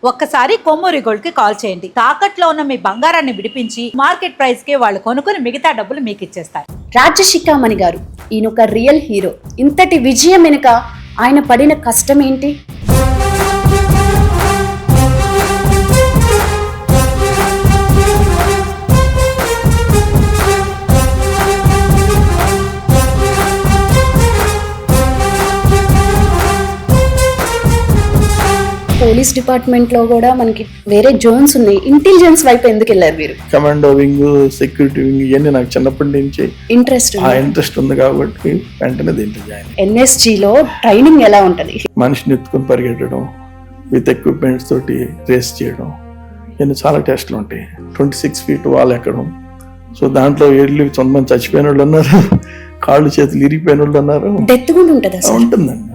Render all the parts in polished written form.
ఒక్కసారి కొమ్మూరి గోల్డ్ కి కాల్ చేయండి. తాకట్లో ఉన్న మీ బంగారాన్ని విడిపించి మార్కెట్ ప్రైస్ కి వాళ్ళు కొనుక్కుని మిగతా డబ్బులు మీకు ఇచ్చేస్తారు. రాజశిఖామణి గారు ఈయన ఒక రియల్ హీరో. ఇంతటి విజయం వెనుక ఆయన పడిన కష్టం ఏంటి? పోలీస్ డిపార్ట్మెంట్ లో కూడా మనకి వేరే జోన్స్ ఉన్నాయి. ఇంటెలిజెన్స్ వైపు ఎందుకు వెళ్ళారు మీరు? కమాండో వింగ్, సెక్యూరిటీ వింగ్, ఇవన్నీ నాకు చిన్నప్పటి నుంచి ఇంట్రెస్ట్ ఉంది కాబట్టి వెంటనే దీంట్లో జాయిన్. NSG లో ట్రైనింగ్ ఎలా ఉంటది? మనిషిని ఎత్తుకొని పరిగెట్టడం, విత్ ఎక్విప్మెంట్స్ తోటి రేస్ చేయడం, ఇవన్నీ చాలా టెస్ట్లు ఉంటాయి. 26 feet వాల్ ఎక్కడం. సో దాంట్లో వెళ్ళి కొంతమంది చచ్చిపోయిన వాళ్ళు ఉన్నారు, కాళ్ళు చేతులు ఇరిగిపోయిన వాళ్ళు ఉన్నారు. డెత్ కూడా ఉంటది? ఉంటుందండి.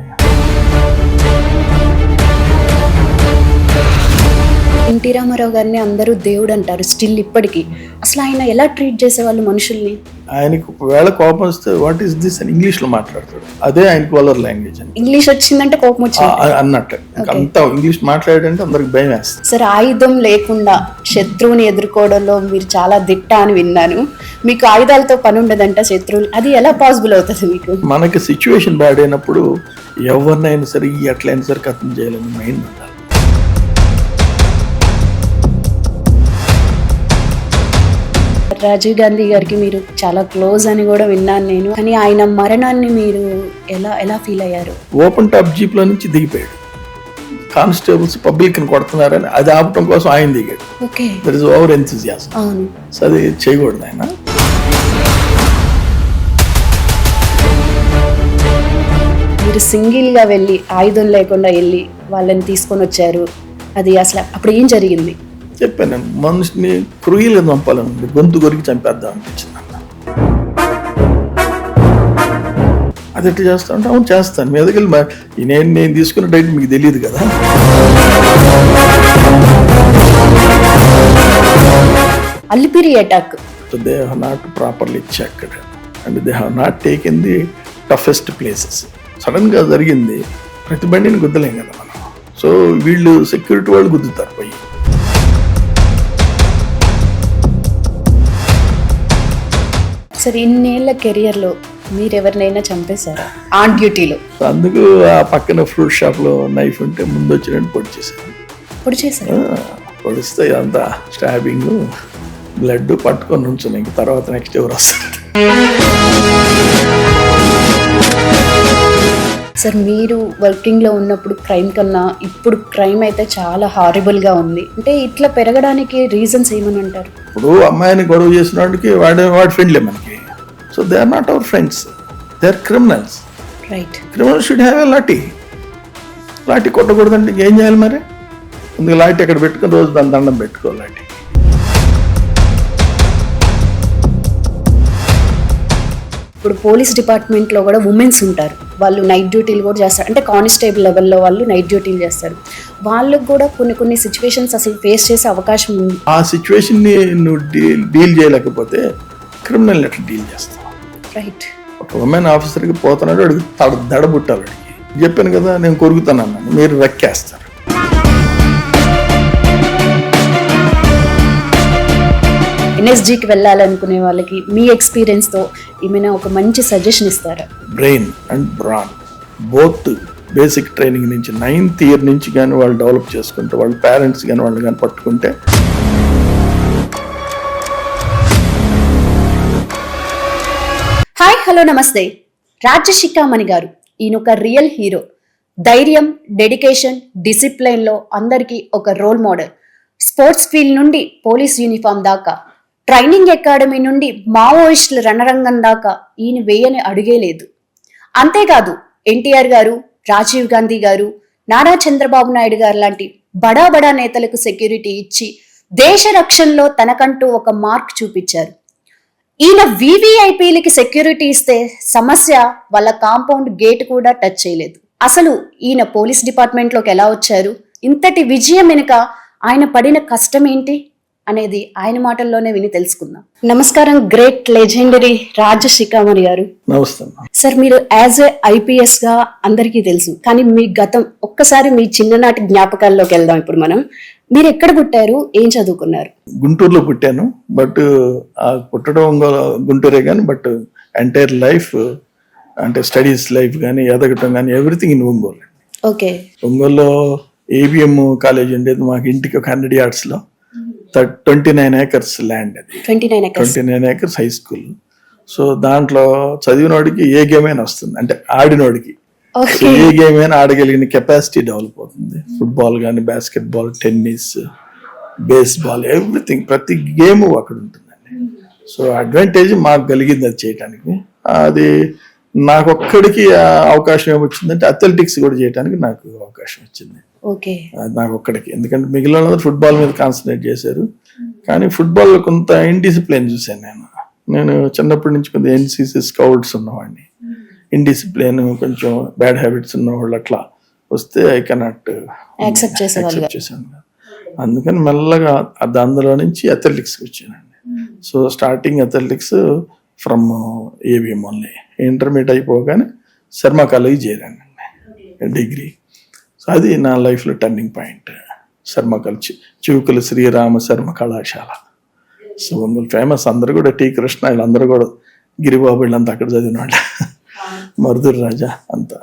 ఎన్టీ రామారావు గారిని అందరూ దేవుడు అంటారు స్టిల్ ఇప్పటికీ. అసలు ఆయన ఎలా ట్రీట్ చేసేవాళ్ళు మనుషుల్ని? ఆయనకు ఒకవేళ కోపం వస్తే వాట్ ఈస్ దిస్ అని ఇంగ్లీష్ లో మాట్లాడతాడు. అదే ఆయనకు వలర్ లాంగ్వేజ్ అని. ఇంగ్లీష్ వచ్చిందంటే కోపం వచ్చింది అన్నట్టు. అంతా ఇంగ్లీష్ మాట్లాడంటే అందరికి భయం వేస్తుంది. సరే, ఆయుధం లేకుండా శత్రువుని ఎదుర్కోవడంలో మీరు చాలా దిట్ట అని విన్నాను. మీకు ఆయుధాలతో పని ఉండదంట శత్రువులు. అది ఎలా పాసిబుల్ అవుతుంది మీకు? మనకి సిచ్యువేషన్ బ్యాడ్ అయినప్పుడు ఎవరినైనా సరే ఎట్లయినా సరే కథం చేయాలని మైండ్ ఉండాలి. రాజీవ్ గాంధీ గారికి మీరు చాలా క్లోజ్ అని కూడా విన్నాను నేను. కానీ ఆయన మరణాన్ని మీరు ఎలా ఫీల్ అయ్యారు? ఓపెన్ టాప్ జీప్ లో నుంచి దిగిపోయాడు. కానిస్టేబుల్స్ పబ్లిక్ ని కొడుతున్నారని అది ఆపటం కోసం ఆయన దిగాడు. That is over enthusiasm. అవును. సో అది చేయకూడదు ఆయన. మీరు సింగిల్ గా వెళ్ళి ఆయుధం లేకుండా వెళ్ళి వాళ్ళని తీసుకొని వచ్చారు. అది అసలు అప్పుడు ఏం జరిగింది? చెప్పాను, మనిషిని క్రూయల్గా చంపాలని, గొంతు కొరికి చంపేద్దాం అనిపించింది అన్న. అది ఎట్లా చేస్తా అంటే అవును చేస్తాను. మీ దగ్గర నేను తీసుకున్న డైట్ మీకు తెలియదు కదా. Alipiri attack. They have not properly checked and they have not taken the toughest places. Sudden గా జరిగింది. ప్రతి బండిని గుద్దలేం కదా మనం. సో వీళ్ళు సెక్యూరిటీ వాళ్ళు గుద్దుతారు పోయి. సరే, ఇన్నేళ్ల కెరియర్ లో మీరు ఎవరినైనా చంపేశారా ఆన్ డ్యూటీలో? అందుకు ఆ పక్కన ఫ్రూట్ షాప్ లో నైఫ్ ఉంటే ముందు వచ్చినట్టు పొడి చేశారు. పొడిస్తే అంతా స్టాబింగ్, బ్లడ్ పట్టుకొని ఉంచున్నాయి. ఇంక తర్వాత నెక్స్ట్ ఎవరు వస్తారు? సార్, మీరు వర్కింగ్ లో ఉన్నప్పుడు క్రైమ్ కన్నా ఇప్పుడు క్రైమ్ అయితే చాలా హారిబుల్ గా ఉంది. అంటే ఇట్లా పెరగడానికి రీజన్స్ ఏమని అంటారు? ఇప్పుడు అమ్మాయిని గొడవ చేసిన వాడికి వాడి ఫ్రెండ్లే మనకి. So they are not our friends, they are criminals. Right. Criminal should have a lathi. Lathi కొట్టకూడదంటే ఏం చేయాలి మరి? అందుకు లాఠీ ఎక్కడ పెట్టుకుని రోజు దాని దండం పెట్టుకోవాలి. లాఠీ ఇప్పుడు పోలీస్ డిపార్ట్మెంట్ లో కూడా ఉమెన్స్ ఉంటారు. వాళ్ళు నైట్ డ్యూటీలు కూడా చేస్తారు. అంటే కానిస్టేబుల్ లెవెల్లో వాళ్ళు నైట్ డ్యూటీలు చేస్తారు. వాళ్ళకు కూడా కొన్ని సిచ్యువేషన్స్ అసలు ఫేస్ చేసే అవకాశం ఉంది. ఆ సిచ్యువేషన్ ని నువ్వు డీల్ చేయలేకపోతే క్రిమినల్ ఎట్లా డీల్ చేస్తావు? రైట్. ఒక ఉమెన్ ఆఫీసర్కి పోతున్నాడు, అడిగి దడబుట్టాలి. అడిగి చెప్పాను కదా నేను కొరుకుతాను అన్నాను, మీరు రెక్కేస్తారు. NSGకి వెళ్ళాలనుకునే వాళ్ళకి మీ ఎక్స్పీరియన్స్తో ఏమైనా ఒక మంచి సజెషన్ ఇస్తారా? Brain and bran both basic training నుంచి 9th year నుంచి కానీ వాళ్ళు డెవలప్ చేసుకుంటే, వాళ్ళ పేరెంట్స్ కానీ వాళ్ళు కానీ పట్టుకుంటే. హాయ్, హలో, నమస్తే. రాజశిఖామణి గారు ఈయన ఒక రియల్ హీరో. ధైర్యం, డెడికేషన్, డిసిప్లైన్లో అందరికీ ఒక రోల్ మోడల్. స్పోర్ట్స్ ఫీల్డ్ నుండి పోలీస్ యూనిఫామ్ దాకా, ట్రైనింగ్ అకాడమీ నుండి మావోయిస్టుల రణరంగం దాకా ఈయన వేయని అడుగే లేదు. అంతేకాదు NTR గారు, రాజీవ్ గాంధీ గారు, నారా చంద్రబాబు నాయుడు గారు లాంటి బడా నేతలకు సెక్యూరిటీ ఇచ్చి దేశ రక్షణలో తనకంటూ ఒక మార్క్ చూపించారు. ఈయన VVIPలకి సెక్యూరిటీ ఇస్తే సమస్య వాళ్ళ కాంపౌండ్ గేట్ కూడా టచ్ చేయలేదు. అసలు ఈయన పోలీస్ డిపార్ట్మెంట్లోకి ఎలా వచ్చారు? ఇంతటి విజయం వెనుక ఆయన పడిన కష్టం ఏంటి? అనేది ఆయన మాటల్లోనే విని తెలుసుకుందాం. నమస్కారం, గ్రేట్ లెజెండరీ రాజశిఖామణి గారు. నమస్తే. సార్, మీరు యాజ్ ఏ ఐపీఎస్ గా అందరికీ తెలుసు, కానీ మీ గతం ఒక్కసారి మీ చిన్ననాటి జ్ఞాపకాల్లోకి వెళ్దాం. ఇప్పుడు మనం, మీరు ఎక్కడ పుట్టారు, ఏం చదువుకున్నారు? గుంటూరులో పుట్టాను, బట్ పుట్టడం గుంటూరే కానీ బట్ ఎంటైర్ లైఫ్ అంటే స్టడీస్ లైఫ్ కానీ ఎదగటం కానీ ఎవ్రీథింగ్ ఇన్ ఒంగోలు. ఓకే. ఒంగోలులో ఏబిఎం కాలేజ్ ఉండేది మాకు ఇంటికి ఒక 100 yards లో. 29 acres ల్యాండ్ అది. 29 acres హై స్కూల్. సో దాంట్లో చదివినోడికి ఏ గేమ్ అయినా వస్తుంది, అంటే ఆడినోడికి ఏ గేమ్ అయినా ఆడగలిగిన కెపాసిటీ డెవలప్ అవుతుంది. ఫుట్బాల్ కానీ, basket ball, tennis, baseball, everything, ప్రతి గేమ్ అక్కడ ఉంటుందండి. సో అడ్వాంటేజ్ మాకు కలిగింది అది చేయడానికి. అది నాకు ఒక్కడికి అవకాశం ఏమొచ్చిందంటే అథ్లెటిక్స్ కూడా చేయడానికి నాకు అవకాశం వచ్చింది. ఓకే. నాకు ఒక్కడికి, ఎందుకంటే మిగిలిన వాళ్ళందరూ ఫుట్బాల్ మీద కాన్సన్ట్రేట్ చేశారు, కానీ ఫుట్బాల్ లో కొంత ఇండిసిప్లిన్ చూశాను నేను చిన్నప్పటి నుంచి కొంత ఎన్సీసీ స్కౌట్స్ ఉన్నవాడిని. ఇండిసిప్లిన్, కొంచెం బ్యాడ్ హ్యాబిట్స్ ఉన్నవాళ్ళు అట్లా వస్తే ఐ కెనాట్ యాక్సెప్ట్ చేశాను. అందుకని మెల్లగా అందులో నుంచి అథ్లెటిక్స్కి వచ్చానండి. So starting athletics from ABM only. Intermediate అయిపోగానే శర్మ కాలేజ్ చేరానండి, డిగ్రీ. సో అది నా లైఫ్లో turning point. Sharma college, Chivukula Sri Rama కళాశాల. సో ఒంగోలు ఫేమస్, అందరూ కూడా టి కృష్ణ వీళ్ళందరూ కూడా, గిరిబాబు వీళ్ళంతా అక్కడ చదివిన వాళ్ళు, మరుదూరు రాజా అంతా.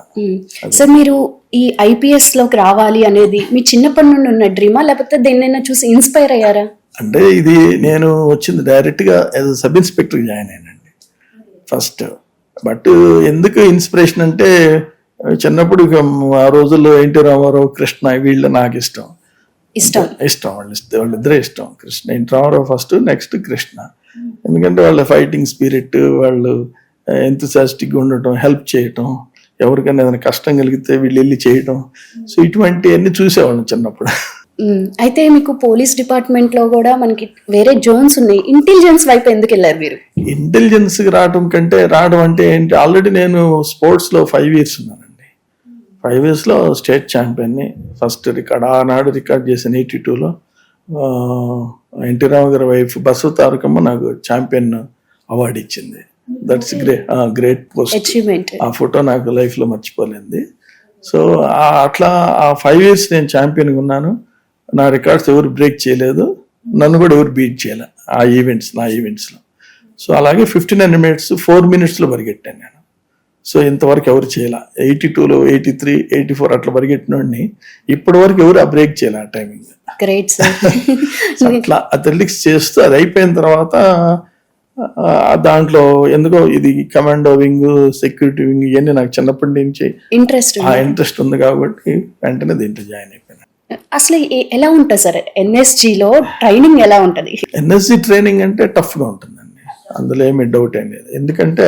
సార్, మీరు ఈ ఐపీఎస్ లోకి రావాలి అనేది మీ చిన్నప్పటి నుండి ఉన్న డ్రీమా, లేకపోతే దేన్నైనా చూసి ఇన్స్పైర్ అయ్యారా? అంటే ఇది నేను వచ్చింది డైరెక్ట్గా యాజ్ సబ్ ఇన్స్పెక్టర్ జాయిన్ అయినండి ఫస్ట్. బట్ ఎందుకు ఇన్స్పిరేషన్ అంటే చిన్నప్పుడు ఆ రోజుల్లో ఎన్టీ రామారావు, కృష్ణ వీళ్ళు నాకు ఇష్టం. వాళ్ళిద్దరే ఇష్టం. Krishna, NT Rama Rao first, next Krishna. ఎందుకంటే వాళ్ళ ఫైటింగ్ స్పిరిట్, వాళ్ళు ఎంతూసియాస్టిక్గా ఉండటం, హెల్ప్ చేయటం, ఎవరికైనా ఏదైనా కష్టం కలిగితే వీళ్ళు వెళ్ళి చేయటం. సో ఇటువంటి అన్ని చూసేవాళ్ళం చిన్నప్పుడు. అయితే మీకు పోలీస్ డిపార్ట్మెంట్ లో కూడా మనకి వేరే జోన్స్ ఉన్నాయి, ఇంటెలిజెన్స్ వైపు ఎందుకు వెళ్ళారు మీరు? ఇంటెలిజెన్స్ రావడం అంటే ఏంటి, ఆల్రెడీ నేను స్పోర్ట్స్ లో 5 years ఉన్నానండి. 5 years లో స్టేట్ ఛాంపియన్ని. ఫస్ట్ రికార్డ్ ఆనాడు రికార్డ్ చేసిన 82లో ఎన్టీ రావు గారి వైఫ్ బసవ తారకమ్మ నాకు ఛాంపియన్ అవార్డు ఇచ్చింది. That's great post achievement. ఆ ఫోటో నాకు లైఫ్ లో మర్చిపోలేంది. సో అట్లా ఆ 5 years నేను ఛాంపియన్గా ఉన్నాను. నా రికార్డ్స్ ఎవరు బ్రేక్ చేయలేదు, నన్ను కూడా ఎవరు బీట్ చేయలే నా ఈవెంట్స్లో. సో అలాగే 1500 minutes 4 minutes పరిగెట్టాను నేను. సో ఇంతవరకు ఎవరు చేయలే. 82లో 83, 84 అట్లా పరిగెట్టినోడిని ఇప్పటి వరకు ఎవరు ఆ బ్రేక్ చేయలే ఆ టైమింగ్. గ్రేట్. అట్లా అథ్లెటిక్స్ చేస్తూ అది అయిపోయిన తర్వాత దాంట్లో ఎందుకో ఇది కమాండో వింగ్, సెక్యూరిటీ వింగ్, ఇవన్నీ నాకు చిన్నప్పటి నుంచి ఇంట్రెస్ట్ ఉంది కాబట్టి వెంటనే దీంట్లో జాయిన్ అయిపోయాను. అసలు ఎలా ఉంటుంది సార్ ఎన్ఎస్జీలో ట్రైనింగ్? ఎలా ఉంటుంది? ఎన్ఎస్జీ ట్రైనింగ్ అంటే టఫ్గా ఉంటుందండి, అందులో ఏమి డౌట్ ఏం లేదు. ఎందుకంటే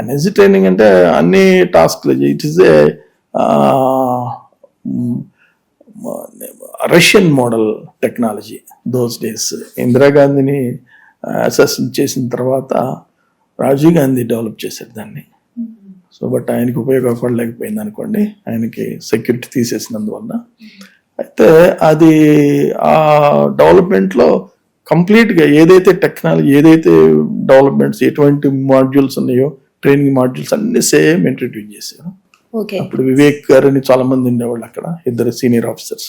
ఎన్ఎస్జీ ట్రైనింగ్ అంటే అన్ని టాస్క్లు, it is a Russian model technology. Those days ఇందిరాగాంధీని అసెసిన్ చేసిన తర్వాత రాజీవ్ గాంధీ డెవలప్ చేశారు దాన్ని. సో బట్ ఆయనకి ఉపయోగపడలేకపోయింది అనుకోండి, ఆయనకి సెక్యూరిటీ తీసేసినందువల్ల. అయితే అది ఆ డెవలప్మెంట్లో కంప్లీట్గా ఏదైతే టెక్నాలజీ, ఏదైతే డెవలప్మెంట్స్, ఎటువంటి మాడ్యూల్స్ ఉన్నాయో, ట్రైనింగ్ మాడ్యూల్స్ అన్ని సేమ్ ఇంట్రడ్యూస్ చేశారు. అప్పుడు వివేక్ గారు అని చాలా మంది ఉండేవాళ్ళు అక్కడ, 2 senior officers.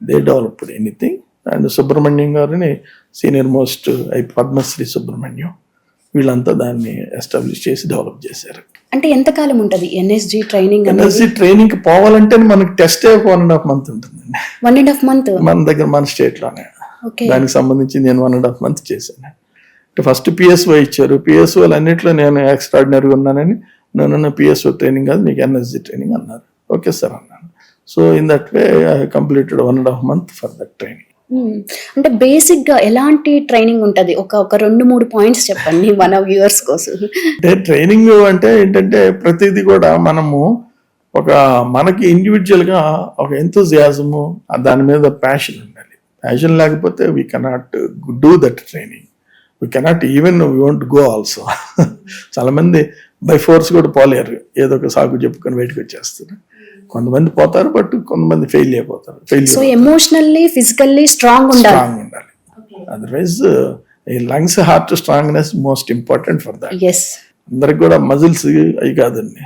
They developed anything. And Subrahmanyam గారిని సీనియర్ మోస్ట్, పద్మశ్రీ సుబ్రహ్మణ్యం, వీళ్ళంతా దాన్ని ఎస్టాబ్లిష్ చేసి డెవలప్ చేశారు. అంటే ఎంతకాలం ఉంటుంది ఎన్ఎస్జీ ట్రైనింగ్? ఎన్ఎస్జీ ట్రైనింగ్ పోవాలంటే మనకి టెస్ట్ 1.5 months ఉంటుందండి. 1.5 months మన దగ్గర, మన స్టేట్ లోనే. దానికి సంబంధించి నేను 1.5 months చేశాను. అంటే ఫస్ట్ పిఎస్ఓ ఇచ్చారు. పిఎస్ఓ అన్నింటిలో నేను ఎక్స్ట్రాడినరీగా ఉన్నానని, నన్ను పిఎస్ఓ ట్రైనింగ్ కాదు, మీకు ఎన్ఎస్జీ ట్రైనింగ్ అన్నారు. ఓకే సార్ అన్నాను. So in that way I completed 1.5 months for that training. అంటే బేసిక్ గా ఎలాంటి ట్రైనింగ్ ఉంటది? ఒక 2-3 points చెప్పండి మన వ్యూవర్స్ కోసం. అంటే ట్రైనింగ్ అంటే ఏంటంటే ప్రతిదీ కూడా మనము మనకి ఇండివిజువల్ గా ఒక ఎంతూజియాజము, దాని మీద ప్యాషన్ ఉండాలి. ప్యాషన్ లేకపోతే we cannot do that training. We cannot even we want go also. చాలా మంది బై ఫోర్స్ కూడా పోలేరు, ఏదో ఒక సాగు చెప్పుకొని బయటకు వచ్చేస్తారు. కొంతమంది పోతారు, బట్ కొంతమంది ఫెయిల్ అయిపోతారు. సో ఎమోషనల్లీ, ఫిజికల్లీ స్ట్రాంగ్ ఉండాలి. అదర్వైజ్ ఈ lungs heart strongness most important for that. Yes. అందరికి కూడా మజిల్స్ అవి కాదండి,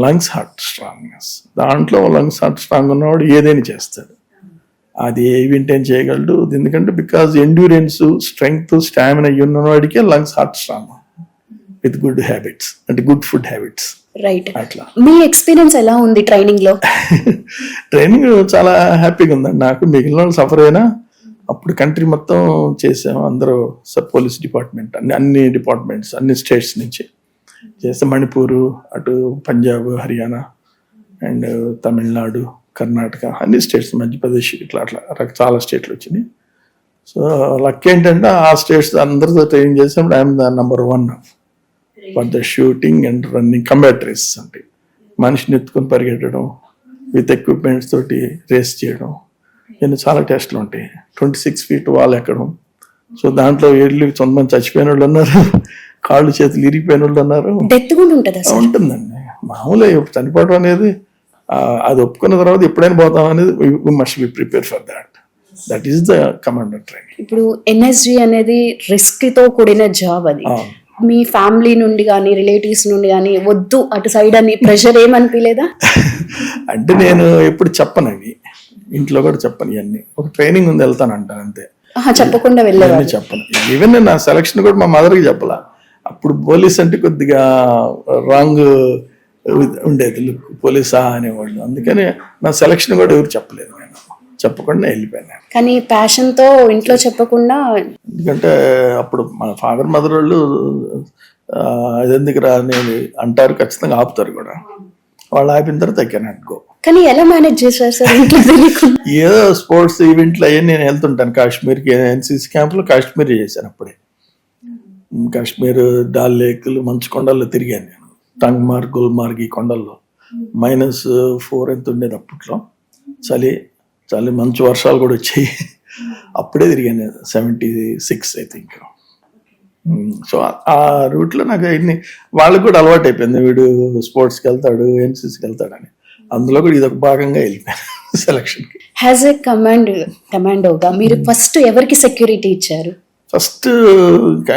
లంగ్స్ హార్ట్ స్ట్రాంగ్నెస్. దాంట్లో లంగ్స్ హార్ట్ స్ట్రాంగ్ ఉన్నవాడు ఏదైనా చేస్తాడు. అది మెయింటైన్ చేయగలడు. ఎందుకంటే బికాజ్ ఎండ్యూరెన్స్, స్ట్రెంగ్త్, స్టామినా ఉన్నవాడికే lungs heart strong with good habits, అంటే గుడ్ ఫుడ్ హ్యాబిట్స్. రైట్. అట్లా మీ ఎక్స్పీరియన్స్ ఎలా ఉంది ట్రైనింగ్ లో? ట్రైనింగ్ చాలా హ్యాపీగా ఉందండి నాకు. మిగిలిన వాళ్ళు సఫర్ అయినా అప్పుడు కంట్రీ మొత్తం చేసాము. అందరూ పోలీస్ డిపార్ట్మెంట్, అన్ని డిపార్ట్మెంట్స్, అన్ని స్టేట్స్ నుంచి చేస్తే, మణిపూర్, అటు పంజాబ్, హర్యానా అండ్ తమిళనాడు, కర్ణాటక, అన్ని స్టేట్స్, మధ్యప్రదేశ్, ఇట్లా చాలా స్టేట్లు వచ్చినాయి. సో లక్ ఏంటంటే ఆ స్టేట్స్ అందరితో ట్రైనింగ్ చేసినప్పుడు I'm the number 1 for the shooting and running combat races. అంటే మనిషిని ఎత్తుకొని పరిగెట్టడం, విత్ ఎక్విప్మెంట్స్ తోటి రేస్ చేయడం, ఇవన్నీ చాలా టెస్ట్లు ఉంటాయి. 26 feet వాల్ ఎక్కడం. సో దాంట్లో వెళ్ళి కొంతమంది చచ్చిపోయిన వాళ్ళు ఉన్నారు, కాళ్ళు చేతులు ఇరిగిపోయిన వాళ్ళు ఉన్నారు. డెత్ కూడా ఉంటుందా? ఉంటుందండి. మామూలే చనిపోవడం అనేది, అది ఒప్పుకున్న తర్వాత ఎప్పుడైనా పోతాం అనేది we must be prepare for that. That is the commander training. ఇప్పుడు ఎన్ఎస్జి అనేది రిస్క్ తో కూడిన జాబ్. అది మీ ఫ్యామిలీ నుండి కానీ, రిలేటివ్స్ నుండి కానీ వద్దు అటు సైడ్ అని ప్రెషర్ ఏమనిపించలేదా? అంటే నేను ఎప్పుడు చెప్పను అవి, ఇంట్లో కూడా చెప్పను. ఇవన్నీ ఒక ట్రైనింగ్ ఉంది వెళ్తాను అంటాను అంతే, చెప్పకుండా వెళ్ళేవాళ్ళు. చెప్పను. ఈవెన్ నా సెలక్షన్ కూడా మా మదర్కి చెప్పలా. అప్పుడు పోలీస్ అంటే కొద్దిగా రాంగ్ ఉండేది, లుక్ పోలీసా అనేవాళ్ళు. అందుకని నా సెలక్షన్ కూడా ఎవరు చెప్పలేదు, నేను చెప్పకుండా వెళ్ళిపోయాను. కానీ ప్యాషన్ తో ఇంట్లో చెప్పకుండా, ఎందుకంటే అప్పుడు మా ఫాదర్ మదర్ వాళ్ళు అదెందుకు రా అనేది అంటారు, ఖచ్చితంగా ఆపుతారు కూడా. వాళ్ళు ఆపిన తర్వాత ఎక్కాను అనుకో. కానీ ఎలా మేనేజ్ చేశారు సార్ ఇంట్లో తెలియకుండా? ఏదో స్పోర్ట్స్ ఈవెంట్లు అయ్యి నేను వెళ్తుంటాను. కాశ్మీర్కి ఎన్సీసీ క్యాంపులో కాశ్మీర్ చేశాను. అప్పుడే కాశ్మీర్, డాల్ లేక్లు, మంచు కొండల్లో తిరిగాను నేను. టంగ్మార్, గుల్మార్గ్, ఈ కొండల్లో -4 ఎంత ఉండేది అప్పట్లో. చలి చలి, మంచు వర్షాలు కూడా వచ్చాయి. అప్పుడే తిరిగాను 76 ఐ థింక్. సో ఆ రూట్లో నాకు ఇన్ని వాళ్ళకి కూడా అలవాటు అయిపోయింది, వీడు స్పోర్ట్స్కి వెళ్తాడు, ఎన్సీసీకి వెళ్తాడని. అందులో కూడా ఇది ఒక భాగంగా వెళ్ళిపోయాను సెలక్షన్కి. యాజ్ ఏ కమాండోగా మీరు ఫస్ట్ ఎవరికి సెక్యూరిటీ ఇచ్చారు? ఫస్ట్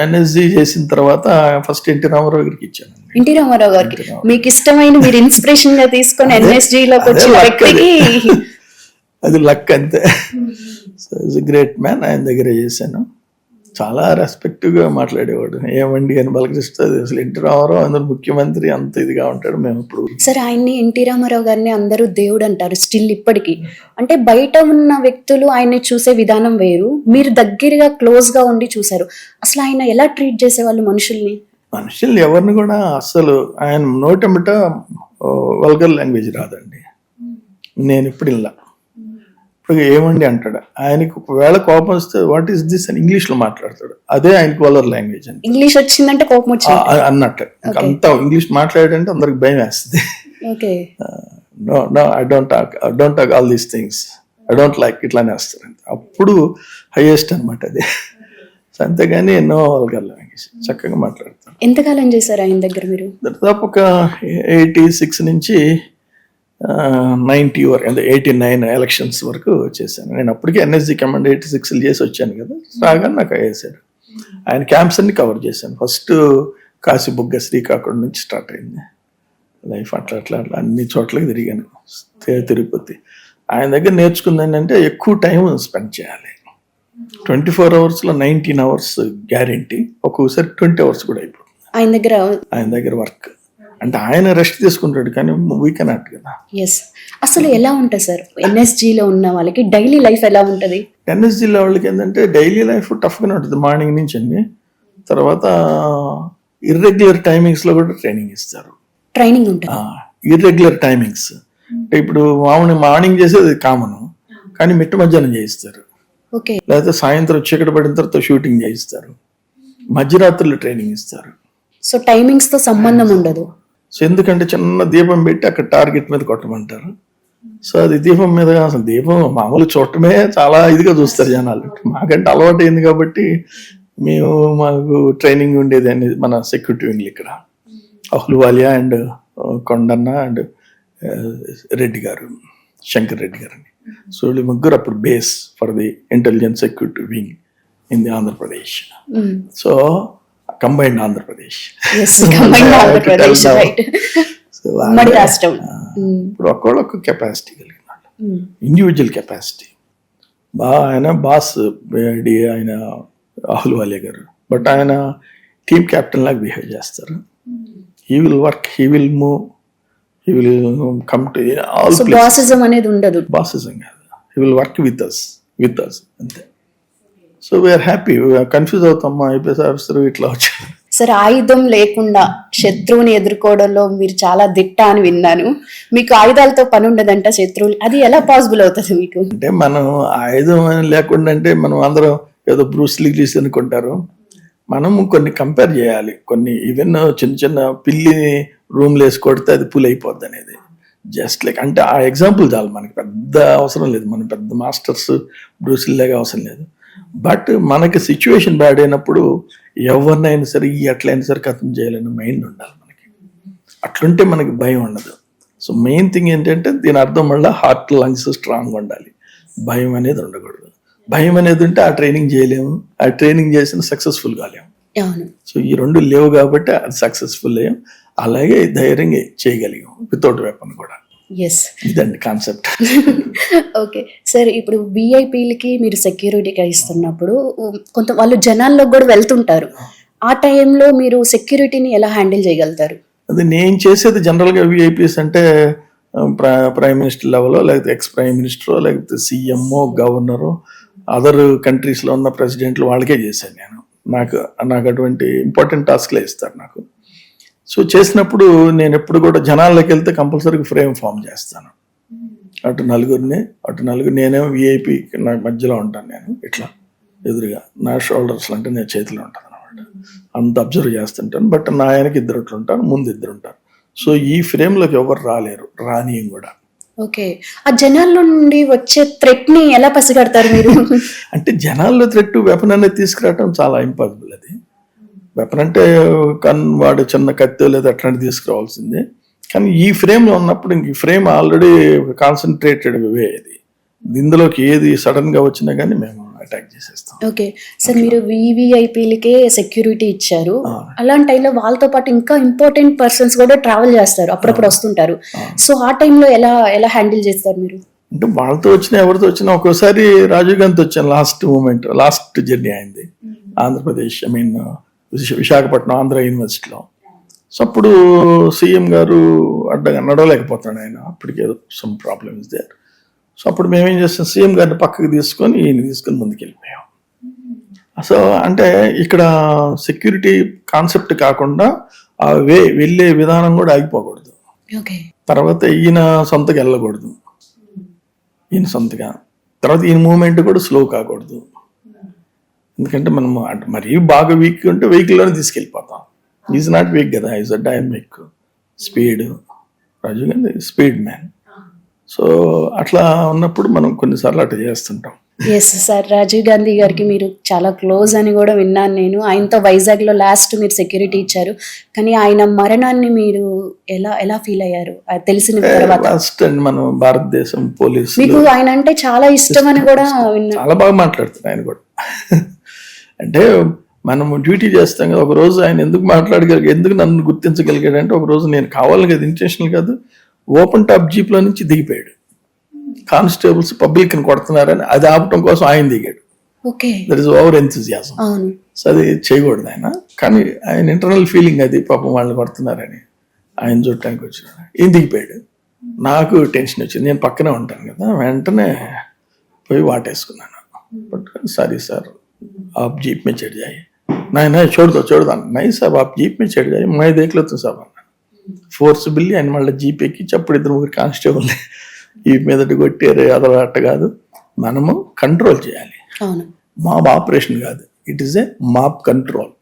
ఎన్ఎస్జీ చేసిన తర్వాత ఫస్ట్ ఎన్టీ రామారావు గారికి ఇచ్చాను. ఎన్టీ రామారావు గారికి మీకు ఇష్టమైన, మీరు ఇన్స్పిరేషన్ గా తీసుకొని ఎన్ఎస్జీ లోకి వచ్చిన వ్యక్తికి అది లక్ అంతే. So is great man. ఆయన దగ్గర చేశాను. చాలా రెస్పెక్టివ్గా మాట్లాడేవాడు. ఏమండి అని పలకరిస్తుంది. అసలు ఎన్టీ రామారావు అందరూ ముఖ్యమంత్రి, అంత ఇదిగా ఉంటాడు. మేము ఇప్పుడు సార్ ఆయన్ని, ఎన్టీ రామారావు గారిని అందరూ దేవుడు అంటారు స్టిల్ ఇప్పటికీ. అంటే బయట ఉన్న వ్యక్తులు ఆయన్ని చూసే విధానం వేరు, మీరు దగ్గరగా క్లోజ్ గా ఉండి చూసారు. అసలు ఆయన ఎలా ట్రీట్ చేసేవాళ్ళు మనుషుల్ని ఎవరిని కూడా. అసలు ఆయన నోటెంబట వల్గర్ లాంగ్వేజ్ రాదండి. నేను ఇప్పుడు ఇలా ఇప్పుడు ఏమండి అంటాడు. ఆయనకి ఒకవేళ కోపం వస్తే వాట్ ఈస్ దిస్ అని ఇంగ్లీష్లో మాట్లాడతాడు. అదే ఆయనకి వల్గర్ లాంగ్వేజ్ అండి. ఇంగ్లీష్ వచ్చిందంటే కోపం వచ్చింది అన్నట్టు. అంతా ఇంగ్లీష్ మాట్లాడంటే అందరికి భయం వేస్తుంది. I don't talk all these things, I don't like, ఇట్లానే వేస్తారు. అప్పుడు హైయెస్ట్ అనమాట అది. అంతేగాని నో వల్గర్ లాంగ్వేజ్, చక్కగా మాట్లాడతాను. ఎంతకాలం చేశారు ఆయన దగ్గర మీరు? దాదాపు ఒక 86 నుంచి 90 వరకు, అంటే 89 ఎలక్షన్స్ వరకు చేశాను నేను. అప్పటికే ఎన్ఎస్జీ కమాండ్ 86 చేసి వచ్చాను కదా. రాగానే నాకు వేసారు. ఆయన క్యాంప్స్ అన్ని కవర్ చేశాను. ఫస్ట్ కాశీబుగ్గ, శ్రీకాకుళం నుంచి స్టార్ట్ అయింది లైఫ్. అట్లా అన్ని చోట్లకి తిరిగాను. తిరుపతి. ఆయన దగ్గర నేర్చుకుంది ఏంటంటే ఎక్కువ టైం స్పెండ్ చేయాలి. 24 అవర్స్లో 19 అవర్స్ గ్యారెంటీ, ఒక్కొక్కసారి 20 అవర్స్ కూడా అయిపోతుంది ఆయన దగ్గర వర్క్. అంటే ఆయన రెస్ట్ తీసుకుంటాడు, కానీ వీ కెనాట్ కదా. అసలు ఎలా ఉంటుంది సార్ ఎన్ఎస్జీలో ఉన్న వాళ్ళకి డైలీ లైఫ్ ఎలా ఉంటుంది? ఎన్ఎస్జీలో వాళ్ళకి ఏంటంటే డైలీ లైఫ్ టఫ్గానే ఉంటుంది. మార్నింగ్ నుంచి అండి. తర్వాత ఇర్రెగ్యులర్ టైమింగ్స్లో కూడా ట్రైనింగ్ ఇస్తారు. ట్రైనింగ్ ఉంటుంది. ఇర్రెగ్యులర్ టైమింగ్స్ అంటే ఇప్పుడు మార్నింగ్ చేసేది కామన్, కానీ మిట్ట మధ్యాహ్నం చేయిస్తారు. లేకపోతే సాయంత్రం చీకటి పడిన తర్వాత షూటింగ్ చేయిస్తారు. మధ్యరాత్రులు ట్రైనింగ్ ఇస్తారు. సో టైమింగ్స్ తో సంబంధం ఉండదు. సో ఎందుకంటే చిన్న దీపం పెట్టి అక్కడ టార్గెట్ మీద కొట్టమంటారు. సో అది దీపం మీద, అసలు దీపం మామూలు చూడటమే చాలా ఇదిగా చూస్తారు జనాలు. మాకంటే అలవాటు అయింది కాబట్టి మాకు ట్రైనింగ్ ఉండేది అనేది మన సెక్యూరిటీ వింగ్లు ఇక్కడ. అహ్లువాలియా అండ్ కొండన్న అండ్ రెడ్డి గారు, శంకర్ రెడ్డి గారు అని. సో వీళ్ళు ముగ్గురు అప్పుడు base for the intelligence security wing in the Andhra Pradesh. So combined Andhra Pradesh. So ఉమ్మడి రాష్ట్రం. ఇప్పుడు ఒక్కొక్క కెపాసిటీ కలిగిన వాళ్ళు, ఇండివిజువల్ కెపాసిటీ. ఆయన బాస్ ఆయన అహ్లూవాలియా గారు, బట్ ఆయన టీమ్ కెప్టెన్ లాగా బిహేవ్ చేస్తారు. He will work, he will move, he will come to all places. Bossism అనేది ఉండదు. బాసిజం కాదు, he will work with us అంతే. So we are happy. కన్ఫ్యూజ్ అవుతాం, ఐపీఎస్ ఆఫీసర్ ఇట్లా వచ్చారు. సరే, ఆయుధం లేకుండా శత్రువుని ఎదుర్కోవడంలో మీరు చాలా దిట్ట అని విన్నాను. మీకు ఆయుధాలతో పని ఉండదంట శత్రువులు, అది ఎలా పాసిబుల్ అవుతుంది మీకు? అంటే మనం ఆయుధం లేకుండా అంటే మనం అందరం ఏదో బ్రూస్లీ గ్లీస్ అనుకుంటారు. మనం కొన్ని కంపేర్ చేయాలి. కొన్ని ఈవెన్ చిన్న చిన్న పిల్లిని రూమ్లో వేసి కొడితే అది పుల్ అయిపోద్ది అనేది. జస్ట్ లైక్ అంటే ఆ ఎగ్జాంపుల్ చాలు, మనకి పెద్ద అవసరం లేదు, మనం పెద్ద మాస్టర్స్ బ్రూస్లీ లాగా అవసరం లేదు. బట్ మనకి సిచ్యువేషన్ బ్యాడ్ అయినప్పుడు ఎవరినైనా సరే ఎట్లయినా సరే కథం చేయాలని మైండ్ ఉండాలి మనకి. అట్లుంటే మనకి భయం ఉండదు. సో మెయిన్ థింగ్ ఏంటంటే దీని అర్థం వల్ల హార్ట్, లంగ్స్ స్ట్రాంగ్ ఉండాలి. భయం అనేది ఉండకూడదు. భయం అనేది ఉంటే ఆ ట్రైనింగ్ చేయలేము, ఆ ట్రైనింగ్ చేసిన సక్సెస్ఫుల్ కాలేము. సో ఈ రెండు లేవు కాబట్టి అది సక్సెస్ఫుల్ అయ్యాం. అలాగే ధైర్యంగా చేయగలిగాం వితౌట్ వెపన్ కూడా. ఇదండి కాన్సెప్ట్. ఓకే సార్, ఇప్పుడు విఐపీలకి మీరు సెక్యూరిటీగా ఇస్తున్నప్పుడు కొంత వాళ్ళు జనాల్లో కూడా వెళ్తుంటారు. ఆ టైంలో మీరు సెక్యూరిటీని ఎలా హ్యాండిల్ చేయగలుగుతారు? అది నేను చేసేది జనరల్గా విఐపీస్ అంటే ప్రైమ్ మినిస్టర్ లెవెల్లో, లేకపోతే ఎక్స్ ప్రైమ్ మినిస్టరో, లేకపోతే సీఎంఓ, గవర్నరు, అదర్ కంట్రీస్లో ఉన్న ప్రెసిడెంట్లు వాళ్ళకే చేశాను నేను. నాకు అటువంటి ఇంపార్టెంట్ టాస్క్లే ఇస్తారు నాకు. సో చేసినప్పుడు నేను ఎప్పుడు కూడా జనాల్లోకి వెళ్తే కంపల్సరీగా ఫ్రేమ్ ఫామ్ చేస్తాను. అటు నలుగురు నేనేమో విఐపి నాకు మధ్యలో ఉంటాను. నేను ఇట్లా ఎదురుగా నా షోల్డర్స్ అంటే నేను చేతిలో ఉంటాను అనమాట. అంత అబ్జర్వ్ చేస్తుంటాను. బట్ నా ఆయనకి ఇద్దరు ఉంటారు, ముందు ఇద్దరు ఉంటారు. సో ఈ ఫ్రేమ్లోకి ఎవరు రాలేరు, రానియం కూడా. ఓకే, ఆ జనాల్లో నుండి వచ్చే థ్రెట్ ని ఎలా పసిగడతారు మీరు? అంటే జనాల్లో థ్రెట్ వెపన్ అనేది తీసుకురావడం చాలా ఇంపాసిబుల్. అది వెపన్ అంటే వాడు చిన్న కత్తి లేదా అట్లాంటి తీసుకురావాల్సిందే. కానీ ఈ ఫ్రేమ్లో ఉన్నప్పుడు ఇంక ఈ ఫ్రేమ్ ఆల్రెడీ కాన్సన్ట్రేటెడ్ వే. ఇది ఇందులోకి ఏది సడన్ గా వచ్చినా కానీ మేము అటాక్ చేసేస్తాం. ఓకే సార్, మీరు వివిఐపీలకే సెక్యూరిటీ ఇచ్చారు. అలాంటి టైంలో వాళ్ళతో పాటు ఇంకా ఇంపార్టెంట్ పర్సన్స్ కూడా ట్రావెల్ చేస్తారు, అప్పుడప్పుడు వస్తుంటారు. సో ఆ టైంలో ఎలా హ్యాండిల్ చేస్తారు మీరు? అంటే వాళ్ళతో వచ్చినా ఎవరితో వచ్చినా, ఒక్కోసారి రాజీవ్ గాంధీ వచ్చాను లాస్ట్ జర్నీ అయింది ఆంధ్రప్రదేశ్, విశాఖపట్నం ఆంధ్ర యూనివర్సిటీలో. సో అప్పుడు సీఎం గారు అడ్డగా నడవలేకపోతున్నాడు ఆయన, అప్పటికి ఏదో some problem is there. So అప్పుడు మేమేం చేస్తాం, సీఎం గారిని పక్కకి తీసుకొని ముందుకు వెళ్ళిపోయాం. సో అంటే ఇక్కడ సెక్యూరిటీ కాన్సెప్ట్ కాకుండా ఆ వెళ్ళే విధానం కూడా ఆగిపోకూడదు. తర్వాత ఈయన సొంతగా వెళ్ళకూడదు, ఈయన సొంతగా. తర్వాత ఈయన మూమెంట్ కూడా స్లో కాకూడదు. ఎందుకంటే మనం అంటే మరీ బాగా వీక్ ఉంటే వెహికల్లోనే తీసుకెళ్ళిపోతాం. ఈజ్ నాట్ వీక్ కదా, is a dynamic speed. Rajiv Gandhi speed man. So అట్లా ఉన్నప్పుడు మనం కొన్నిసార్లు అట్లా చేస్తుంటాం. ఎస్ సార్, రాజీవ్ గాంధీ గారికి మీరు చాలా క్లోజ్ అని కూడా విన్నాను నేను. ఆయనతో వైజాగ్లో లాస్ట్ మీరు సెక్యూరిటీ ఇచ్చారు. కానీ ఆయన మరణాన్ని మీరు ఎలా ఫీల్ అయ్యారు తెలిసిన తర్వాత? ఫస్ట్ అండ్ మనం భారతదేశం పోలీసు, మీకు ఆయన అంటే చాలా ఇష్టం అని కూడా విన్నాను. చాలా బాగా మాట్లాడుతారు ఆయన కూడా. అంటే మనం డ్యూటీ చేస్తాం కదా, ఒక రోజు ఆయన ఎందుకు నన్ను గుర్తించగలిగాడు అంటే, ఒక రోజు నేను కావాలి కదా, ఇంటెన్షనల్ కాదు, ఓపెన్ టాప్ జీప్లో నుంచి దిగిపోయాడు. కానిస్టేబుల్స్ పబ్లిక్ ని కొడుతున్నారని అది ఆపటం కోసం ఆయన దిగాడు. That is over enthusiasm. So అది చేయకూడదు ఆయన. కానీ ఆయన ఇంటర్నల్ ఫీలింగ్ అది, పాపం వాళ్ళని కొడుతున్నారని ఆయన చూడటానికి వచ్చినాడు. ఈయన దిగిపోయాడు. నాకు టెన్షన్ వచ్చింది, నేను పక్కనే ఉంటాను కదా, వెంటనే పోయి వాటేసుకున్నాను. బట్ సారీ సార్, आप जीप में चढ़ जाइए. नहीं छोड़ दो नहीं साहब, आप जीप में चढ़ जाइए, मैं देख लेता हूँ साहब అన్న. ఫోర్స్బుల్లీ ఆయన మళ్ళీ జీప్ ఎక్కించి అప్పుడు 2-3 కానిస్టేబుల్ ఈ మీదటి కొట్టారు. అదలా అట్ట కాదు, మనము కంట్రోల్ చేయాలి. మాబ్ ఆపరేషన్ కాదు, it is A mob control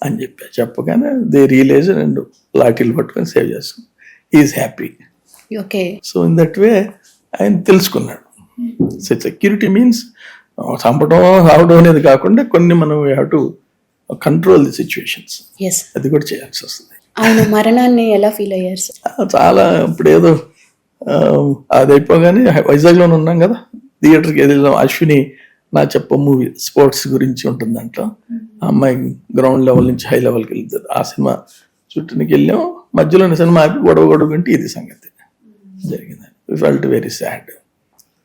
అని చెప్పగానే దే రియలైజ్ అండ్ లాఠీలు పట్టుకొని సేవ్ చేసుకుని is happy. So in that way ఆయన తెలుసుకున్నాడు. సో సెక్యూరిటీ మీన్స్ చంపడం రావడం అనేది కాకుండా కొన్ని మనం we have to control the situations. అది కూడా చేయాల్సి వస్తుంది. ఆయన మరణాన్ని ఎలా ఫీల్ అయ్యారు సార్? చాలా ఇప్పుడు ఏదో అది అయిపోగానే వైజాగ్లోనే ఉన్నాం కదా, థియేటర్కి వెళ్ళాం. అశ్విని నా చెప్ప మూవీ స్పోర్ట్స్ గురించి ఉంటుంది దాంట్లో. ఆ అమ్మాయి గ్రౌండ్ లెవెల్ నుంచి హై లెవెల్కి వెళ్తారు. ఆ సినిమా చుట్టూనికి వెళ్ళాం, మధ్యలోని సినిమా ఆపి గొడవ అంటే ఇది సంగతి జరిగింది. We felt very sad.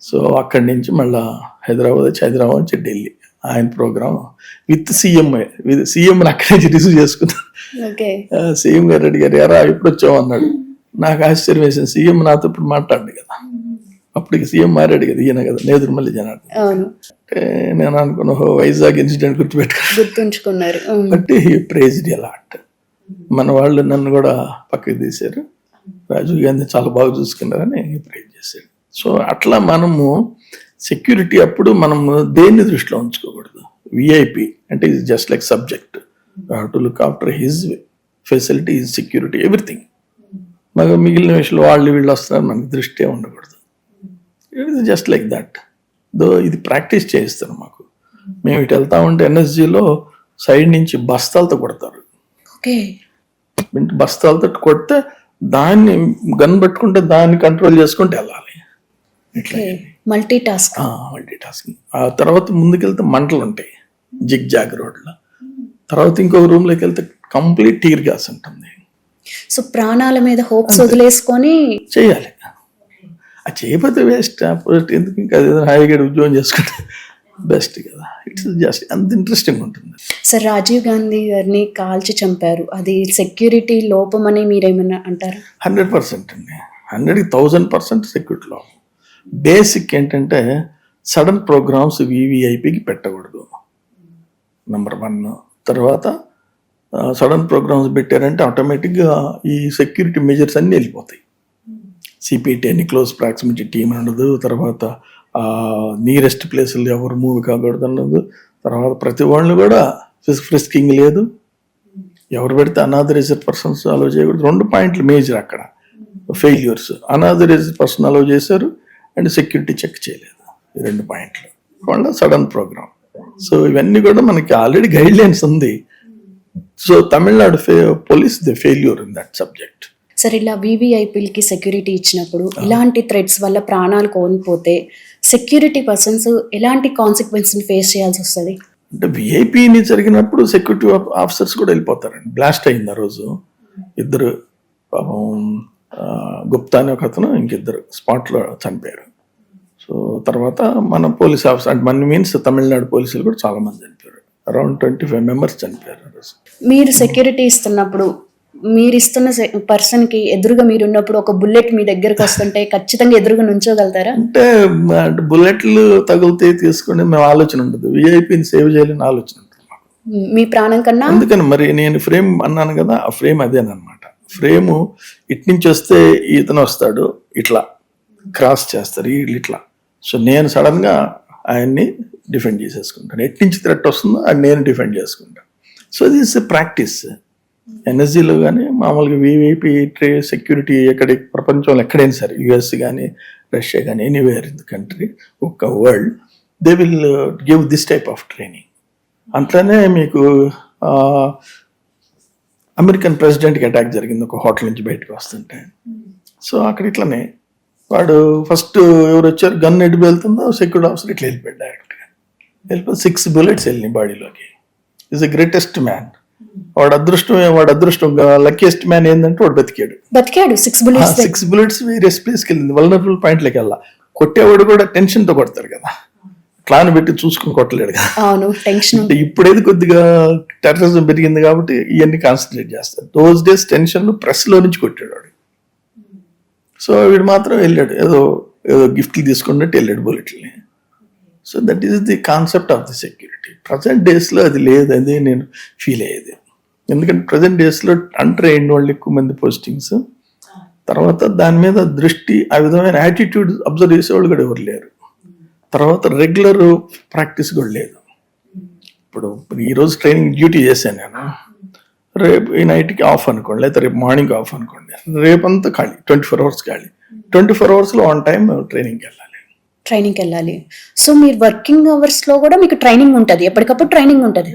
So అక్కడి నుంచి మళ్ళీ హైదరాబాద్ నుంచి ఢిల్లీ ఆయన ప్రోగ్రామ్ విత్ సీఎం అక్కడి నుంచి రిసీవ్ చేసుకున్నాను. సీఎం గారు అడిగారు, ఎరా ఇప్పుడు వచ్చావు అన్నాడు. నాకు ఆశ్చర్యం వేసింది, సీఎం నాతో ఇప్పుడు మాట్లాడు కదా, అప్పటికి సీఎం మారాడు కదా, ఈయన కదా నేదురుమల్లి జనార్దన్. నేను అనుకున్నా వైజాగ్ ఇన్సిడెంట్ గుర్తుంచుకున్నారు. But he praised a lot. మన వాళ్ళు నన్ను కూడా పక్కకి తీశారు, రాజీవ్ గాంధీ చాలా బాగా చూసుకున్నారని ప్రైజ్ చేశాడు. సో అట్లా మనము సెక్యూరిటీ అప్పుడు మనము దేన్ని దృష్టిలో ఉంచుకోకూడదు. విఐపి అంటే is just like subject, to look after his facility, his security, everything. మాకు మిగిలిన విషయంలో వీళ్ళు వస్తున్నారు, మనకు దృష్టి ఉండకూడదు. It is just like that. ఇది ప్రాక్టీస్ చేయిస్తారు మాకు. మేము ఇటు వెళ్తా ఉంటే ఎన్ఎస్జీలో సైడ్ నుంచి బస్తాలతో కొడతారు. బస్తాలతో కొడితే దాన్ని గన్ పెట్టుకుంటే దాన్ని కంట్రోల్ చేసుకుంటూ వెళ్ళాలి. ఇట్లా మల్టీ టాస్కింగ్. ఆ తర్వాత ముందుకెళ్తే మంటలు ఉంటాయి జిగ్ జాగ్ రోడ్లో. తర్వాత ఇంకొక రూమ్లోకి వెళ్తే కంప్లీట్ టీర్ గ్యాస్ ఉంటుంది. సో ప్రాణాల మీద హోప్స్ వదిలేసుకొని చేయాలి. అది చేయకపోతే వేస్ట్. ఎందుకు ఇంకా హాయిగా ఉద్యోగం చేసుకుంటే బెస్ట్ కదా. ఇట్స్ జస్ట్ అంత ఇంట్రెస్టింగ్ ఉంటుంది. సార్, రాజీవ్ గాంధీ గారిని కాల్చి చంపారు, అది సెక్యూరిటీ లోపం అని మీరేమన్నా అంటారా? 100% అండి, 100,000% సెక్యూరిటీ లోపం. బేసిక్ ఏంటంటే సడన్ ప్రోగ్రామ్స్ వివిఐపికి పెట్టకూడదు, నెంబర్ 1. తర్వాత సడన్ ప్రోగ్రామ్స్ పెట్టారంటే ఆటోమేటిక్గా ఈ సెక్యూరిటీ మెజర్స్ అన్నీ వెళ్ళిపోతాయి. సిపిటి అని క్లోజ్ ప్రాక్సిమిటీ టీమ్ ఉండదు. తర్వాత నియరెస్ట్ ప్లేసులు ఎవరు మూవ్ కాకూడదు అన్నది. తర్వాత ప్రతి వాళ్ళు కూడా ఫ్రిస్కింగ్ లేదు, ఎవరు పెడితే అనాథరైజ్డ్ పర్సన్స్ అలో చేయకూడదు. 2 పాయింట్లు మేజర్ అక్కడ ఫెయిల్యూర్స్. అనాథరైజ్డ్ పర్సన్ అలో చేశారు అండ్ సెక్యూరిటీ చెక్ చేయలేదు. ఈ 2 పాయింట్లు వాళ్ళ సడన్ ప్రోగ్రామ్. సో ఇవన్నీ కూడా మనకి ఆల్రెడీ గైడ్ లైన్స్ ఉంది. So Tamil Nadu police the failure in that subject. Sir, ఇలా వివిఐపీలకి సెక్యూరిటీ ఇచ్చినప్పుడు ఇలాంటి థ్రెట్స్ వల్ల ప్రాణాలు కోల్పోతే సెక్యూరిటీ పర్సన్స్ ఎలాంటి కాన్సిక్వెన్స్ని ఫేస్ చేయాల్సి వస్తుంది? అంటే విఐపీని జరిగినప్పుడు సెక్యూరిటీ ఆఫీసర్స్ కూడా వెళ్ళిపోతారండి. బ్లాస్ట్ అయింది ఆ రోజు, 2 పాపం గుప్తా అని ఒక అతను, ఇంకిద్దరు స్పాట్లో చనిపోయారు. సో తర్వాత మన పోలీస్ ఆఫీసర్ అంటే మన మీన్స్ తమిళనాడు పోలీసులు కూడా చాలా మంది చనిపోయారు. అరౌండ్ 25 మెంబర్స్ చనిపోయారు ఆ రోజు. మీరు సెక్యూరిటీ ఇస్తున్నప్పుడు మీరు ఇస్తున్న పర్సన్కి ఎదురుగా మీరు ఉన్నప్పుడు ఒక బుల్లెట్ మీ దగ్గరకు వస్తుంటే ఖచ్చితంగా ఎదురుగా నుంచోగలుగుతారా? అంటే బుల్లెట్లు తగిలితే తీసుకుని మేము ఆలోచన ఉండదు, విఐపీని సేవ్ చేయాలని ఆలోచన ఉంటుంది మీ ప్రాణం కన్నా. అందుకని మరి నేను ఫ్రేమ్ అన్నాను కదా, ఆ ఫ్రేమ్ అదేనమాట. ఫ్రేము ఇటు నుంచి వస్తే ఇతను వస్తాడు, ఇట్లా క్రాస్ చేస్తారు ఇట్లా. సో నేను సడన్ గా ఆయన్ని డిఫెండ్ చేసేసుకుంటాను. ఎటు నుంచి థ్రెట్ వస్తుందో అది నేను డిఫెండ్ చేసుకుంటాను. So this practice. ఎన్ఎస్జీలో కానీ మామూలుగా విఐపి సెక్యూరిటీ ప్రపంచంలో ఎక్కడైనా సరే, యుఎస్ కానీ రష్యా కానీ ఎనీవేర్ ఇన్ ద కంట్రీ ఒక world, they will give this type of training. అట్లనే మీకు అమెరికన్ ప్రెసిడెంట్కి అటాక్ జరిగింది ఒక హోటల్ నుంచి బయటకు వస్తుంటే. సో అక్కడ ఇట్లనే వాడు ఫస్ట్ ఎవరు వచ్చారు, గన్ ఎటు వెళ్తుందో సెక్యూరిటీ ఆఫీసర్ ఇట్లా వెళ్ళిపోయాడు డైరెక్ట్గా. వెళ్ళిపోయి 6 bullets వెళ్ళినాయి బాడీలోకి. Is the greatest man. వాడు అదృష్టం లక్కీయెస్ట్ మ్యాన్ ఏంటంటే వాడు బతికాడు. 6 bullets వేరియస్ ప్లేస్కి వెళ్ళింది, వల్నరబుల్ పాయింట్లోకి వెళ్ళా. కొట్టేవాడు కూడా టెన్షన్తో కొడతారు కదా, ప్లాన్ పెట్టి చూసుకుని కొట్టలేడు కదా. అంటే ఇప్పుడేది కొద్దిగా టెర్రరిజం పెరిగింది కాబట్టి ఇవన్నీ కాన్సన్ట్రేట్ చేస్తారు. దోస్ డేస్ టెన్షన్ ప్రెస్లో నుంచి కొట్టాడు వాడు. సో వీడు మాత్రం వెళ్ళాడు, ఏదో గిఫ్ట్లు తీసుకున్నట్టు వెళ్ళాడు బుల్లెట్ని. So that is the concept of the security. Present డేస్లో అది లేదు, అది నేను ఫీల్ అయ్యేది. ఎందుకంటే ప్రజెంట్ డేస్లో అన్ట్రైన్డ్ వాళ్ళు ఎక్కువ మంది పోస్టింగ్స్, తర్వాత దాని మీద దృష్టి, ఆ విధమైన యాటిట్యూడ్ అబ్జర్వ్ చేసేవాళ్ళు కూడా ఎవరు లేరు. తర్వాత రెగ్యులర్ ప్రాక్టీస్ కూడా లేదు. ఇప్పుడు ఈరోజు ట్రైనింగ్ డ్యూటీ చేశాను నేను, రేపు ఈ నైట్కి ఆఫ్ అనుకోండి, లేదా రేపు మార్నింగ్ ఆఫ్ అనుకోండి, రేపంతా ఖాళీ, 24 hours ఖాళీ. 24 hours ఆన్ టైం ట్రైనింగ్కి వెళ్ళాలి. సో మీరు వర్కింగ్ అవర్స్లో కూడా మీకు ట్రైనింగ్ ఉంటుంది, ఎప్పటికప్పుడు ట్రైనింగ్ ఉంటుంది.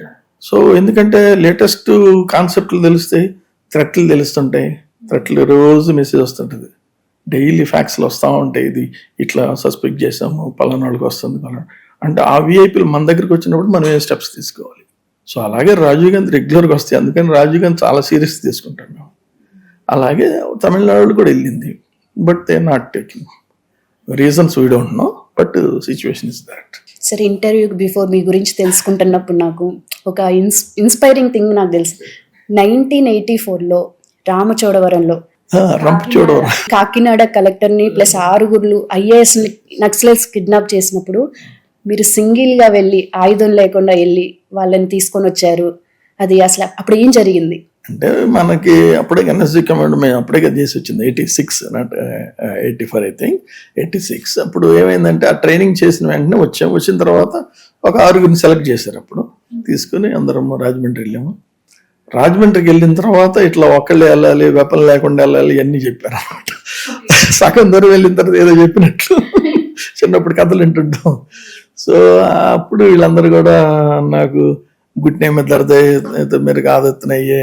సో ఎందుకంటే లేటెస్ట్ కాన్సెప్ట్లు తెలుస్తాయి, థ్రెట్లు తెలుస్తుంటాయి. థ్రెట్లు రోజు మెసేజ్ వస్తుంటుంది, డైలీ ఫ్యాక్స్లు వస్తూ ఉంటాయి. ఇది ఇట్లా సస్పెక్ట్ చేసాము, పలానా వాళ్ళకి వస్తుంది, పలానా అంటే ఆ విఐపీలు మన దగ్గరికి వచ్చినప్పుడు మనం ఏ స్టెప్స్ తీసుకోవాలి. సో అలాగే రాజీవ్ గాంధీ రెగ్యులర్గా వస్తాయి, అందుకని రాజీవ్ గాంధీ చాలా సీరియస్ తీసుకుంటాం మేము. అలాగే తమిళనాడు కూడా వెళ్ళింది, but they not taking reasons we don't know, but situation is that. సరే, ఇంటర్వ్యూకి బిఫోర్ మీ గురించి తెలుసుకుంటున్నప్పుడు నాకు ఒక ఇన్స్పైరింగ్ థింగ్ నాకు తెలుసు. 1984లో రామచోడవరంలో రంపచోడవరం కాకినాడ కలెక్టర్ని ప్లస్ 6 IAS నక్సలైట్స్ కిడ్నాప్ చేసినప్పుడు మీరు సింగిల్గా వెళ్ళి ఆయుధం లేకుండా వెళ్ళి వాళ్ళని తీసుకొని వచ్చారు. అది అసలు అప్పుడు ఏం జరిగింది? అంటే మనకి అప్పుడే ఎన్ఎస్జీ కమాండ్ మేము అప్పుడే చేసి వచ్చింది 86 నాట్ 84 ఐ థింక్ 86. అప్పుడు ఏమైందంటే ఆ ట్రైనింగ్ చేసిన వెంటనే వచ్చిన తర్వాత ఒక 6 సెలెక్ట్ చేశారు. అప్పుడు తీసుకుని అందరం రాజమండ్రి వెళ్ళాము. రాజమండ్రికి వెళ్ళిన తర్వాత ఇట్లా ఒక్కళ్ళే వెళ్ళాలి, వెపన్ లేకుండా వెళ్ళాలి ఇవన్నీ చెప్పారు అనమాట. సగం దూరం వెళ్ళిన తర్వాత ఏదో చెప్పినట్లు చిన్నప్పుడు కథలు వింటుంటాం. సో అప్పుడు వీళ్ళందరూ కూడా నాకు గుడ్ నేమ్ దర్దే మీరు కాదెత్తునయ్యే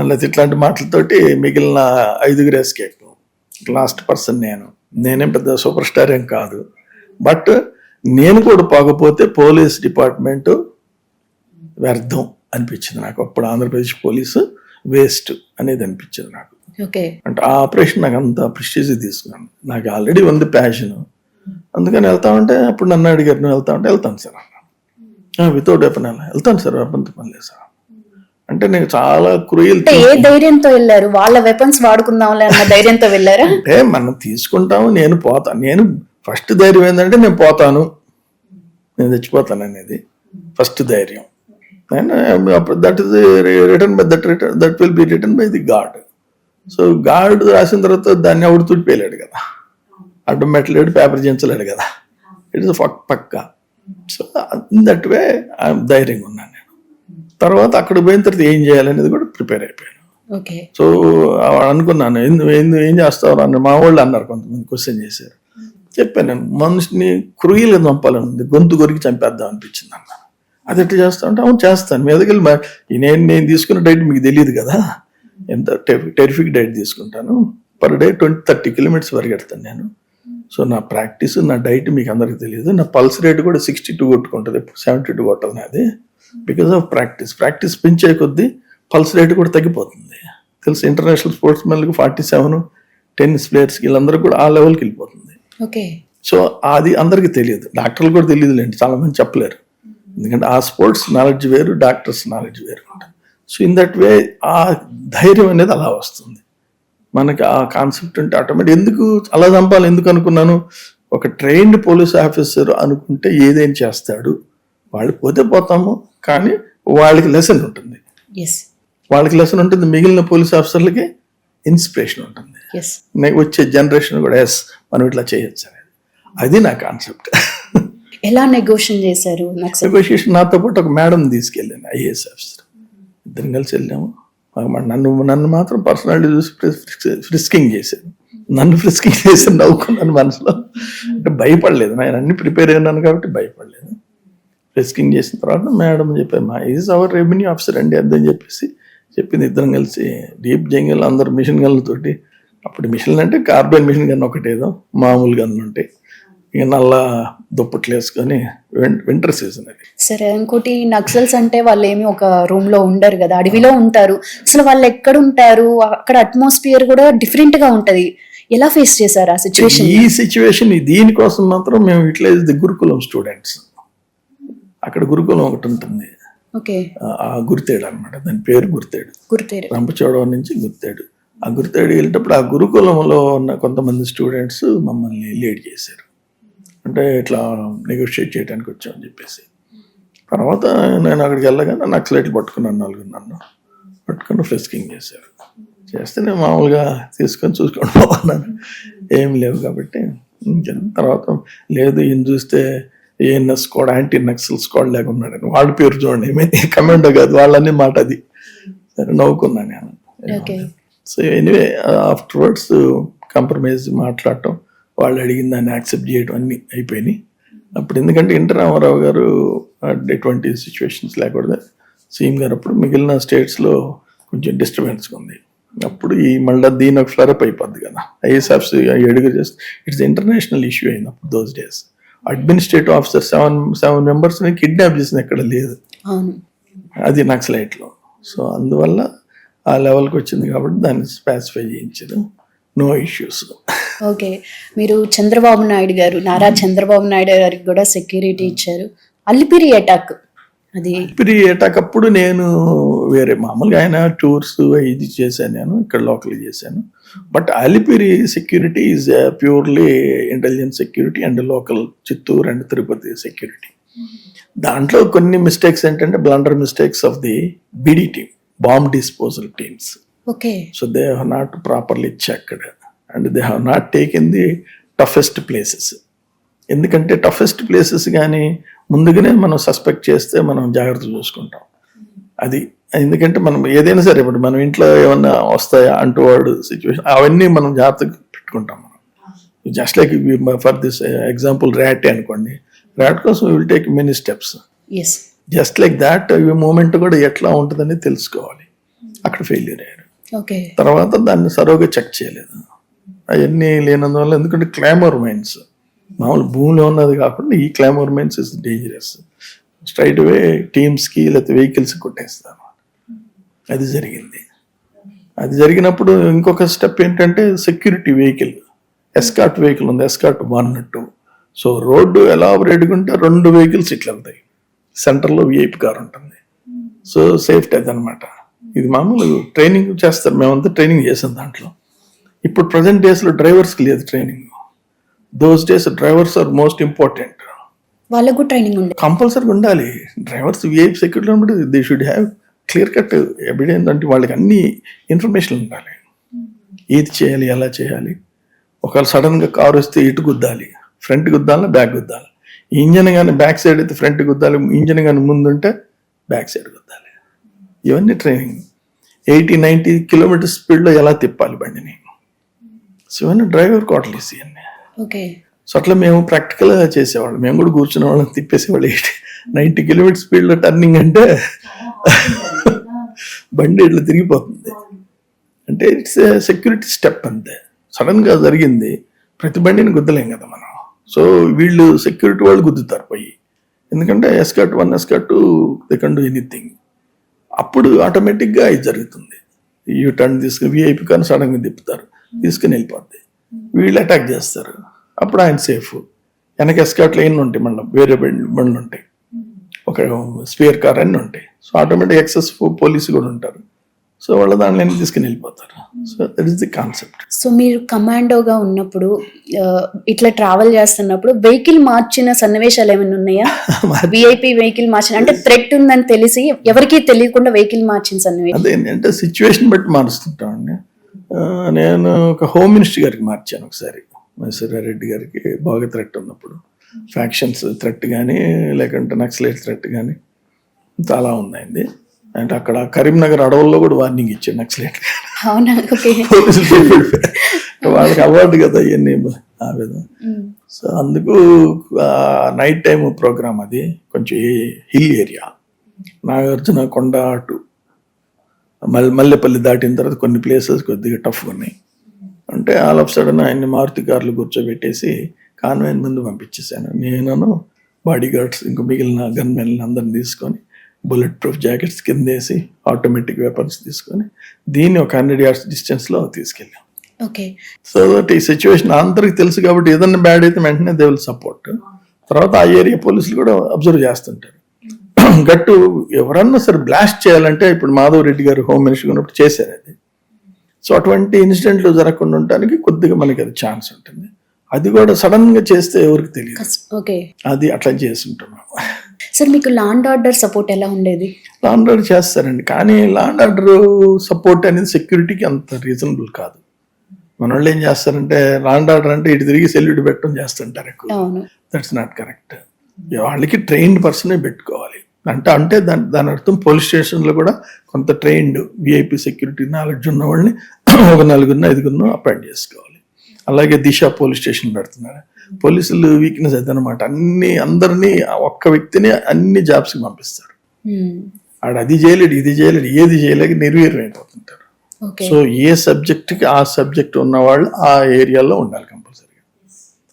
లేకపోతే ఇట్లాంటి మాటలతోటి మిగిలిన 5 ఎస్కేప్. లాస్ట్ పర్సన్ నేనేం పెద్ద సూపర్ స్టార్ ఏం కాదు, బట్ నేను కూడా పోకపోతే పోలీస్ డిపార్ట్మెంట్ వ్యర్థం అనిపించింది నాకు. అప్పుడు ఆంధ్రప్రదేశ్ పోలీసు వేస్ట్ అనేది అనిపించింది నాకు. అంటే ఆ ఆపరేషన్ నాకు అంత ప్రెస్టీజ్ తీసుకున్నాను. నాకు ఆల్రెడీ ఉంది ప్యాషన్, అందుకని వెళ్తామంటే అప్పుడు నన్ను అడిగారు నువ్వు వెళ్తామంటే వెళ్తాను సార్ అన్నాను. వితౌట్ వెపన్ వెళ్తాను సార్, వెపన్తో పని లేదు సార్ అంటే నేను చాలా క్రూయల్. ఏ ధైర్యంతో వెళ్ళారు? వాళ్ళ వెపన్స్ వాడుకుందాంలే అన్న ధైర్యంతో వెళ్ళారా? అంటే మనం తీసుకుంటాము, నేను పోతాను. నేను ఫస్ట్ ధైర్యం ఏంటంటే నేను పోతాను, నేను చచ్చిపోతాను అనేది ఫస్ట్ ధైర్యం. And that is written by that will be written by the God. So God రాసిన తర్వాత దాన్ని ఎవడు తుడిపోయలేడు కదా, అడ్డం పెట్టలేడు, పేపర్ చేయించలేడు కదా, it is pakka. So that way ధైర్యంగా ఉన్నాను నేను. తర్వాత అక్కడ పోయిన తర్వాత ఏం చేయాలనేది కూడా ప్రిపేర్ అయిపోయాను. సో అనుకున్నాను ఏం చేస్తావు అన్న మా వాళ్ళు అన్నారు, కొంతమంది క్వశ్చన్ చేశారు. చెప్పాను నేను మనిషిని క్రూయల్గా చంపాలని ఉంది, గొంతు కొరికి చంపేద్దాం అనిపించింది అన్నారు. అది ఎట్లా చేస్తా అంటే అవును చేస్తాను, మీ దగ్గర నేను తీసుకున్న డైట్ మీకు తెలియదు కదా, ఎంత టెరిఫిక్ డైట్ తీసుకుంటాను. పర్ డే 20-30 కిలోమీటర్స్ పరిగెడతాను నేను. సో నా ప్రాక్టీస్ నా డైట్ మీకు అందరికి తెలియదు. నా పల్స్ రేట్ కూడా 62 కొట్టుకుంటుంది, 72 కొట్టదు నాది. బికాస్ ఆఫ్ ప్రాక్టీస్ పెంచే కొద్దీ పల్స్ రేట్ కూడా తగ్గిపోతుంది. తెలుసు ఇంటర్నేషనల్ స్పోర్ట్స్ మెన్లకు 47, టెన్నిస్ ప్లేయర్స్కి వీళ్ళందరూ కూడా ఆ లెవెల్కి వెళ్ళిపోతుంది. సో అది అందరికీ తెలియదు, డాక్టర్లు కూడా తెలియదు లేండి, చాలా మంది చెప్పలేరు. ఎందుకంటే ఆ స్పోర్ట్స్ నాలెడ్జ్ వేరు, డాక్టర్స్ నాలెడ్జ్ వేరు ఉంటుంది. సో ఇన్ దట్ వే ఆ ధైర్యం అనేది అలా వస్తుంది మనకి. ఆ కాన్సెప్ట్ అంటే ఆటోమేటిక్ ఎందుకు అలా చంపాలి ఎందుకు అనుకున్నాను, ఒక ట్రైన్డ్ పోలీస్ ఆఫీసర్ అనుకుంటే ఏదేం చేస్తాడు, వాళ్ళు పోతే పోతాము, కానీ వాళ్ళకి లెసన్ ఉంటుంది, మిగిలిన పోలీస్ ఆఫీసర్లకి ఇన్స్పిరేషన్ ఉంటుంది, వచ్చే జనరేషన్ కూడా ఎస్ మనం ఇట్లా చేయొచ్చు అనేది. అది నా కాన్సెప్ట్. ఎలా నెగోషియేషన్ చేశారు? నెగోషియేషన్ నాతో పాటు ఒక మేడం తీసుకెళ్ళాను, IAS ఆఫీసర్. ఇద్దరం కలిసి వెళ్ళాము. నన్ను మాత్రం పర్సనాలిటీ చూసి ఫ్రిస్కింగ్ చేశాను. నన్ను ఫ్రిస్కింగ్ చేసి నవ్వుకున్నాను మనసులో. అంటే భయపడలేదు, నేను అన్ని ప్రిపేర్ అయినాను కాబట్టి భయపడలేదు. ఫ్రిస్కింగ్ చేసిన తర్వాత మేడం చెప్పారు, మా ఈజ్ అవర్ రెవెన్యూ ఆఫీసర్ అండి అదని చెప్పింది. ఇద్దరం కలిసి డీప్ జంగిల్ అందరు మిషన్ గన్లతోటి, అప్పుడు మిషన్లు అంటే కార్బైన్ మిషన్ గన్ ఒకటేదో, మామూలు గన్లు ఉంటాయి, ఇక నల్ల దుప్పట్లు వేసుకొని. వింటర్ సీజన్ అది. సరే, ఇంకోటి నక్సల్స్ అంటే వాళ్ళు ఏమి ఒక రూమ్ లో ఉండరు కదా, అడవిలో ఉంటారు. అసలు వాళ్ళు ఎక్కడ ఉంటారు? అక్కడ అట్మాస్ఫియర్ కూడా డిఫరెంట్ గా ఉంటది. ఎలా ఫేస్ చేశారు ఆ సిచ్యువేషన్? ఈ సిచ్యువేషన్ దీనికోసం మాత్రం మేము యూటిలైజ్ ది గురుకులం స్టూడెంట్స్. అక్కడ గురుకులం ఒకటి ఉంటుంది, ఆ గుర్తేడు అనమాట, దాని పేరు గుర్తేడు. రంపచోడవరం నుంచి గుర్తేడు. ఆ గుర్తేడు వెళ్ళేటప్పుడు ఆ గురుకులంలో ఉన్న కొంతమంది స్టూడెంట్స్ మమ్మల్ని లీడ్ చేశారు. అంటే ఇట్లా నెగోషియేట్ చేయడానికి వచ్చామని చెప్పేసి. తర్వాత నేను అక్కడికి వెళ్ళగానే నక్సలైట్లు పట్టుకున్నాను, 4 నన్ను పట్టుకుని ఫ్రిస్కింగ్ చేశారు. చేస్తే నేను మామూలుగా తీసుకొని చూసుకొని పోతున్నాను, ఏం లేవు కాబట్టి. తర్వాత లేదు ఈయన చూస్తే ANS squad, anti Naxal squad లేక ఉన్నాడని, వాళ్ళ పేరు చూడండి, ఏమైంది కమాండో కాదు వాళ్ళని మాట అది. సరే నవ్వుకున్నాను నేను. సో ఎనీవే ఆఫ్టర్వర్డ్స్ కాంప్రమైజ్ మాట్లాడటం, వాళ్ళు అడిగిన దాన్ని యాక్సెప్ట్ చేయడం అన్నీ అయిపోయినాయి. అప్పుడు ఎందుకంటే ఎన్టీ రామారావు గారు ఎటువంటి సిచ్యువేషన్స్ లేకూడదు, సీఎం గారు అప్పుడు మిగిలిన స్టేట్స్లో కొంచెం డిస్టర్బెన్స్గా ఉంది. అప్పుడు ఈ మళ్ళీ దీని ఒక ఫ్లరప్ అయిపోద్ది కదా, IAS ఆఫీసర్ అడుగు చేస్తే ఇట్స్ ఇంటర్నేషనల్ ఇష్యూ అయింది అప్పుడు దోస్ డేస్. అడ్మినిస్ట్రేటివ్ ఆఫీసర్ 7 మెంబర్స్ని కిడ్నాప్ చేసింది ఎక్కడ లేదు, అవును. అది నక్సలైట్లో. సో అందువల్ల ఆ లెవెల్కి వచ్చింది కాబట్టి దాన్ని స్పాసిఫై చేయించారు, నో ఇష్యూస్. ఓకే, మీరు చంద్రబాబు నాయుడు గారు, నారా చంద్రబాబు నాయుడు గారికి కూడా సెక్యూరిటీ ఇచ్చారు. అల్లిపిరి అటాక్, అది అలిపిరి అటాక్ అప్పుడు నేను వేరే మామూలుగా ఆయన టూర్స్ ఇది చేశాను, నేను ఇక్కడ లోకల్ చేశాను. But Alipiri security is purely intelligence security and local Chittoor and Tirupati security. దాంట్లో కొన్ని మిస్టేక్స్ ఏంటంటే blunder mistakes of the BD team, bomb disposal teams. Okay, so they have not properly checked and they have not taken the toughest places. ఎందుకంటే toughest places కానీ ముందుగానే మనం suspect చేస్తే మనం జాగ్రత్త చూసుకుంటాం. అది ఎందుకంటే మనం ఏదైనా సరే ఇప్పుడు మనం ఇంట్లో ఏమన్నా వస్తాయా అంటువాడు సిచ్యువేషన్, అవన్నీ మనం జాగ్రత్తగా పెట్టుకుంటాం. మనం just like for this example rat అనుకోండి, ర్యాట్ కోసం will take many steps. Just like that ఈ మూమెంట్ కూడా ఎట్లా ఉంటుందని తెలుసుకోవాలి. అక్కడ ఫెయిల్యూర్ అయ్యారు. ఓకే, తర్వాత దాన్ని సరిగ్గా చెక్ చేయలేదు, అవన్నీ లేనందువల్ల. ఎందుకంటే క్లామర్ మైన్స్ మామూలు భూమిలో ఉన్నది కాకుండా ఈ క్లామర్ మైన్స్ ఇస్ డేంజరస్. స్ట్రైట్ అవే టీమ్స్కి లేకపోతే వెహికల్స్కి కొట్టేస్తారు. అది జరిగింది. అది జరిగినప్పుడు ఇంకొక స్టెప్ ఏంటంటే సెక్యూరిటీ వెహికల్, ఎస్కార్ట్ వెహికల్ ఉంది, ఎస్కార్ట్ 1, 2. సో రోడ్డు ఎలాబరేట్గా ఉంటే 2 వెహికల్స్ ఇట్లా వెళ్తాయి, సెంటర్లో విఐపి కార్ ఉంటుంది. సో సేఫ్టీ అదనమాట. ఇది మామూలు ట్రైనింగ్ చేస్తారు, మేమంతా ట్రైనింగ్ చేసాం దాంట్లో. ఇప్పుడు ప్రజెంట్ డేస్లో డ్రైవర్స్కి లేదు training. Those days drivers are most important. వాళ్ళకు ట్రైనింగ్ ఉంది, కంపల్సరీగా ఉండాలి. డ్రైవర్స్ విఐపి సెక్యూరిటీ ఉన్నప్పుడు they should have clear cut evidence, అంటే వాళ్ళకి అన్ని ఇన్ఫర్మేషన్ ఉండాలి. ఏది చేయాలి, ఎలా చేయాలి. ఒకవేళ సడన్గా కారు వస్తే ఇటు గుద్దాలి, ఫ్రంట్ గుద్దాలి, బ్యాక్ గుద్దాలి. ఇంజన్ కానీ బ్యాక్ సైడ్ అయితే ఫ్రంట్ గుద్దాలి, ఇంజన్ కానీ ముందుంటే బ్యాక్ సైడ్ గుద్దాలి. ఇవన్నీ ట్రైనింగ్. 80-90 కిలోమీటర్ స్పీడ్లో ఎలా తిప్పాలి బండిని. సో ఇవన్నీ డ్రైవర్ కోటలీస్ ఇవన్నీ. ఓకే, సో అట్లా మేము ప్రాక్టికల్గా చేసేవాళ్ళం. మేము కూడా కూర్చునే వాళ్ళని తిప్పేసేవాళ్ళు. 90 కిలోమీటర్ స్పీడ్లో టర్నింగ్ అంటే బండి ఇట్లా తిరిగిపోతుంది. అంటే ఇట్స్ సెక్యూరిటీ స్టెప్ అంతే. సడన్గా జరిగింది, ప్రతి బండిని గుద్దలేం కదా మనం. సో వీళ్ళు సెక్యూరిటీ వాళ్ళు గుద్దుతారు పోయి, ఎందుకంటే escort 1, escort 2 they can do anything. అప్పుడు ఆటోమేటిక్గా ఇది జరుగుతుంది. యూ టర్న్ తీసుకుని విఐపి కానీ సడన్గా తిప్పుతారు, తీసుకుని వెళ్ళిపోద్ది. వీళ్ళు అటాక్ చేస్తారు, అప్పుడు ఆయన సేఫ్. వెనక ఎస్కార్ట్లు ఎన్ని ఉంటాయి, మళ్ళీ వేరే బండ్లు ఉంటాయి, ఒక స్పేర్ కార్ అన్నీ ఉంటాయి. సో ఆటోమేటిక్ ఎక్సెస్ పోలీసు కూడా ఉంటారు. సో వాళ్ళ దాంట్లో తీసుకుని వెళ్ళిపోతారు. So that is the concept. So మీరు కమాండోగా ఉన్నప్పుడు ఇట్లా ట్రావెల్ చేస్తున్నప్పుడు వెహికల్ మార్చిన సన్నివేశాలు ఏమైనా ఉన్నాయా? విఐపి వెహికల్ మార్చిన అంటే థ్రెట్ ఉందని తెలిసి ఎవరికీ తెలియకుండా వెహికల్ మార్చిన సన్నివేశం? అదేంటంటే సిచ్యువేషన్ బట్టి మారుస్తుంటామండి. నేను ఒక హోమ్ మినిస్టర్ గారికి మార్చాను ఒకసారి, రెడ్డి గారికి బాగా థ్రెట్ ఉన్నప్పుడు. ఫ్యాక్షన్స్ థ్రెట్ కానీ లేకుంటే నక్సలైట్ థ్రెట్ కానీ చాలా ఉన్నాయండి. అంటే అక్కడ కరీంనగర్ అడవుల్లో కూడా వార్నింగ్ ఇచ్చాడు నక్సలైట్. పోలీసులు వాళ్ళకి అవార్డు కదా ఇవన్నీ ఆ విధంగా. సో అందుకు నైట్ టైం ప్రోగ్రామ్, అది కొంచెం హిల్ ఏరియా, నాగార్జున కొండ అటు మల్లెపల్లి దాటిన తర్వాత కొన్ని ప్లేసెస్ కొద్దిగా టఫ్గా ఉన్నాయి. అంటే ఆల్ ఆఫ్ సడన్ ఆయన్ని మారుతి కార్లు కూర్చోబెట్టేసి కాన్వాయ్ ముందు పంపించేసాను. నేను బాడీ గార్డ్స్ ఇంకో మిగిలిన గన్మెన్ అందరిని తీసుకొని బుల్లెట్ ప్రూఫ్ జాకెట్స్ కింద వేసి ఆటోమేటిక్ వెపన్స్ తీసుకొని దీన్ని ఒక 100 yards డిస్టెన్స్లో తీసుకెళ్ళాం. సో దట్ ఈ సిచ్యువేషన్ అందరికి తెలుసు కాబట్టి ఏదన్నా బ్యాడ్ అయితే వెంటనే దే విల్ సపోర్ట్. తర్వాత ఆ ఏరియా పోలీసులు కూడా అబ్జర్వ్ చేస్తుంటారు. గట్టు ఎవరన్నా సరే బ్లాస్ట్ చేయాలంటే ఇప్పుడు మాధవ్ రెడ్డి గారు హోమ్ మినిస్టర్ ఉన్నప్పుడు చేశారు అది. సో అటువంటి ఇన్సిడెంట్లు జరగకుండా ఉండడానికి కొద్దిగా మనకి అది ఛాన్స్ ఉంటుంది. అది కూడా సడన్ గా చేస్తే ఎవరికి తెలియదు. అది అట్లా చేస్తుంటున్నాం. సార్ మీకు లా అండ్ ఆర్డర్ సపోర్ట్ ఎలా ఉండేది? లా అండ్ ఆర్డర్ చేస్తారండి, కానీ లా అండ్ ఆర్డర్ సపోర్ట్ అనేది సెక్యూరిటీకి అంత రీజనబుల్ కాదు. మన వాళ్ళు ఏం చేస్తారంటే లా అండ్ ఆర్డర్ అంటే ఇటు తిరిగి సెల్యూట్ పెట్టడం చేస్తుంటారు ఎక్కువ. That's not correct. వాళ్ళకి ట్రైన్డ్ పర్సనే పెట్టుకోవాలి. అంటే దాని అర్థం పోలీస్ స్టేషన్లో కూడా కొంత ట్రైన్డ్ విఐపి సెక్యూరిటీ నాలెడ్జ్ ఉన్న వాళ్ళని ఒక 4-5 అపాయింట్ చేసుకోవాలి. అలాగే దిశ పోలీస్ స్టేషన్ పెడుతున్నారు. పోలీసులు వీక్నెస్ అదనమాట, అందరినీ ఒక్క వ్యక్తిని అన్ని జాబ్స్కి పంపిస్తారు. ఆడ అది చేయలేడు, ఇది చేయలేడు, ఏది చేయలేక నిర్వీర్యం అయిపోతుంటారు. సో ఏ సబ్జెక్ట్కి ఆ సబ్జెక్ట్ ఉన్న వాళ్ళు ఆ ఏరియాలో ఉండాలి కంపల్సరీగా.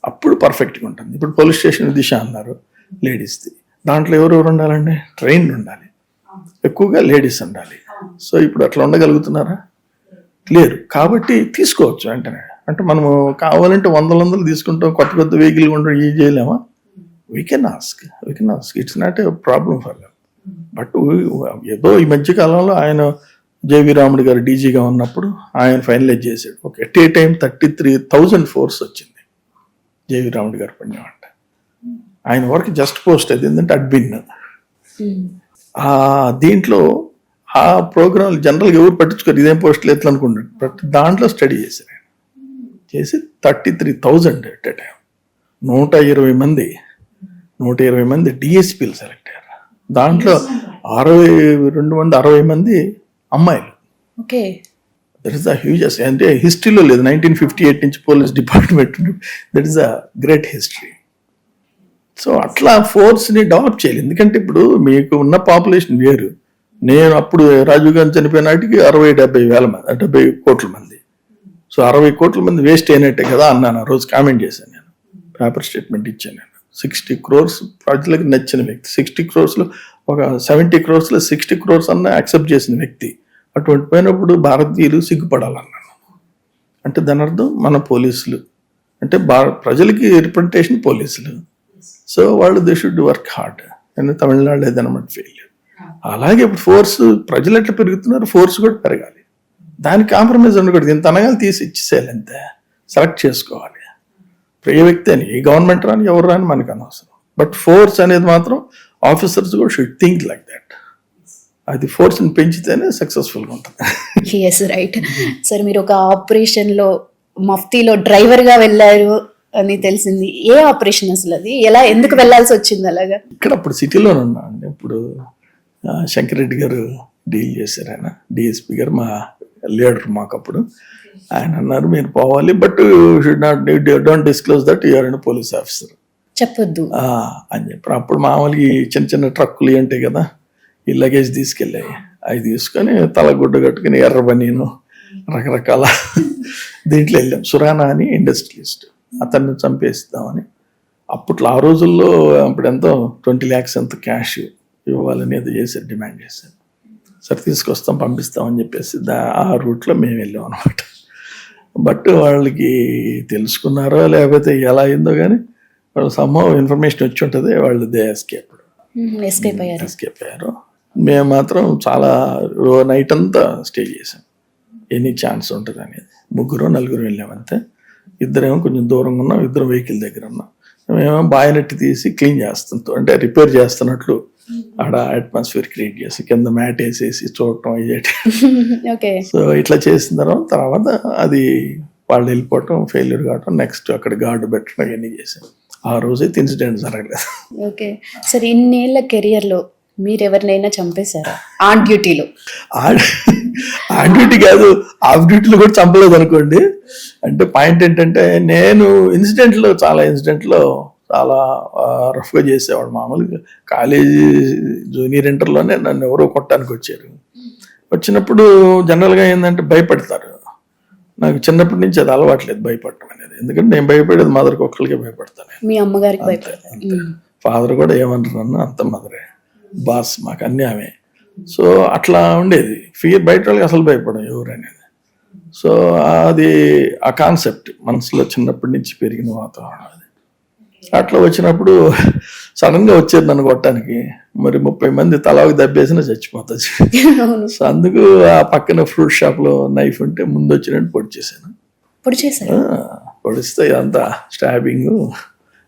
అప్పుడు పర్ఫెక్ట్గా ఉంటుంది. ఇప్పుడు పోలీస్ స్టేషన్ దిశ అన్నారు లేడీస్ది, దాంట్లో ఎవరెవరు ఉండాలండి? ట్రైన్డ్ ఉండాలి, ఎక్కువగా లేడీస్ ఉండాలి. సో ఇప్పుడు అట్లా ఉండగలుగుతున్నారా? లేరు. కాబట్టి తీసుకోవచ్చు వెంటనే. అంటే మనము కావాలంటే వందలు తీసుకుంటాం, కొత్త వెహికల్ కొంటాం, ఏం చేయలేమా? We can ask, it's not a problem for them. But ఏదో ఈ మధ్య కాలంలో ఆయన జేవి రాముడు గారు డీజీగా ఉన్నప్పుడు ఆయన ఫైనలైజ్ చేశాడు. ఒక ఎట్ ఏ టైం 33,000 ఫోర్స్ వచ్చింది జేవి రాముడు గారు పుణ్యం అంట. ఆయన వరకు జస్ట్ పోస్ట్ అది ఏంటంటే అడ్మిన్. దీంట్లో ఆ ప్రోగ్రాంలు జనరల్గా ఎవరు పట్టించుకోరు, ఇదేం పోస్టులు ఎట్లా అనుకుంటారు. బట్ దాంట్లో స్టడీ చేశారు ఆయన, చేసి 33,000 ఎట్ ఏ టైం 120 మంది డిఎస్పీలు సెలెక్ట్ అయ్యారు. దాంట్లో 60 మంది అమ్మాయిలు. Okay, that is the hugest. అంటే హిస్టరీలో లేదు, 1958 నుంచి police department, that is the great history. So అట్లా ఫోర్స్ని డెవలప్ చేయాలి. ఎందుకంటే ఇప్పుడు మీకు ఉన్న పాపులేషన్ వేరు. నేను అప్పుడు రాజీవ్ గాంధీ చనిపోయిన నాటికి 70 కోట్ల మంది. సో 60 కోట్ల మంది వేస్ట్ అయినట్టే కదా అన్నాను. ఆ రోజు కామెంట్ చేశాను, నేను పేపర్ స్టేట్మెంట్ ఇచ్చాను. నేను 60 crores ప్రజలకు నచ్చిన వ్యక్తి, 60 crores ఒక 70 crores 60 crores అన్న యాక్సెప్ట్ చేసిన వ్యక్తి. అటువంటి పోయినప్పుడు భారతీయులు సిగ్గుపడాలన్నాను. అంటే దాని అర్థం మన పోలీసులు అంటే ప్రజలకి రిప్రజెంటేషన్ పోలీసులు. సో వాళ్ళు they should work hard. And Tamil Nadu ఏదన్నమాట ఫెయిల్యూర్. అలాగే ఇప్పుడు ఫోర్స్ ప్రజలు ఎట్లా పెరుగుతున్నారు, ఫోర్స్ కూడా పెరగాలి. దానికి కాంప్రమైజ్ ఉండకూడదు. ఇంత అనగానే తీసి ఇచ్చేసేయాలి, అంతే. సెలెక్ట్ చేసుకోవాలి ప్రియ వ్యక్తి అని. ఈ గవర్నమెంట్ రాని ఎవరు రాని మనకు అనవసరం. బట్ ఫోర్స్ అనేది మాత్రం ఆఫీసర్స్ కూడా షుడ్ థింక్ లైక్ దట్. అది ఫోర్స్ని పెంచితేనే సక్సెస్ఫుల్గా ఉంటుంది. Yes, right. సార్, మీరు ఒక ఆపరేషన్లో మఫ్తీలో డ్రైవర్గా వెళ్ళారు అని తెలిసింది. ఏ ఆపరేషన్ అసలు అది? ఎందుకు వెళ్ళాల్సి వచ్చింది అలాగా? ఇక్కడ అప్పుడు సిటీలోనే ఉన్నా అండి. ఇప్పుడు శంకరెడ్డి గారు డీల్ చేశారు. ఆయన డిఎస్పీ గారు మా లీడర్ మాకు. అప్పుడు ఆయన అన్నారు మీరు పోవాలి, but should not don't disclose that you're in police officer, చెప్పొద్దు అని చెప్పారు. అప్పుడు మామూలుగా చిన్న చిన్న ట్రక్కులు ఉంటాయి కదా, ఈ లగేజ్ తీసుకెళ్ళాయి. అవి తీసుకొని తలగుడ్డ కట్టుకుని ఎర్ర బనీను రకరకాల దీంట్లో వెళ్ళాం. సురానా అని ఇండస్ట్రియలిస్ట్, అతన్ని చంపేస్తామని. అప్పట్లో ఆ రోజుల్లో అప్పుడు ఎంతో 20 lakhs ఎంత క్యాష్ ఇవ్వాలని ఏదో చేశారు, డిమాండ్ చేశారు. సరే తీసుకొస్తాం పంపిస్తామని చెప్పేసి ఆ రూట్లో మేము వెళ్ళాం అనమాట. బట్ వాళ్ళకి తెలుసుకున్నారో లేకపోతే ఎలా అయిందో కానీ వాళ్ళు సమ్హౌ ఇన్ఫర్మేషన్ వచ్చి ఉంటుంది. వాళ్ళు ఎస్కేప్ అయ్యారు. మేము మాత్రం చాలా నైట్ అంతా స్టే చేసాం, ఎనీ ఛాన్స్ ఉంటుంది అనేది. 3-4 వెళ్ళామంతే. ఇద్దరేమో కొంచెం దూరంగా ఉన్నాం, ఇద్దరు వెహికల్ దగ్గర ఉన్నాం. మేమేమో బాయినెట్ తీసి క్లీన్ చేస్తుంటూ అంటే రిపేర్ చేస్తున్నట్లు ఆడ అట్మాస్ఫియర్ క్రియేట్ చేసి కింద మ్యాట్ వేసేసి చూడటం ఇదేంటి. సో ఇట్లా చేసిన తర్వాత అది వాళ్ళు వెళ్ళిపోవటం, ఫెయిల్యూర్ కావటం, నెక్స్ట్ అక్కడ గార్డు పెట్టడం ఇవన్నీ చేసాం. ఆ రోజైతే ఇన్సిడెంట్ జరగలేదు. ఓకే సార్, ఇన్నేళ్ల కెరియర్లో మీరు ఎవరినైనా చంపేశారా ఆన్ డ్యూటీలో? ఆన్ డ్యూటీ కాదు, ఆఫ్ డ్యూటీలో కూడా చంపలేదు అనుకోండి. అంటే పాయింట్ ఏంటంటే నేను ఇన్సిడెంట్లో చాలా రఫ్గా చేసేవాడు. మామూలుగా కాలేజీ జూనియర్ ఇంటర్లోనే నన్ను ఎవరో కొట్టడానికి వచ్చారు. వచ్చినప్పుడు జనరల్గా ఏంటంటే భయపడతారు. నాకు చిన్నప్పటి నుంచి అది అలవాట్లేదు భయపడటం అనేది. ఎందుకంటే నేను భయపడేది మదర్కి ఒక్కరికే భయపడతాను. మీ అమ్మగారికి భయపడతాను. ఫాదర్ కూడా ఏమంటారు నన్ను, అంత మదరే బాస్, మాకు అన్నీ ఆమె. సో అట్లా ఉండేది ఫియర్. బయట వాళ్ళకి అసలు భయపడం ఎవరు అనేది. సో అది ఆ కాన్సెప్ట్ మనసులో చిన్నప్పటి నుంచి పెరిగిన వాతావరణం అది. అట్లా వచ్చినప్పుడు సడన్గా వచ్చేది నన్ను కొట్టడానికి. మరి 30 మంది తలాకి దెబ్బేసినా చచ్చిపోతుంది. సో అందుకు ఆ పక్కన ఫ్రూట్ షాప్లో నైఫ్ ఉంటే ముందు వచ్చినట్టు పొడిస్తే అంతా స్టాబింగ్,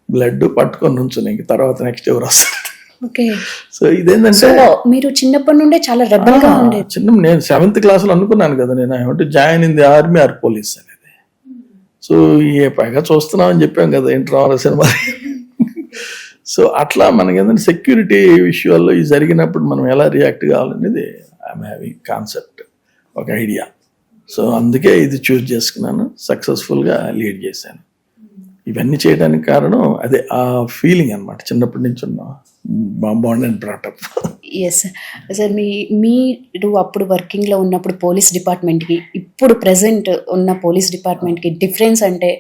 బ్లడ్ పట్టుకొని నుంచుని ఇంక తర్వాత నెక్స్ట్ ఎవరు వస్తారు. సో ఇదేంటంటే మీరు చిన్నప్పటి నుండే చాలా రెబల్ గా ఉండేది. నేను 7th క్లాస్లో అనుకున్నాను కదా నేను ఏమంటే join in the army or police అనేది. సో ఏ పైగా చూస్తున్నాం అని చెప్పాం కదా ఇంటర్ సినిమా. సో అట్లా మనకి ఏంటంటే సెక్యూరిటీ విషయాల్లో ఇది జరిగినప్పుడు మనం ఎలా రియాక్ట్ కావాలనేది ఐఎమ్ హ్యావింగ్ కాన్సెప్ట్, ఒక ఐడియా. సో అందుకే ఇది చూస్ చేసుకున్నాను, సక్సెస్ఫుల్గా లీడ్ చేశాను. ఇవన్నీ చేయడానికి కారణం అదే ఆ ఫీలింగ్ అనమాట, చిన్నప్పటి నుంచి ఉన్న bond and brought up. Yes sir, మీరు అప్పుడు వర్కింగ్లో ఉన్నప్పుడు పోలీస్ డిపార్ట్మెంట్కి ఇప్పుడు ప్రెసెంట్ ఉన్న పోలీస్ డిపార్ట్మెంట్కి డిఫరెన్స్ అంటే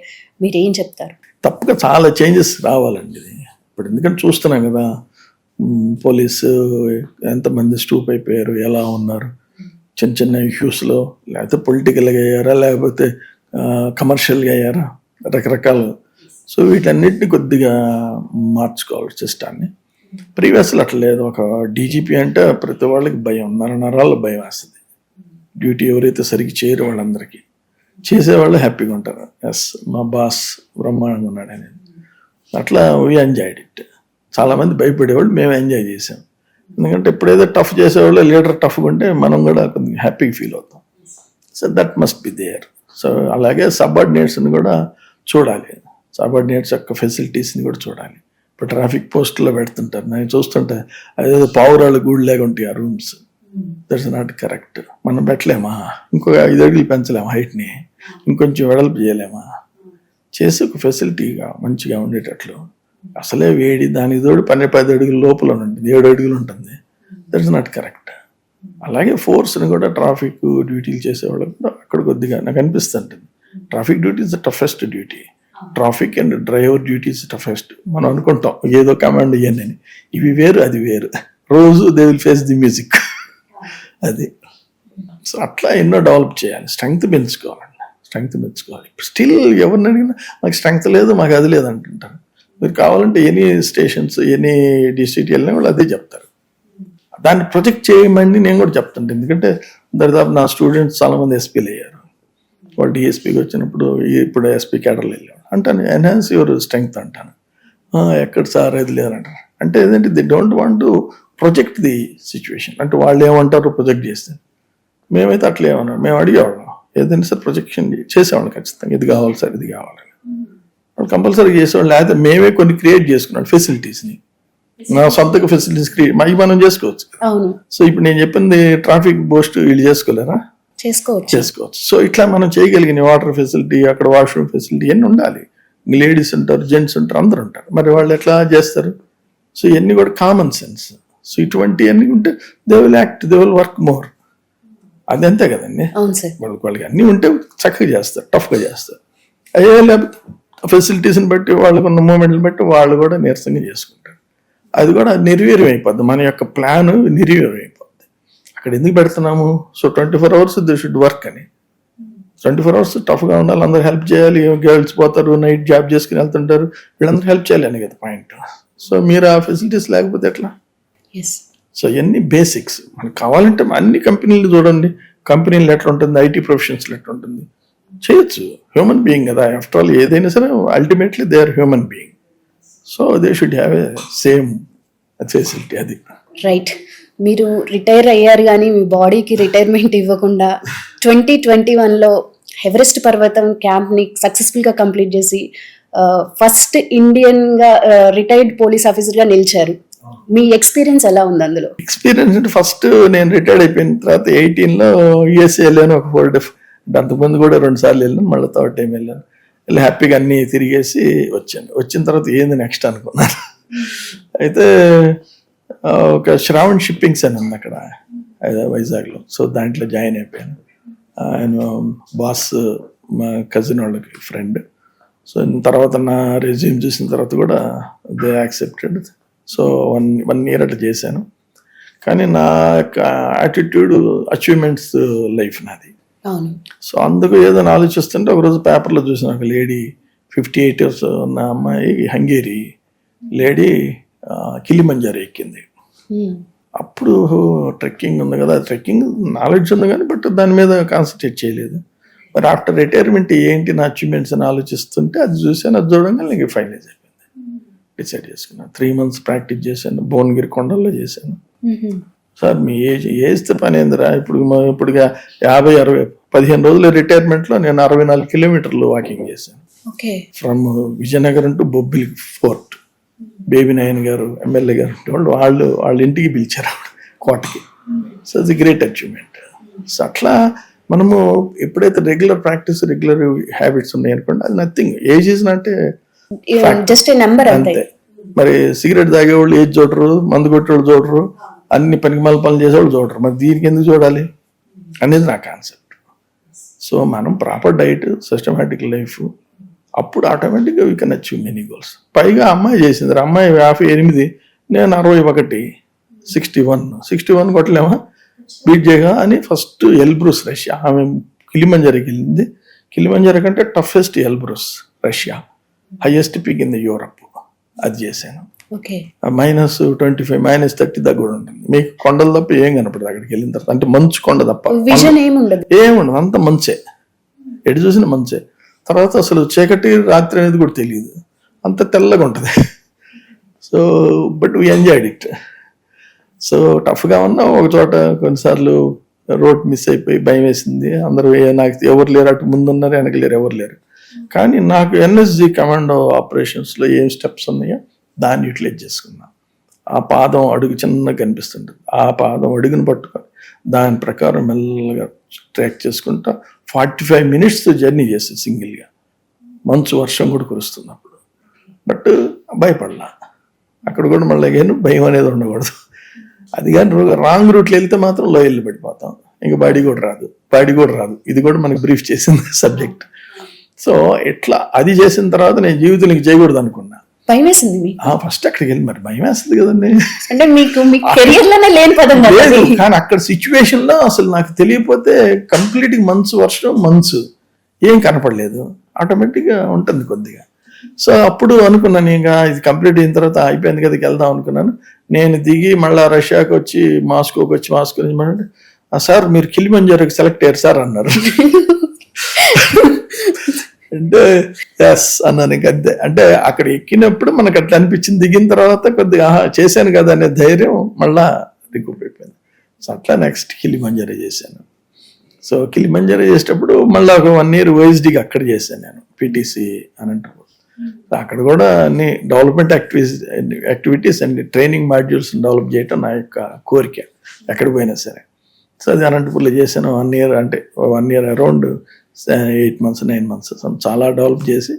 మీరు ఏం చెప్తారు? తప్పక చాలా చేంజెస్ రావాలండి ఇది. ఇప్పుడు ఎందుకంటే చూస్తున్నాం కదా, పోలీసు ఎంతమంది స్టూప్ అయిపోయారు, ఎలా ఉన్నారు, చిన్న చిన్న ఇష్యూస్లో, లేకపోతే పొలిటికల్గా అయ్యారా, లేకపోతే కమర్షియల్గా అయ్యారా, రకరకాలు. సో వీటన్నిటిని కొద్దిగా మార్చుకోవాలి సిస్టాన్ని. ప్రీవియస్లో అట్లా లేదు. ఒక డీజీపీ అంటే ప్రతి వాళ్ళకి భయం, నరాల్లో భయం వేస్తుంది. డ్యూటీ ఎవరైతే సరిగ్గా చేయరు వాళ్ళందరికీ, చేసేవాళ్ళు హ్యాపీగా ఉంటారు. ఎస్, మా బాస్ బ్రహ్మాండంగా ఉన్నాడు అనేది. అట్లా వీ ఎంజాయ్డ్ ఇట్. చాలామంది భయపడేవాళ్ళు, మేము ఎంజాయ్ చేసాం. ఎందుకంటే ఎప్పుడైతే టఫ్ చేసేవాళ్ళు లీడర్ టఫ్గా ఉంటే మనం కూడా కొంచెం హ్యాపీగా ఫీల్ అవుతాం. So that must be there. So అలాగే సబార్డినేట్స్ని కూడా చూడాలి, సబార్డినేట్స్ యొక్క ఫెసిలిటీస్ని కూడా చూడాలి. ఇప్పుడు ట్రాఫిక్ పోస్టులో పెడుతుంటారు, నేను చూస్తుంటే అదేదో పావురాళ్ళ గూడులాగా ఉంటాయి ఆ రూమ్స్. That's not correct. మనం పెట్టలేమా, ఇంకో 5 అడుగులు పెంచలేమా హైట్ని, ఇంకొంచెం వెడల్పు చేయలేమా, చేసి ఒక ఫెసిలిటీగా మంచిగా ఉండేటట్లు. అసలే వేడి, దాని తోడు 12 అడుగుల లోపల ఉంటుంది, 7 అడుగులు ఉంటుంది. That's not correct. అలాగే ఫోర్స్ని కూడా ట్రాఫిక్ డ్యూటీలు చేసేవాళ్ళకి కూడా అక్కడ కొద్దిగా నాకు అనిపిస్తుంటుంది. Traffic duty is the toughest duty. Traffic and driver duty is toughest. మనం అనుకుంటాం ఏదో కమాండ్ ఇవ్వండి, ఇవి వేరు అది వేరు. రోజు they will face the music అది. సో అట్లా ఎన్నో డెవలప్ చేయాలి, స్ట్రెంగ్త్ పెంచుకోవాలండి, స్ట్రెంగ్త్ పెంచుకోవాలి. స్టిల్ ఎవరిని అడిగినా మాకు స్ట్రెంగ్త్ లేదు, మాకు అది లేదు అంటుంటారు. మీరు కావాలంటే ఎనీ స్టేషన్స్, ఎనీ డిస్ట్రిక్ట్ వెళ్ళినా వాళ్ళు అదే చెప్తారు. దాన్ని ప్రొజెక్ట్ చేయమని నేను కూడా చెప్తాను. ఎందుకంటే దాదాపు నా స్టూడెంట్స్ చాలామంది ఎస్పీలు అయ్యారు. వాళ్ళు డిఎస్పీకి వచ్చినప్పుడు ఇప్పుడు ఎస్పీ క్యాడర్లు వెళ్ళాను అంటాను, ఎన్హాన్స్ యువర్ స్ట్రెంగ్త్ అంటాను. ఎక్కడ సార్ అది లేదంటారు. అంటే ఏంటంటే they don't want to project the situation. అంటే వాళ్ళు ఏమంటారు ప్రొజెక్ట్ చేస్తే, మేమైతే అట్లా ఏమన్నారు, మేము అడిగేవాళ్ళం ఏదైనా సార్ ప్రొజెక్షన్ చేసేవాళ్ళం ఖచ్చితంగా, ఇది కావాలి సార్ ఇది కావాలని. వాళ్ళు కంపల్సరీ చేసేవాళ్ళు. లేకపోతే మేమే కొన్ని క్రియేట్ చేసుకున్నాం ఫెసిలిటీస్ని, నా సొంతగా ఫెసిలిటీస్ క్రియేట్ అవి మనం చేసుకోవచ్చు. సో ఇప్పుడు నేను చెప్పింది ట్రాఫిక్ బోస్ట్ వీళ్ళు చేసుకోలేరా, చేసుకోవచ్చు. సో ఇట్లా మనం చేయగలిగిన వాటర్ ఫెసిలిటీ, అక్కడ వాష్రూమ్ ఫెసిలిటీ ఇవన్నీ ఉండాలి. లేడీస్ ఉంటారు, జెంట్స్ ఉంటారు, అందరు ఉంటారు. మరి వాళ్ళు ఎట్లా చేస్తారు? సో ఇవన్నీ కూడా కామన్ సెన్స్. సో ఇటువంటివన్నీ ఉంటే they will act, they will work more. అది అంతే కదండి. వాళ్ళకి అన్నీ ఉంటే చక్కగా చేస్తారు, టఫ్గా చేస్తారు. అయ్యే లేకపోతే ఫెసిలిటీస్ని బట్టి, వాళ్ళకున్న మూమెంట్ని బట్టి వాళ్ళు కూడా నీరసంగా చేసుకుంటారు. అది కూడా నిర్వీర్యం అయిపోద్ది, మన యొక్క ప్లాన్ నిర్వీర్యం అయిపోద్ది. అక్కడ ఎందుకు పెడుతున్నాము? So 24 hours they should work అని. 24 hours టఫ్గా ఉండాలి, అందరూ హెల్ప్ చేయాలి. గర్ల్స్ పోతారు, నైట్ జాబ్ చేసుకుని వెళ్తుంటారు, వీళ్ళందరూ హెల్ప్ చేయాలి అని కదా పాయింట్. సో మీరు ఆ ఫెసిలిటీస్ లేకపోతే ఎట్లా? సో ఇవన్నీ బేసిక్స్. మనకు కావాలంటే అన్ని కంపెనీలు చూడండి, కంపెనీలు ఎట్లా ఉంటుంది, ఐటీ ప్రొఫెషన్స్లో ఎట్లా ఉంటుంది, చేయొచ్చు. హ్యూమన్ బీయింగ్ కదా, ఆఫ్టర్ ఆల్ ఏదైనా సరే ultimately they are human being. So they should have a same facility. అది రైట్. మీరు రిటైర్ అయ్యారు కానీ మీ బాడీకి రిటైర్మెంట్ ఇవ్వకుండా 2021లో ఎవరెస్ట్ పర్వతం క్యాంప్ని సక్సెస్ఫుల్గా కంప్లీట్ చేసి ఫస్ట్ ఇండియన్గా రిటైర్డ్ పోలీస్ ఆఫీసర్గా నిలిచారు. మీ ఎక్స్పీరియన్స్ ఎలా ఉంది అందులో? ఎక్స్పీరియన్స్ అంటే ఫస్ట్ నేను రిటైర్డ్ అయిపోయిన తర్వాత 18లో యూఎస్ఏ వెళ్ళాను, ఒక 4 days. అంతకుముందు కూడా 2 సార్లు వెళ్ళాను, మళ్ళీ 3rd time వెళ్ళాను. వెళ్ళి హ్యాపీగా అన్నీ తిరిగేసి వచ్చాను. వచ్చిన తర్వాత ఏంది నెక్స్ట్ అనుకున్నాను. అయితే ఒక శ్రావణ్ షిప్పింగ్స్ అని ఉంది అక్కడ వైజాగ్లో. సో దాంట్లో జాయిన్ అయిపోయాను. ఆయన బాస్ మా కజిన్ వాళ్ళకి ఫ్రెండ్. సో తర్వాత నా రెజ్యూమ్ చూసిన తర్వాత కూడా దే యాక్సెప్టెడ్. సో 1 year అట్లా చేశాను. కానీ నా యొక్క యాటిట్యూడ్ అచీవ్మెంట్స్ లైఫ్ నాది. సో అందుకు ఏదో ఆలోచిస్తుంటే ఒకరోజు పేపర్లో చూసిన ఒక లేడీ 58 years ఉన్న అమ్మాయి, హంగేరీ లేడీ, కిలిమంజారో ఎక్కింది. అప్పుడు ట్రెక్కింగ్ ఉంది కదా, ట్రెక్కింగ్ నాలెడ్జ్ ఉంది కానీ బట్ దాని మీద కాన్సన్ట్రేట్ చేయలేదు. మరి ఆఫ్టర్ రిటైర్మెంట్ ఏంటి నా అచీవ్మెంట్స్ అని ఆలోచిస్తుంటే అది చూసాను. అది చూడంగా నాకు ఫైనలైజ్ అయిపోయింది, డిసైడ్ చేసుకున్నాను. 3 months ప్రాక్టీస్ చేశాను, భువనగిరి కొండల్లో చేశాను. సార్ మీ ఏజ్తో పని ఏందిరా, ఇప్పుడు 50, 60, 15 రోజుల రిటైర్మెంట్లో నేను 64 kilometers వాకింగ్ చేశాను. From Vizianagaram to Bobbili fort. Baby Nayana garu MLA garu వాళ్ళ ఇంటికి పిలిచారు కోటకి. So it's great achievement. So అట్లా మనము ఎప్పుడైతే రెగ్యులర్ ప్రాక్టీస్, రెగ్యులర్ హ్యాబిట్స్ ఉన్నాయి అనుకోండి, అది nothing. Age is not just number అంతే. మరి సిగరెట్ తాగేవాళ్ళు ఏజ్ చూడరు, మందు కొట్టేవాళ్ళు చూడరు, అన్ని పనికిమాల పనులు చేసేవాళ్ళు చూడరు. మరి దీనికి ఎందుకు చూడాలి అనేది నా కాన్సెప్ట్. సో మనం ప్రాపర్ డైట్, సిస్టమాటిక్ లైఫ్, అప్పుడు ఆటోమేటిక్గా we can achieve many goals. పైగా అమ్మాయి చేసింది, అమ్మాయి 58, నేను 61, 61 కొట్టలేమా బీట్ చేయగా అని ఫస్ట్ ఎల్బ్రూస్ రష్యా, ఆమె కిలిమంజరోకి వెళ్ళింది. కిలిమంజరో కంటే toughest Elbrus Russia, highest peak in the Europe, అది చేశాను. -25 -30 దాకా కూడా ఉంటుంది. మీకు కొండలు తప్ప ఏం కనపడదు అక్కడికి వెళ్ళిన తర్వాత, అంటే మంచు కొండ తప్ప ఏముండదు, అంత మంచే, ఎటు చూసిన మంచే. తర్వాత అసలు చీకటి రాత్రి అనేది కూడా తెలియదు, అంత తెల్లగా ఉంటుంది. So but we enjoyed it. So టఫ్గా ఉన్నా ఒక చోట కొన్నిసార్లు రోడ్ మిస్ అయిపోయి భయం వేసింది. అందరూ నాకు ఎవరు లేరు, అటు ముందున్నారు వెనక లేరు, ఎవరు లేరు. కానీ నాకు ఎన్ఎస్జి కమాండో ఆపరేషన్స్లో ఏం స్టెప్స్ ఉన్నాయో దాన్ని యూటిలైజ్ చేసుకున్నా. ఆ పాదం అడుగు చిన్నగా కనిపిస్తుంటుంది, ఆ పాదం అడుగును పట్టుకొని దాని ప్రకారం మెల్లగా ట్రాక్ చేసుకుంటా 45 minutes జర్నీ చేస్తుంది సింగిల్గా. మంచు వర్షం కూడా కురుస్తుంది అప్పుడు. బట్ భయపడలా. అక్కడ కూడా మళ్ళీ భయం అనేది ఉండకూడదు. అది కానీ రాంగ్ రూట్లో వెళ్తే మాత్రం లోయల్ని పడిపోతాం, ఇంకా బాడీ కూడా రాదు. ఇది కూడా మనకి బ్రీఫ్ చేసింది సబ్జెక్ట్. సో ఎట్లా అది చేసిన తర్వాత నేను జీవితానికి చేయకూడదు అనుకున్నా. భయం వేసింది ఫస్ట్ అక్కడికి వెళ్ళి, మరి భయం వేస్తుంది కదండి, అంటే మీకు కెరియర్ లోనే లేని పదం లేదు. కానీ అక్కడ సిచ్యువేషన్ లో అసలు నాకు తెలియకపోతే కంప్లీట్ మంచు ఏం కనపడలేదు, ఆటోమేటిక్ గా ఉంటుంది కొద్దిగా. సో అప్పుడు అనుకున్నాను, ఇంకా ఇది కంప్లీట్ అయిన తర్వాత అయిపోయింది కదా వెళ్దాం అనుకున్నాను. నేను దిగి మళ్ళీ రష్యాకి వచ్చి మాస్కో నుంచి సార్ మీరు కిలిమంజరోకి సెలెక్ట్ అయ్యారు సార్ అన్నారు. అంటే ఎస్ అన్నాను. ఇంక అంతే. అంటే అక్కడ ఎక్కినప్పుడు మనకు అట్లా అనిపించింది, దిగిన తర్వాత కొద్దిగా చేశాను కదా అనే ధైర్యం మళ్ళా రికూప్ అయిపోయింది. సో అట్లా నెక్స్ట్ కిలిమంజరో చేశాను. సో కిలిమంజరో చేసేటప్పుడు మళ్ళీ ఒక 1 year OSDకి అక్కడ చేశాను నేను, పిటిసి అనంతపూర్. అక్కడ కూడా అన్ని development activities and training modules develop చేయటం నా యొక్క కోరిక ఎక్కడ పోయినా సరే. సో అది అనంతపూర్లో చేశాను 1 year, అంటే 1 year అరౌండ్ 8 months 9 months చాలా డెవలప్ చేసి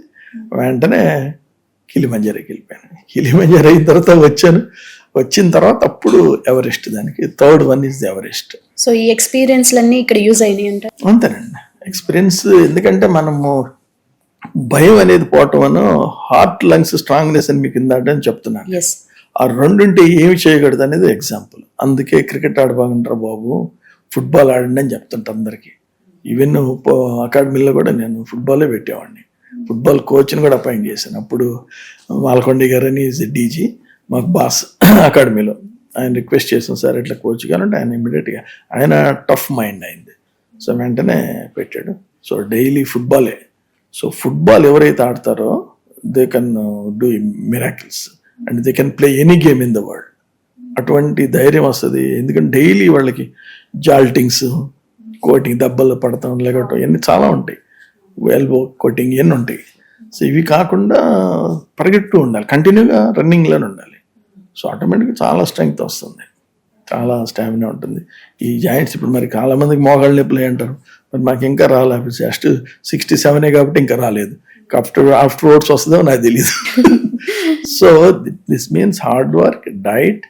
వెంటనే కిలిమంజరోకి వెళ్ళిపోయాను. కిలిమంజరో అయిన తర్వాత వచ్చిన తర్వాత అప్పుడు ఎవరెస్ట్, దానికి 3rd one is Everest. So ఈ ఎక్స్పీరియన్స్లన్నీ ఇక్కడ యూజ్ అయినాయి అంటే అంతేనండి ఎక్స్పీరియన్స్. ఎందుకంటే మనము భయం అనేది పోవటం అను హార్ట్ లంగ్స్ స్ట్రాంగ్నెస్ అని మీకు ఇందాక చెప్తున్నాను. ఆ రెండుంటే ఏమి చేయకూడదు అనేది ఎగ్జాంపుల్. అందుకే క్రికెట్ ఆడబాగుంటారు బాబు, ఫుట్బాల్ ఆడండి అని చెప్తుంటా అందరికీ. ఈవెన్ అకాడమీలో కూడా నేను ఫుట్బాలే పెట్టేవాడిని, ఫుట్బాల్ కోచ్ని కూడా అపాయింట్ చేశాను. అప్పుడు మాల్కొండి గారు అని డీజీ మాకు బాస్ అకాడమీలో, ఆయన రిక్వెస్ట్ చేశాను సార్ ఇట్లా కోచ్ కావాలంటే ఆయన ఇమీడియట్గా, ఆయన టఫ్ మైండ్ అయింది. సో వెంటనే పెట్టాడు. సో డైలీ ఫుట్బాలే. సో ఫుట్బాల్ ఎవరైతే ఆడతారో they can do miracles and they can play any game in the world. అటువంటి ధైర్యం వస్తుంది. ఎందుకంటే డైలీ వాళ్ళకి జాల్టింగ్స్, కోటింగ్, దెబ్బలు పడతాం, లేకపోవటం ఇవన్నీ చాలా ఉంటాయి, ఎల్బో కోటింగ్ ఇవన్నీ ఉంటాయి. సో ఇవి కాకుండా పరిగెడుతూ ఉండాలి, కంటిన్యూగా రన్నింగ్లోనే ఉండాలి. సో ఆటోమేటిక్గా చాలా స్ట్రెంగ్త్ వస్తుంది, చాలా స్టామినా ఉంటుంది. ఈ జాయింట్స్ ఇప్పుడు మరి చాలా మందికి మోకాళ్ళు నొప్పులు అంటారు, మరి మాకు ఇంకా రాలేదు, జస్ట్ 67 కాబట్టి ఇంకా రాలేదు. ఆఫ్టర్వర్డ్స్ వస్తుందో నాకు తెలీదు. So this means hard work, diet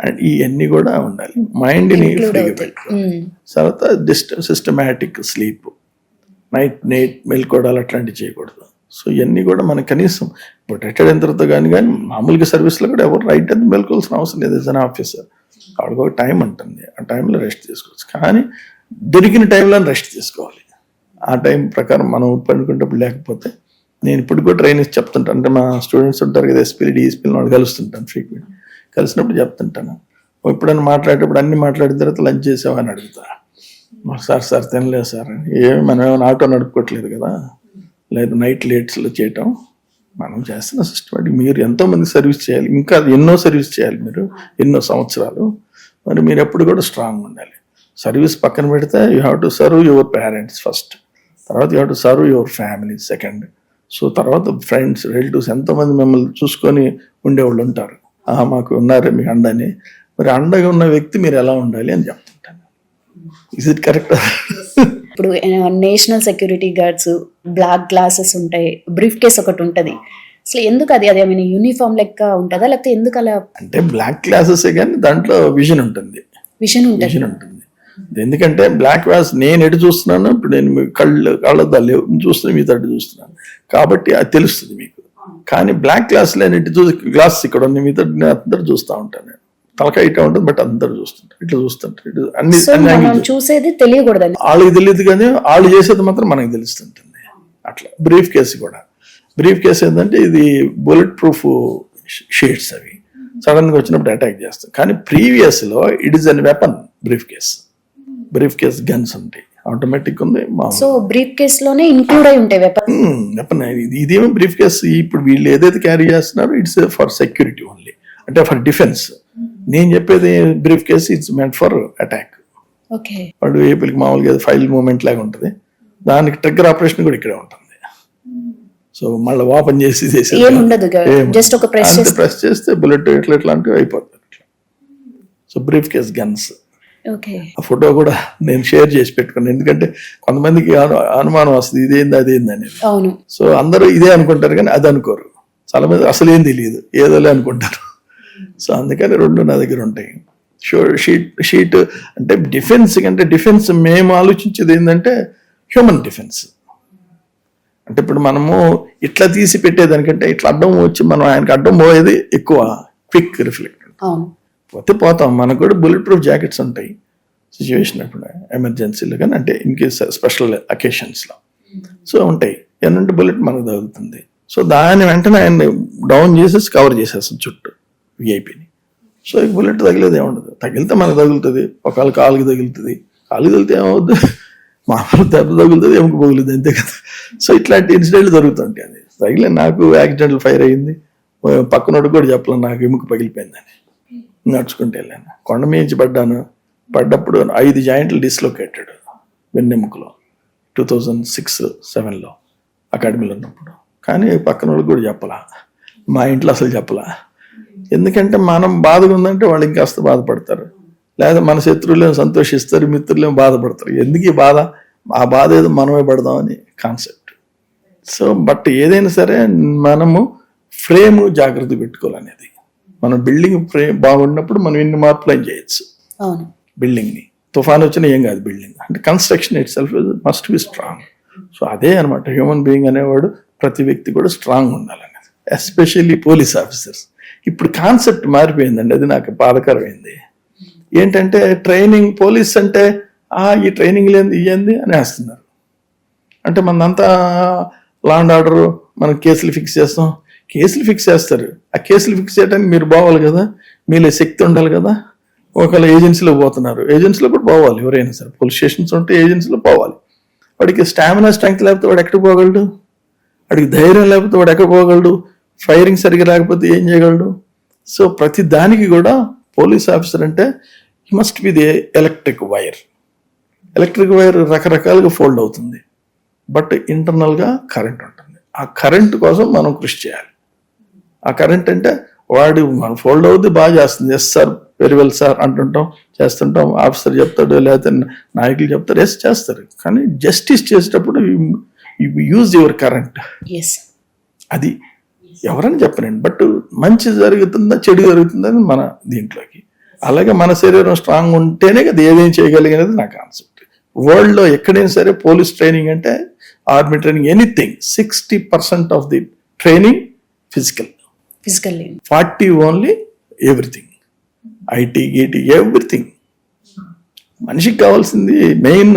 and ఇవన్నీ కూడా ఉండాలి. మైండ్ని ఫ్రీగా పెట్టుకోవాలి. తర్వాత సిస్టమాటిక్ స్లీప్, నైట్ మెల్కోవడాలు అట్లాంటివి చేయకూడదు. సో ఇవన్నీ కూడా మనకు కనీసం ఇప్పుడు రిటైర్డ్ అయిన తర్వాత కానీ మామూలుగా సర్వీస్లో కూడా ఎవరు రైట్ అని మెల్కోవాల్సిన అవసరం లేదు. ఎస్ అన్ ఆఫీసర్ వాడికి ఒక టైం ఉంటుంది, ఆ టైంలో రెస్ట్ తీసుకోవచ్చు. కానీ దొరికిన టైంలో రెస్ట్ తీసుకోవాలి. ఆ టైం ప్రకారం మనం పనుకునేటప్పుడు లేకపోతే, నేను ఇప్పుడు కూడా ట్రైనింగ్స్ చెప్తుంటాను. అంటే మా స్టూడెంట్స్ ఉంటారు కదా, ఎస్పీలు డిఎస్పీలు వాళ్ళు కలుస్తుంటాను ఫ్రీక్వెంట్. కలిసినప్పుడు చెప్తుంటాను, ఎప్పుడైనా మాట్లాడేటప్పుడు అన్ని మాట్లాడిన తర్వాత లంచ్ చేసామని అడుగుతా. సార్ తినలేదు సార్, ఏమి మనం ఏమైనా ఆటో నడుపుకోవట్లేదు కదా, లేదు నైట్ లేట్స్లో చేయటం మనం చేస్తున్న సిస్టమేటిక్. మీరు ఎంతోమంది సర్వీస్ చేయాలి, ఇంకా ఎన్నో సర్వీస్ చేయాలి మీరు, ఎన్నో సంవత్సరాలు. మరి మీరు ఎప్పుడు కూడా స్ట్రాంగ్ ఉండాలి. సర్వీస్ పక్కన పెడితే you have to serve your parents first, తర్వాత you have to serve your family second. So తర్వాత ఫ్రెండ్స్, రిలేటివ్స్, ఎంతోమంది మిమ్మల్ని చూసుకొని ఉండేవాళ్ళు ఉంటారు. మాకు ఉన్నారు మీకు అండని. మరి అండగా ఉన్న వ్యక్తి మీరు ఎలా ఉండాలి అని చెప్తుంటాను. Is it correct? ఇప్పుడు national security guards black glasses ఉంటాయి, బ్రీఫ్ కేస్ ఒకటి ఉంటుంది. అసలు ఎందుకు అది ఏమైనా యూనిఫామ్ లెక్క ఉంటుందా, లేకపోతే ఎందుకు అలా? అంటే బ్లాక్ గ్లాసెస్ కానీ దాంట్లో విజన్ ఉంటుంది. ఎందుకంటే బ్లాక్ గ్లాస్ నేను ఎటు చూస్తున్నాను, ఇప్పుడు నేను కళ్ళద్దాలు చూస్తున్నాను, మీ తట్టు చూస్తున్నాను. కాబట్టి అది తెలుస్తుంది మీకు. కానీ బ్లాక్ గ్లాస్లో ఇటు చూసి గ్లాస్ ఇక్కడ ఉంది, మీతో అందరు చూస్తూ ఉంటాను నేను. తలకాయ ఇట్లా ఉంటుంది, బట్ అందరు చూస్తుంటారు, ఇట్లా చూస్తుంటారు, ఇటు అన్ని చూసేది తెలియకూడదు, వాళ్ళకి తెలియదు కానీ వాళ్ళు చేసేది మాత్రం మనకి తెలుస్తుంటుంది. అట్లా బ్రీఫ్ కేసు కూడా, బ్రీఫ్ కేసు ఏంటంటే ఇది బుల్లెట్ ప్రూఫ్ షీట్స్, అవి సడన్ గా వచ్చినప్పుడు అటాక్ చేస్తాం. కానీ ప్రీవియస్ లో it is an weapon. Brief case guns ఉంటాయి, ఆటోమేటిక్ ఉంది. సో బ్రీఫ్ కేస్ లోనే ఇంక్లూడ్ అయి ఉంటాయి వెపన్. ఇదేమో బ్రీఫ్ కేస్ ఇప్పుడు వీళ్ళు ఏదైతే క్యారీ చేస్తున్నారో ఇట్స్ ఫర్ సెక్యూరిటీ ఓన్లీ, అంటే ఫర్ డిఫెన్స్. నేను చెప్పేది brief case it's meant for attack. వాడు ఏపీకి మామూలుగా ఫైల్ మూవ్మెంట్ లాగా ఉంటుంది, దానికి ట్రిగ్గర్ ఆపరేషన్ కూడా ఇక్కడే ఉంటుంది. సో మళ్ళీ ఓపెన్ చేసి ప్రెస్ చేస్తే బుల్లెట్ ఇట్లా ఇట్లాంటివి అయిపోతుంది. So brief case guns. ఆ ఫోటో కూడా నేను షేర్ చేసి పెట్టుకున్నాను, ఎందుకంటే కొంతమందికి అనుమానం వస్తుంది ఇదేంది అదేంది అనేది. సో అందరూ ఇదే అనుకుంటారు కానీ అది అనుకోరు, చాలా మంది అసలు ఏం తెలియదు, ఏదోలే అనుకుంటారు. సో అందుకని రెండు నా దగ్గర ఉంటాయి. షీట్ అంటే డిఫెన్స్ కంటే డిఫెన్స్ మేము ఆలోచించేది ఏంటంటే హ్యూమన్ డిఫెన్స్. అంటే ఇప్పుడు మనము ఇట్లా తీసి పెట్టేదానికంటే ఇట్లా అడ్డం వచ్చి మనం ఆయనకి అడ్డం పోయేది ఎక్కువ క్విక్ రిఫ్లెక్ట్. పోతాం, మనకు కూడా బుల్లెట్ ప్రూఫ్ జాకెట్స్ ఉంటాయి సిచ్యువేషన్ అప్పుడు ఎమర్జెన్సీలో, కానీ అంటే ఇన్ కేస్ స్పెషల్ అకేషన్స్లో సో ఉంటాయి. ఏంటంటే బుల్లెట్ మనకు తగులుతుంది, సో దాని వెంటనే ఆయన డౌన్ చేసేసి కవర్ చేసేస్తాం చుట్టూ విఐపిని. సో ఈ బుల్లెట్ తగిలేది ఏముండదు, తగిలితే మనకు తగులుతుంది, ఒకవేళ కాలుకి తగులుతుంది, కాలుకి తగిలితే ఏమవుద్దు, మామూలు దెబ్బ తగులుతుంది, ఎముక పగులుతుంది, అంతే కదా. సో ఇట్లాంటి ఇన్సిడెంట్లు జరుగుతుంటాయి. అది తగిలే నాకు యాక్సిడెంటల్ ఫైర్ అయ్యింది, పక్కనోడు కూడా చెప్పలేను నాకు ఎముక పగిలిపోయిందని. నడుచుకుంటూ వెళ్ళాను, కొండ మీద పడ్డప్పుడు 5 జాయింట్లు డిస్లొకేటెడ్ వెన్నెముకలో 2006-07 అకాడమీలో ఉన్నప్పుడు. కానీ పక్కనోడు కూడా చెప్పలా, మా ఇంట్లో అసలు చెప్పలా. ఎందుకంటే మనం బాధగా ఉందంటే వాళ్ళు ఇంకాస్త బాధపడతారు, లేదా మన శత్రువులేమో సంతోషిస్తారు, మిత్రులేమో బాధపడతారు. ఎందుకు ఈ బాధ, ఆ బాధ ఏదో మనమే పడదామని కాన్సెప్ట్. సో బట్ ఏదైనా సరే మనము ఫ్రేమ్ జాగ్రత్త పెట్టుకోవాలనేది. మన బిల్డింగ్ ఫ్రేమ్ బాగున్నప్పుడు మనం ఎన్ని మార్పులు ఏం చేయొచ్చు. బిల్డింగ్ని తుఫాన్ వచ్చినా ఏం కాదు, బిల్డింగ్ అంటే construction it self must be strong. So అదే అనమాట హ్యూమన్ బీయింగ్ అనేవాడు, ప్రతి వ్యక్తి కూడా స్ట్రాంగ్ ఉండాలనేది, ఎస్పెషల్లీ పోలీస్ ఆఫీసర్స్. ఇప్పుడు కాన్సెప్ట్ మారిపోయిందండి, అది నాకు బాధకరమైంది. ఏంటంటే ట్రైనింగ్ పోలీస్ అంటే ఈ ట్రైనింగ్ లేని ఇయ్యంది అని వేస్తున్నారు. అంటే మనంతా లా అండ్ ఆర్డర్, మనం కేసులు ఫిక్స్ చేస్తాం, కేసులు ఫిక్స్ చేస్తారు. ఆ కేసులు ఫిక్స్ చేయడానికి మీరు పోవాలి కదా, మీలో శక్తి ఉండాలి కదా. ఒకవేళ ఏజెన్సీలో పోతున్నారు, ఏజెన్సీలో కూడా పోవాలి, ఎవరైనా సరే పోలీస్ స్టేషన్స్ ఉంటే ఏజెన్సీలో పోవాలి. వాడికి స్టామినా స్ట్రెంగ్త్ లేకపోతే వాడు ఎక్కడ పోగలడు, వాడికి ధైర్యం లేకపోతే వాడు ఎక్కడ పోగలడు, ఫైరింగ్ సరిగ్గా లేకపోతే ఏం చేయగలడు. సో ప్రతి దానికి కూడా పోలీస్ ఆఫీసర్ అంటే he must be the electric wire. Electric wire రకరకాలుగా ఫోల్డ్ అవుతుంది, బట్ ఇంటర్నల్గా కరెంట్ ఉంటుంది. ఆ కరెంట్ కోసం మనం కృషి చేయాలి. ఆ కరెంట్ అంటే వాడు మనం ఫోల్డ్ అవుద్ది, బాగా చేస్తుంది, yes sir very well sir అంటుంటాం, చేస్తుంటాం. ఆఫీసర్ చెప్తాడు, లేకపోతే నాయకులు చెప్తారు, ఎస్ చేస్తారు. కానీ జస్టిస్ చేసేటప్పుడు యూజ్ యువర్ కరెంట్. అది ఎవరని చెప్పనండి, బట్ మంచి జరుగుతుందా చెడు జరుగుతుందని మన దీంట్లోకి. అలాగే మన శరీరం స్ట్రాంగ్ ఉంటేనే కదా ఏదేం చేయగలిగినది నా కాన్సెప్ట్. వరల్డ్లో ఎక్కడైనా సరే పోలీస్ ట్రైనింగ్ అంటే, army training, anything 60% of the training physical, 40 only everything, IT గీటీ ఎవ్రీథింగ్. మనిషికి కావాల్సింది మెయిన్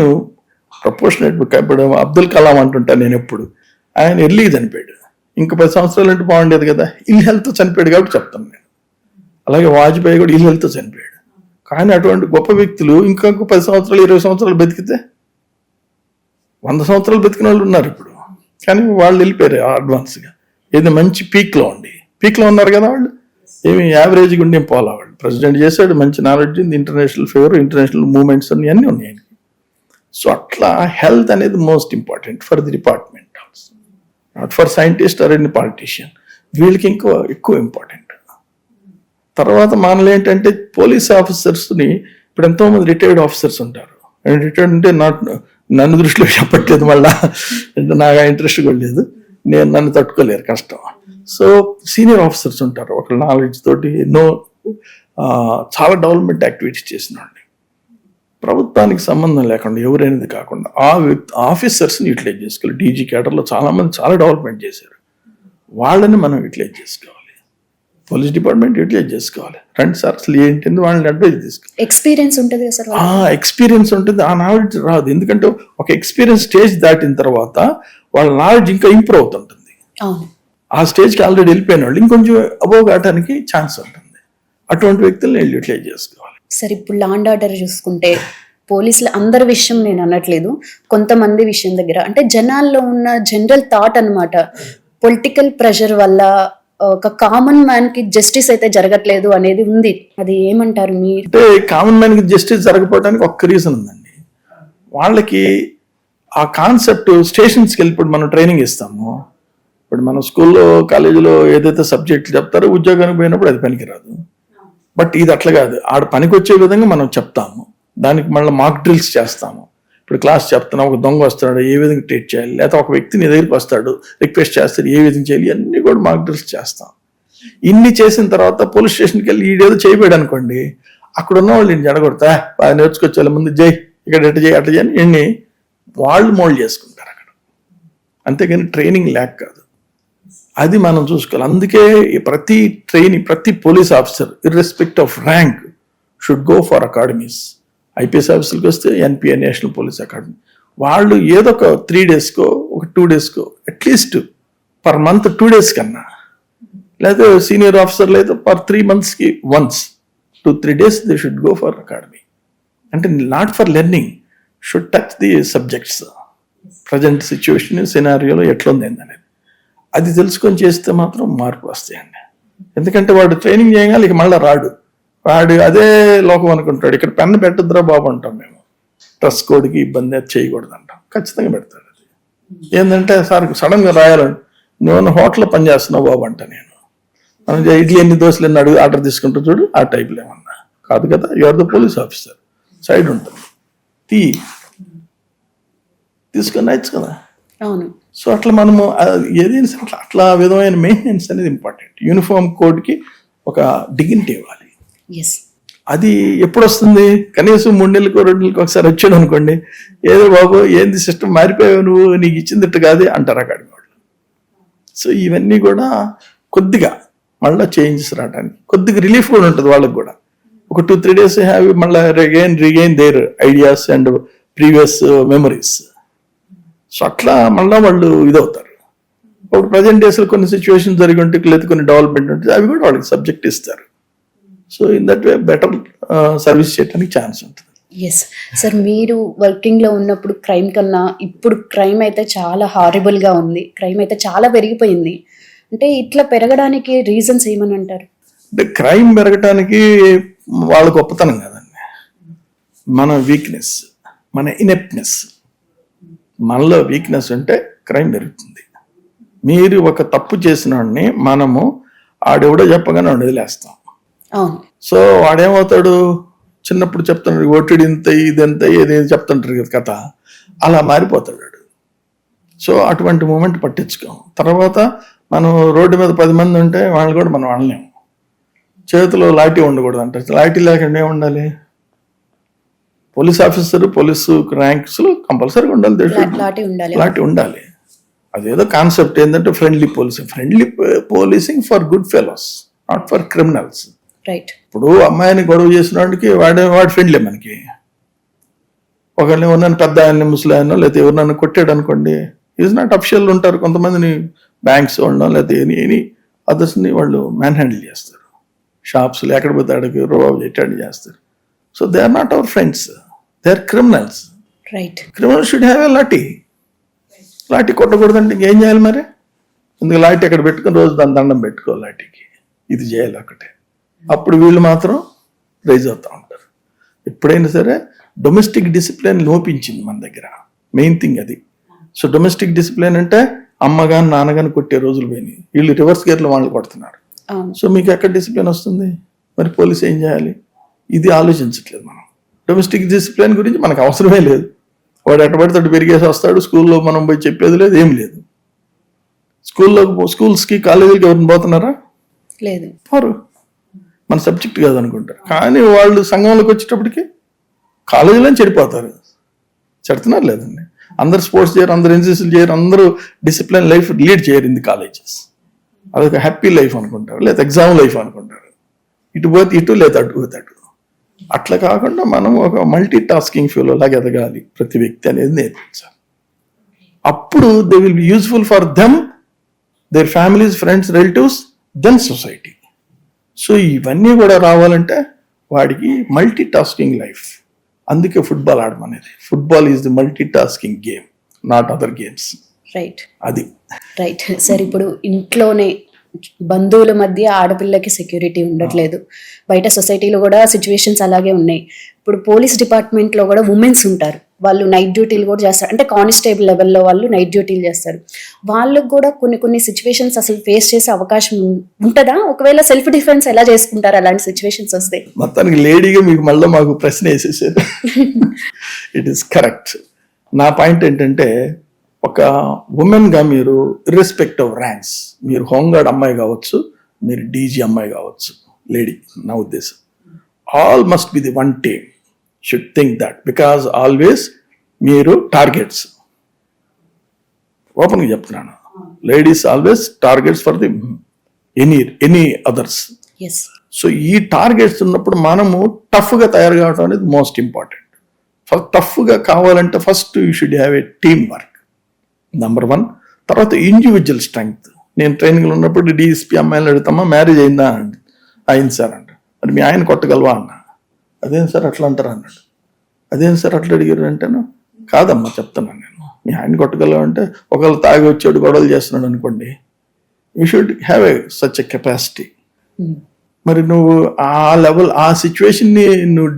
ప్రపోర్షనేట్. ఇప్పుడు అబ్దుల్ కలాం అంటుంటా నేను ఎప్పుడు, ఆయన ఎర్లీగా చనిపోయాడు, ఇంకో 10 సంవత్సరాలు అంటే బాగుండేది కదా, ఇల్ హెల్త్ చనిపోయాడు కాబట్టి చెప్తాను నేను. అలాగే వాజ్పేయి కూడా ఇల్ హెల్త్ చనిపోయాడు. కానీ అటువంటి గొప్ప వ్యక్తులు ఇంకొక 10 సంవత్సరాలు 20 సంవత్సరాలు బతికితే 100 సంవత్సరాలు బతికిన వాళ్ళు ఉన్నారు ఇప్పుడు. కానీ వాళ్ళు వెళ్ళిపోయారు అడ్వాన్స్గా, ఏదో మంచి పీక్లో ఉన్నారు కదా వాళ్ళు. ఏమి యావరేజ్గా ఉండి ఏం పోలా, వాళ్ళు ప్రెసిడెంట్ చేశాడు, మంచి నాలెడ్జ్ ఉంది, ఇంటర్నేషనల్ ఫేవర్, ఇంటర్నేషనల్ మూవ్మెంట్స్ అన్నీ ఉన్నాయి. సో అట్లా హెల్త్ అనేది most important for the department also, not for scientist or any politician. వీళ్ళకి ఎక్కువ ఇంపార్టెంట్. తర్వాత మనలో ఏంటంటే పోలీస్ ఆఫీసర్స్ని ఇప్పుడు ఎంతోమంది రిటైర్డ్ ఆఫీసర్స్ ఉంటారు. రిటైర్డ్ అంటే నన్ను దృష్టిలో చెప్పట్లేదు, మళ్ళా నాకు ఇంట్రెస్ట్ కూడా లేదు, నన్ను తట్టుకోలేరు, కష్టం. సో సీనియర్ ఆఫీసర్స్ ఉంటారు, ఒక నాలెడ్జ్ తోటి ఎన్నో చాలా డెవలప్మెంట్ యాక్టివిటీస్ చేసిన వాళ్ళు. ప్రభుత్వానికి సంబంధం లేకుండా ఎవరైనది కాకుండా ఆ ఆఫీసర్స్ని యూటిలైజ్ చేసుకోవాలి. డీజీ క్యాడర్లో చాలామంది చాలా డెవలప్మెంట్ చేశారు, వాళ్ళని మనం యూటిలైజ్ చేసుకోవాలి. పోలీస్ డిపార్ట్మెంట్ యూటిలైజ్ చేసుకోవాలి. రండి సార్ అసలు ఏంటి వాళ్ళని అడ్వైజ్ తీసుకోవాలి. ఎక్స్పీరియన్స్ ఉంటుంది కదా సార్, ఎక్స్పీరియన్స్ ఉంటుంది, ఆ నాలెడ్జ్ రాదు. ఎందుకంటే ఒక ఎక్స్పీరియన్స్ స్టేజ్ దాటిన తర్వాత వాళ్ళ నాలెడ్జ్ ఇంకా ఇంప్రూవ్ అవుతుంటుంది. ఆ స్టేజ్కి ఆల్రెడీ వెళ్ళిపోయిన వాళ్ళు ఇంకొంచెం అబోవ్ కావడానికి ఛాన్స్ ఉంటుంది. అటువంటి వ్యక్తులను యూటిలైజ్ చేసుకోవాలి. సార్ ఇప్పుడు లా అండ్ ఆర్డర్ చూసుకుంటే పోలీసులు అందరి విషయం నేను అనట్లేదు, కొంతమంది విషయం దగ్గర అంటే జనాల్లో ఉన్న జనరల్ థాట్ అన్నమాట, పొలిటికల్ ప్రెషర్ వల్ల ఒక కామన్ మ్యాన్ కి జస్టిస్ అయితే జరగట్లేదు అనేది ఉంది. అది ఏమంటారు మీరు? అంటే కామన్ మ్యాన్ కి జస్టిస్ జరగకపోవడానికి ఒక్క రీజన్ ఉందండి. వాళ్ళకి ఆ కాన్సెప్ట్ స్టేషన్స్కి వెళ్ళి ఇప్పుడు మనం ట్రైనింగ్ ఇస్తాము. ఇప్పుడు మనం స్కూల్లో కాలేజీలో ఏదైతే సబ్జెక్టులు చెప్తారో ఉద్యోగానికి పోయినప్పుడు అది పనికిరాదు. బట్ ఇది అట్లా కాదు, ఆడ పనికి వచ్చే విధంగా మనం చెప్తాము. దానికి మళ్ళీ మాక్ డ్రిల్స్ చేస్తాము. ఇప్పుడు క్లాస్ చెప్తున్నాం, ఒక దొంగ వస్తాడు ఏ విధంగా ట్రీట్ చేయాలి, లేకపోతే ఒక వ్యక్తి నీ దగ్గరికి వస్తాడు రిక్వెస్ట్ చేస్తాడు ఏ విధంగా చేయాలి, అన్నీ కూడా మాక్ డ్రిల్స్ చేస్తాం. ఇన్ని చేసిన తర్వాత పోలీస్ స్టేషన్కి వెళ్ళి ఈడేదో చేయబోయాడు అనుకోండి, అక్కడ ఉన్న వాళ్ళు నేను జడగొడతా బాగా నేర్చుకొచ్చే ముందు జై ఇక్కడ ఎట్లా చేయి అట్లా చేయని ఎన్ని వాళ్ళు మోల్డ్ చేసుకుంటారు అక్కడ. అంతేగాని ట్రైనింగ్ లేక కాదు, అది మనం చూసుకోవాలి. అందుకే ప్రతి police officer irrespective of rank should go for academies. IPS ఆఫీసర్కి వస్తే ఎన్పిఏ నేషనల్ పోలీస్ అకాడమీ, వాళ్ళు ఏదో ఒక 3 డేస్కో ఒక 2 డేస్కో అట్లీస్ట్ పర్ మంత్ 2 డేస్ కన్నా, లేదా సీనియర్ ఆఫీసర్లు అయితే పర్ 3 monthsకి once 2-3 days they should go for academy. అంటే not for learning, should touch the subjects, present situation సినారియోలో ఎట్లుంది అనేది అది తెలుసుకొని చేస్తే మాత్రం మార్పు వస్తాయండి. ఎందుకంటే వాడు ట్రైనింగ్ చేయగాలి ఇక మళ్ళీ వాడు అదే లోకం అనుకుంటాడు. ఇక్కడ పెన్ను పెట్టద్దురా బాబు అంటాం మేము, డ్రెస్ కోడ్కి ఇబ్బంది అది చేయకూడదు అంటాం, ఖచ్చితంగా పెడతాడు. అది ఏంటంటే సార్ సడన్గా రాయాలని నువ్వు హోటల్లో పనిచేస్తున్నావు బాబు అంట, నేను మనం ఇడ్లీ ఎన్ని దోశలు ఎన్ని అడుగు ఆర్డర్ తీసుకుంటూ చూడు ఆ టైప్లో ఏమన్నా కాదు కదా. Your the police officer, side ఉంటుంది తీసుకొని రాయచ్చు కదా. అవును. సో అట్లా మనము ఏదైనా సరే అట్లా విధమైన మెయింటెనెన్స్ అనేది ఇంపార్టెంట్. యూనిఫామ్ కోడ్కి ఒక డిగ్నిటీ ఇవ్వాలి. అది ఎప్పుడు వస్తుంది? కనీసం 3 నెలలకు 2 నెలలకు ఒకసారి వచ్చాడు అనుకోండి, ఏదో బాబు ఏంది సిస్టమ్ మారిపోయావు నువ్వు, నీకు ఇచ్చిందిట్టు కాదే అంటారు అక్కడి వాళ్ళు. సో ఇవన్నీ కూడా కొద్దిగా మళ్ళీ చేంజెస్ రావడానికి కొద్దిగా రిలీఫ్ కూడా ఉంటుంది వాళ్ళకి కూడా. ఒక 2-3 days హ్యావ్ మళ్ళీ regain their ideas and previous memories. So అట్లా మళ్ళీ వాళ్ళు ఇదవుతారు. ఇప్పుడు ప్రజెంట్ డేస్లో కొన్ని సిచ్యువేషన్ జరిగి ఉంటే లేదా కొన్ని డెవలప్మెంట్ ఉంటుంది, అవి కూడా వాళ్ళకి సబ్జెక్ట్ ఇస్తారు. So in that way better service చేయడానికి ఛాన్స్ ఉంటుంది. ఎస్ సార్, మీరు వర్కింగ్లో ఉన్నప్పుడు క్రైమ్ కన్నా ఇప్పుడు క్రైమ్ అయితే చాలా హారిబుల్గా ఉంది, క్రైమ్ అయితే చాలా పెరిగిపోయింది. అంటే ఇట్లా పెరగడానికి రీజన్స్ ఏమని అంటారు? అంటే క్రైమ్ పెరగడానికి వాళ్ళ గొప్పతనం కాదండి, మన వీక్నెస్, మన ఇనెప్ట్నెస్. మనలో వీక్నెస్ ఉంటే క్రైమ్ పెరుగుతుంది. మీరు ఒక తప్పు చేసిన వాడిని మనము ఆడెవడో చెప్పగానే వాడిని వదిలేస్తాం. సో వాడేమవుతాడు, చిన్నప్పుడు చెప్తున్నాడు ఒట్టిడి ఇంత ఇదంతా ఏదేది చెప్తుంటారు కదా కథ, అలా మారిపోతాడు వాడు. సో అటువంటి మూమెంట్ పట్టించుకోం. తర్వాత మనం రోడ్డు మీద 10 మంది ఉంటే వాళ్ళు కూడా మనం అనలేము. చేతిలో లాఠీ ఉండకూడదు అంటారు, లాఠీ లేకుండా ఏముండాలి? పోలీస్ ఆఫీసర్ పోలీసు ర్యాంక్స్లో కంపల్సరీగా ఉండాలి, లాఠీ ఉండాలి. అదేదో కాన్సెప్ట్ ఏంటంటే friendly policing for good fellows, not for criminals. Right. ఇప్పుడు అమ్మాయిని గొడవ చేసిన వాడికి వాడి ఫ్రెండ్లే మనకి. ఒకరిని ఎవరినైనా పెద్ద ఆయన్ని ముసలాయనో లేకపోతే ఎవరినైనా కొట్టాడు అనుకోండి, ఈజ్ నాట్ అఫిషియల్ ఉంటారు. కొంతమందిని బ్యాంక్స్ ఉండడం లేకపోతే ఎనీ అదర్స్ని వాళ్ళు మ్యాన్ హ్యాండిల్ చేస్తారు. షాప్స్లో ఎక్కడ పోతే అక్కడికి రోబాబు చేయటాన్ని చేస్తారు. So they are not our friends, they are criminals. Right. Criminal should have a lathi కొట్టకూడదంటే ఇంకేం చేయాలి మరి? ఎందుకు లాఠీ అక్కడ పెట్టుకుని రోజు దాని దండం పెట్టుకో లాఠీకి, ఇది చేయాలి ఒకటే. అప్పుడు వీళ్ళు మాత్రం రైజ్ అవుతూ ఉంటారు. ఎప్పుడైనా సరే డొమెస్టిక్ డిసిప్లిన్ లోపించింది మన దగ్గర, మెయిన్ థింగ్ అది. సో డొమెస్టిక్ డిసిప్లిన్ అంటే అమ్మగాని నాన్నగాని కొట్టే రోజులు పోయినాయి, వీళ్ళు రివర్స్ గేర్లో వాళ్ళు కొడుతున్నారు. సో మీకు ఎక్కడ డిసిప్లిన్ వస్తుంది? మరి పోలీస్ ఏం చేయాలి? ఇది ఆలోచించట్లేదు మనం. డొమెస్టిక్ డిసిప్లిన్ గురించి మనకు అవసరమే లేదు. వాడు ఎట్టబడితే పెరిగేసి వస్తాడు, స్కూల్లో మనం పోయి చెప్పేది లేదు, ఏం లేదు. స్కూల్స్కి కాలేజీలకి ఎవరిని పోతున్నారా? లేదు. పోరు, మన సబ్జెక్ట్ కాదనుకుంటారు. కానీ వాళ్ళు సంఘంలోకి వచ్చేటప్పటికి కాలేజీలో చెడిపోతారు. చెడుతున్నారు లేదండి. అందరు స్పోర్ట్స్ చేయరు, అందరు ఎన్సీసీలు చేయరు, అందరూ డిసిప్లిన్ లైఫ్ లీడ్ చేయరు ఇన్ ది కాలేజెస్. అదొక హ్యాపీ లైఫ్ అనుకుంటారు, లేదా ఎగ్జామ్ లైఫ్ అనుకుంటారు. ఇటు పోతే ఇటు, లేదా అటు పోతే అటు. అట్లా కాకుండా మనం ఒక మల్టీ టాస్కింగ్ ఫీలో లాగా ఎదగాలి ప్రతి వ్యక్తి అనేది నేర్పించాలి. అప్పుడు they will be useful for them, their families, friends, relatives, then society. So ఇవన్నీ కూడా రావాలంటే వాడికి మల్టీ టాస్కింగ్ లైఫ్. అందుకే ఫుట్బాల్ ఆడమనేది. Football is the multi tasking game, not other games. Right అది రైట్ సార్. ఇప్పుడు ఇంట్లోనే బంధువుల మధ్య ఆడపిల్లకి సెక్యూరిటీ ఉండట్లేదు, బయట సొసైటీలో కూడా సిచ్యువేషన్స్ అలాగే ఉన్నాయి. ఇప్పుడు పోలీస్ డిపార్ట్మెంట్లో కూడా ఉమెన్స్ ఉంటారు, వాళ్ళు నైట్ డ్యూటీలు కూడా చేస్తారు. అంటే కానిస్టేబుల్ లెవెల్లో వాళ్ళు నైట్ డ్యూటీలు చేస్తారు. వాళ్ళకు కూడా కొన్ని సిచ్యువేషన్స్ అసలు ఫేస్ చేసే అవకాశం ఉంటుందా? ఒకవేళ సెల్ఫ్ డిఫెన్స్ ఎలా చేసుకుంటారు అలాంటి సిచ్యువేషన్స్ వస్తే? మొత్తానికి లేడీగా మీకు మళ్ళీ మాకు ప్రశ్న వేసేసారు. It is correct. నా పాయింట్ ఏంటంటే, ఒక ఉమెన్గా మీరు ఇర్రెస్పెక్ట్ ఆఫ్ ర్యాంక్స్, మీరు హోంగార్డ్ అమ్మాయి కావచ్చు, మీరు డీజీ అమ్మాయి కావచ్చు, లేడీ, నా ఉద్దేశం, all must be the one team. Should think that, because always మీరు టార్గెట్స్, ఓపెన్గా చెప్తున్నాను, ladies always targets for the any others. So ఈ టార్గెట్స్ ఉన్నప్పుడు మనము టఫ్గా తయారు కావడం అనేది మోస్ట్ ఇంపార్టెంట్. టఫ్గా కావాలంటే first you should have A team work, number 1. తర్వాత ఇండివిజువల్ స్ట్రెంగ్త్. నేను ట్రైనింగ్లో ఉన్నప్పుడు డిఎస్పీ అమ్మాయిని అడుగుతామా, మ్యారేజ్ అయిందా అండి, అయింది సార్ అంట. మరి మీ ఆయన కొట్టగలవా అన్న, అదేం సార్ అట్లా అంటారు అన్నాడు. అదేం సార్ అట్లా అడిగారు అంటేను, కాదమ్మా చెప్తున్నాను నేను, మీ ఆయన కొట్టగలవా అంటే, ఒకళ్ళు తాగి వచ్చాడు గొడవలు చేస్తున్నాడు అనుకోండి, you should have a such a capacity. మరి నువ్వు ఆ లెవెల్, ఆ సిచ్యువేషన్ని నువ్వు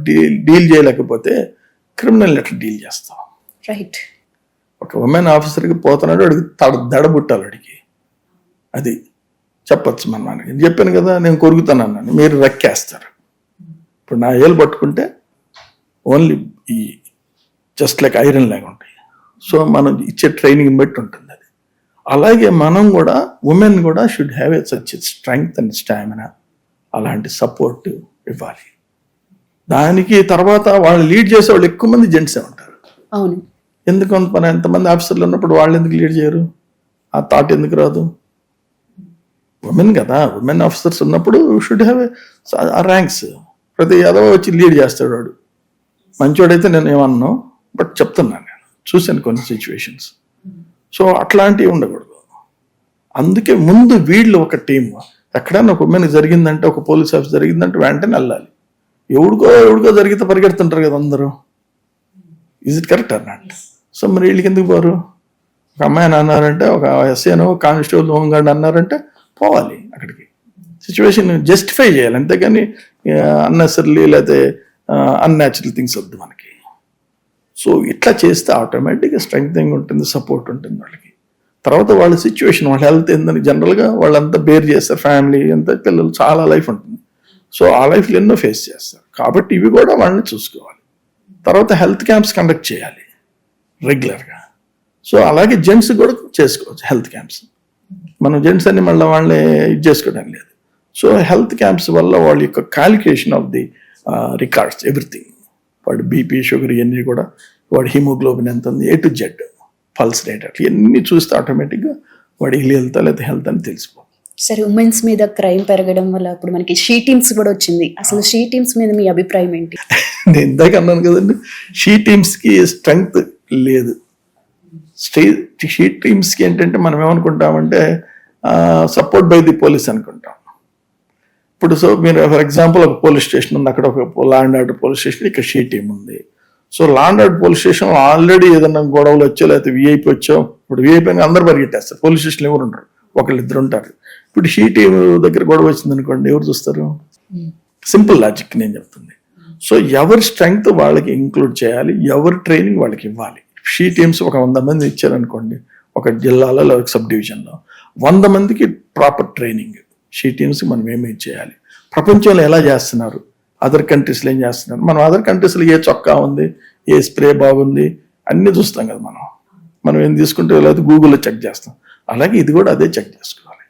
డీల్ చేయలేకపోతే క్రిమినల్ ఎట్లా డీల్ చేస్తావు? రైట్. ఒక ఉమెన్ ఆఫీసర్కి పోతున్నాడు, అడిగి దడబుట్టాలి అడిగి, అది చెప్పచ్చు మన మనకి. చెప్పాను కదా, నేను కొరుకుతాను అన్నాను, మీరు రెక్కేస్తారు. ఇప్పుడు నా ఏళ్ళు పట్టుకుంటే ఓన్లీ ఈ జస్ట్ లైక్ ఐరన్ లాగా ఉంటాయి. సో మనం ఇచ్చే ట్రైనింగ్ బట్టి ఉంటుంది అది. అలాగే మనం కూడా, ఉమెన్ కూడా should have a such strength and stamina, అలాంటి సపోర్ట్ ఇవ్వాలి. దానికి తర్వాత వాళ్ళు లీడ్ చేసే వాళ్ళు ఎక్కువ మంది జెంట్సే ఉంటారు. అవును. ఎందుకు మన ఎంతమంది ఆఫీసర్లు ఉన్నప్పుడు వాళ్ళు ఎందుకు లీడ్ చేయరు? ఆ థాట్ ఎందుకు రాదు? ఉమెన్ కదా, ఉమెన్ ఆఫీసర్స్ ఉన్నప్పుడు షుడ్ హ్యావ్ ఆ ర్యాంక్స్. ప్రతి యాదవ వచ్చి లీడ్ చేస్తాడు వాడు. మంచోడైతే నేను ఏమన్నాను, బట్ చెప్తున్నాను, నేను చూశాను కొన్ని సిచ్యువేషన్స్. సో అట్లాంటివి ఉండకూడదు. అందుకే ముందు వీళ్ళు ఒక టీం. ఎక్కడైనా ఒక ఉమెన్ జరిగిందంటే, ఒక పోలీస్ ఆఫీసర్ జరిగిందంటే వెంటనే వెళ్ళాలి. ఎవడికో జరిగితే పరిగెడుతుంటారు కదా అందరూ. Is it correct or not? So మరి వీళ్ళకి ఎందుకు పోరు? ఒక అమ్మాయిని అన్నారంటే, ఒక ఎస్ఐనో కానిస్టేబుల్ హోంగార్డ్ అన్నారంటే పోవాలి అక్కడికి. సిచ్యువేషన్ జస్టిఫై చేయాలి, అంతేగాని అన్నెసరీ లేకపోతే అన్యాచురల్ థింగ్స్ వద్దు మనకి. సో ఇట్లా చేస్తే ఆటోమేటిక్గా స్ట్రెంగ్తనింగ్ ఉంటుంది, సపోర్ట్ ఉంటుంది వాళ్ళకి. తర్వాత వాళ్ళ సిచ్యువేషన్, వాళ్ళ హెల్త్ ఏందని జనరల్గా వాళ్ళంతా బేర్ చేస్తారు, ఫ్యామిలీ అంతా, పిల్లలు, చాలా లైఫ్ ఉంటుంది. సో ఆ లైఫ్లో ఎన్నో ఫేస్ చేస్తారు. కాబట్టి ఇవి కూడా వాళ్ళని చూసుకోవాలి. తర్వాత హెల్త్ క్యాంప్స్ కండక్ట్ చేయాలి రెగ్యులర్గా. సో అలాగే జెంట్స్ కూడా చేసుకోవచ్చు హెల్త్ క్యాంప్స్. మనం జెంట్స్ అని మళ్ళీ వాళ్ళని ఇది చేసుకోవడం లేదు. సో హెల్త్ క్యాంప్స్ వల్ల వాళ్ళ యొక్క calculation of the records, everything, వాడి బీపీ, షుగర్, ఇవన్నీ కూడా, వాడి హిమోగ్లోబిన్ ఎంత ఉంది, A to Z, pulse rate, అట్లా ఇవన్నీ చూస్తే ఆటోమేటిక్గా వాడి హెల్త్ లేదా హెల్త్ అని తెలిసిపోతుంది. సరే, ఉమెన్స్ మీద క్రైమ్ పెరగడం వల్ల ఇప్పుడు మనకి షీ టీమ్స్ కూడా వచ్చింది. అసలు షీ టీమ్స్ మీద మీ అభిప్రాయం ఏంటి? నేను ఇందాక అన్నాను కదండి, షీ టీమ్స్కి స్ట్రెంగ్త్ లేదు. షీ టీమ్స్కి ఏంటంటే మనం ఏమనుకుంటామంటే సపోర్ట్ బై ది పోలీస్ అనుకుంటాం. ఇప్పుడు సో మీరు ఫర్ ఎగ్జాంపుల్ ఒక పోలీస్ స్టేషన్ ఉంది, అక్కడ ఒక law and order police station, ఇక్కడ షీ టీమ్ ఉంది. So law and order police స్టేషన్లో ఆల్రెడీ ఏదైనా గొడవలు వచ్చో, లేకపోతే విఐపీ వచ్చో, ఇప్పుడు విఐపీ అందరూ పరిగెట్టేస్తారు, పోలీస్ స్టేషన్లో ఎవరు ఉంటారు, ఒకళ్ళిద్దరు ఉంటారు. ఇప్పుడు షీ టీమ్ దగ్గర గొడవ వచ్చింది అనుకోండి, ఎవరు చూస్తారు? సింపుల్ లాజిక్ నేను చెప్తుంది. సో ఎవరి స్ట్రెంగ్త్ వాళ్ళకి ఇంక్లూడ్ చేయాలి, ఎవరి ట్రైనింగ్ వాళ్ళకి ఇవ్వాలి. షీ టీమ్స్ ఒక 100 మంది ఇచ్చారనుకోండి, ఒక జిల్లాలో లేదా సబ్ డివిజన్లో 100 మందికి ప్రాపర్ ట్రైనింగ్. షీ టీమ్స్ మనం ఏమి చేయాలి, ప్రపంచంలో ఎలా చేస్తున్నారు, అదర్ కంట్రీస్లో ఏం చేస్తున్నారు, మనం అదర్ కంట్రీస్లో ఏ చొక్కా ఉంది, ఏ స్ప్రే బాగుంది, అన్నీ చూస్తాం కదా మనం ఏం తీసుకుంటే, లేకపోతే గూగుల్లో చెక్ చేస్తాం. అలాగే ఇది కూడా అదే చెక్ చేసుకోవాలి.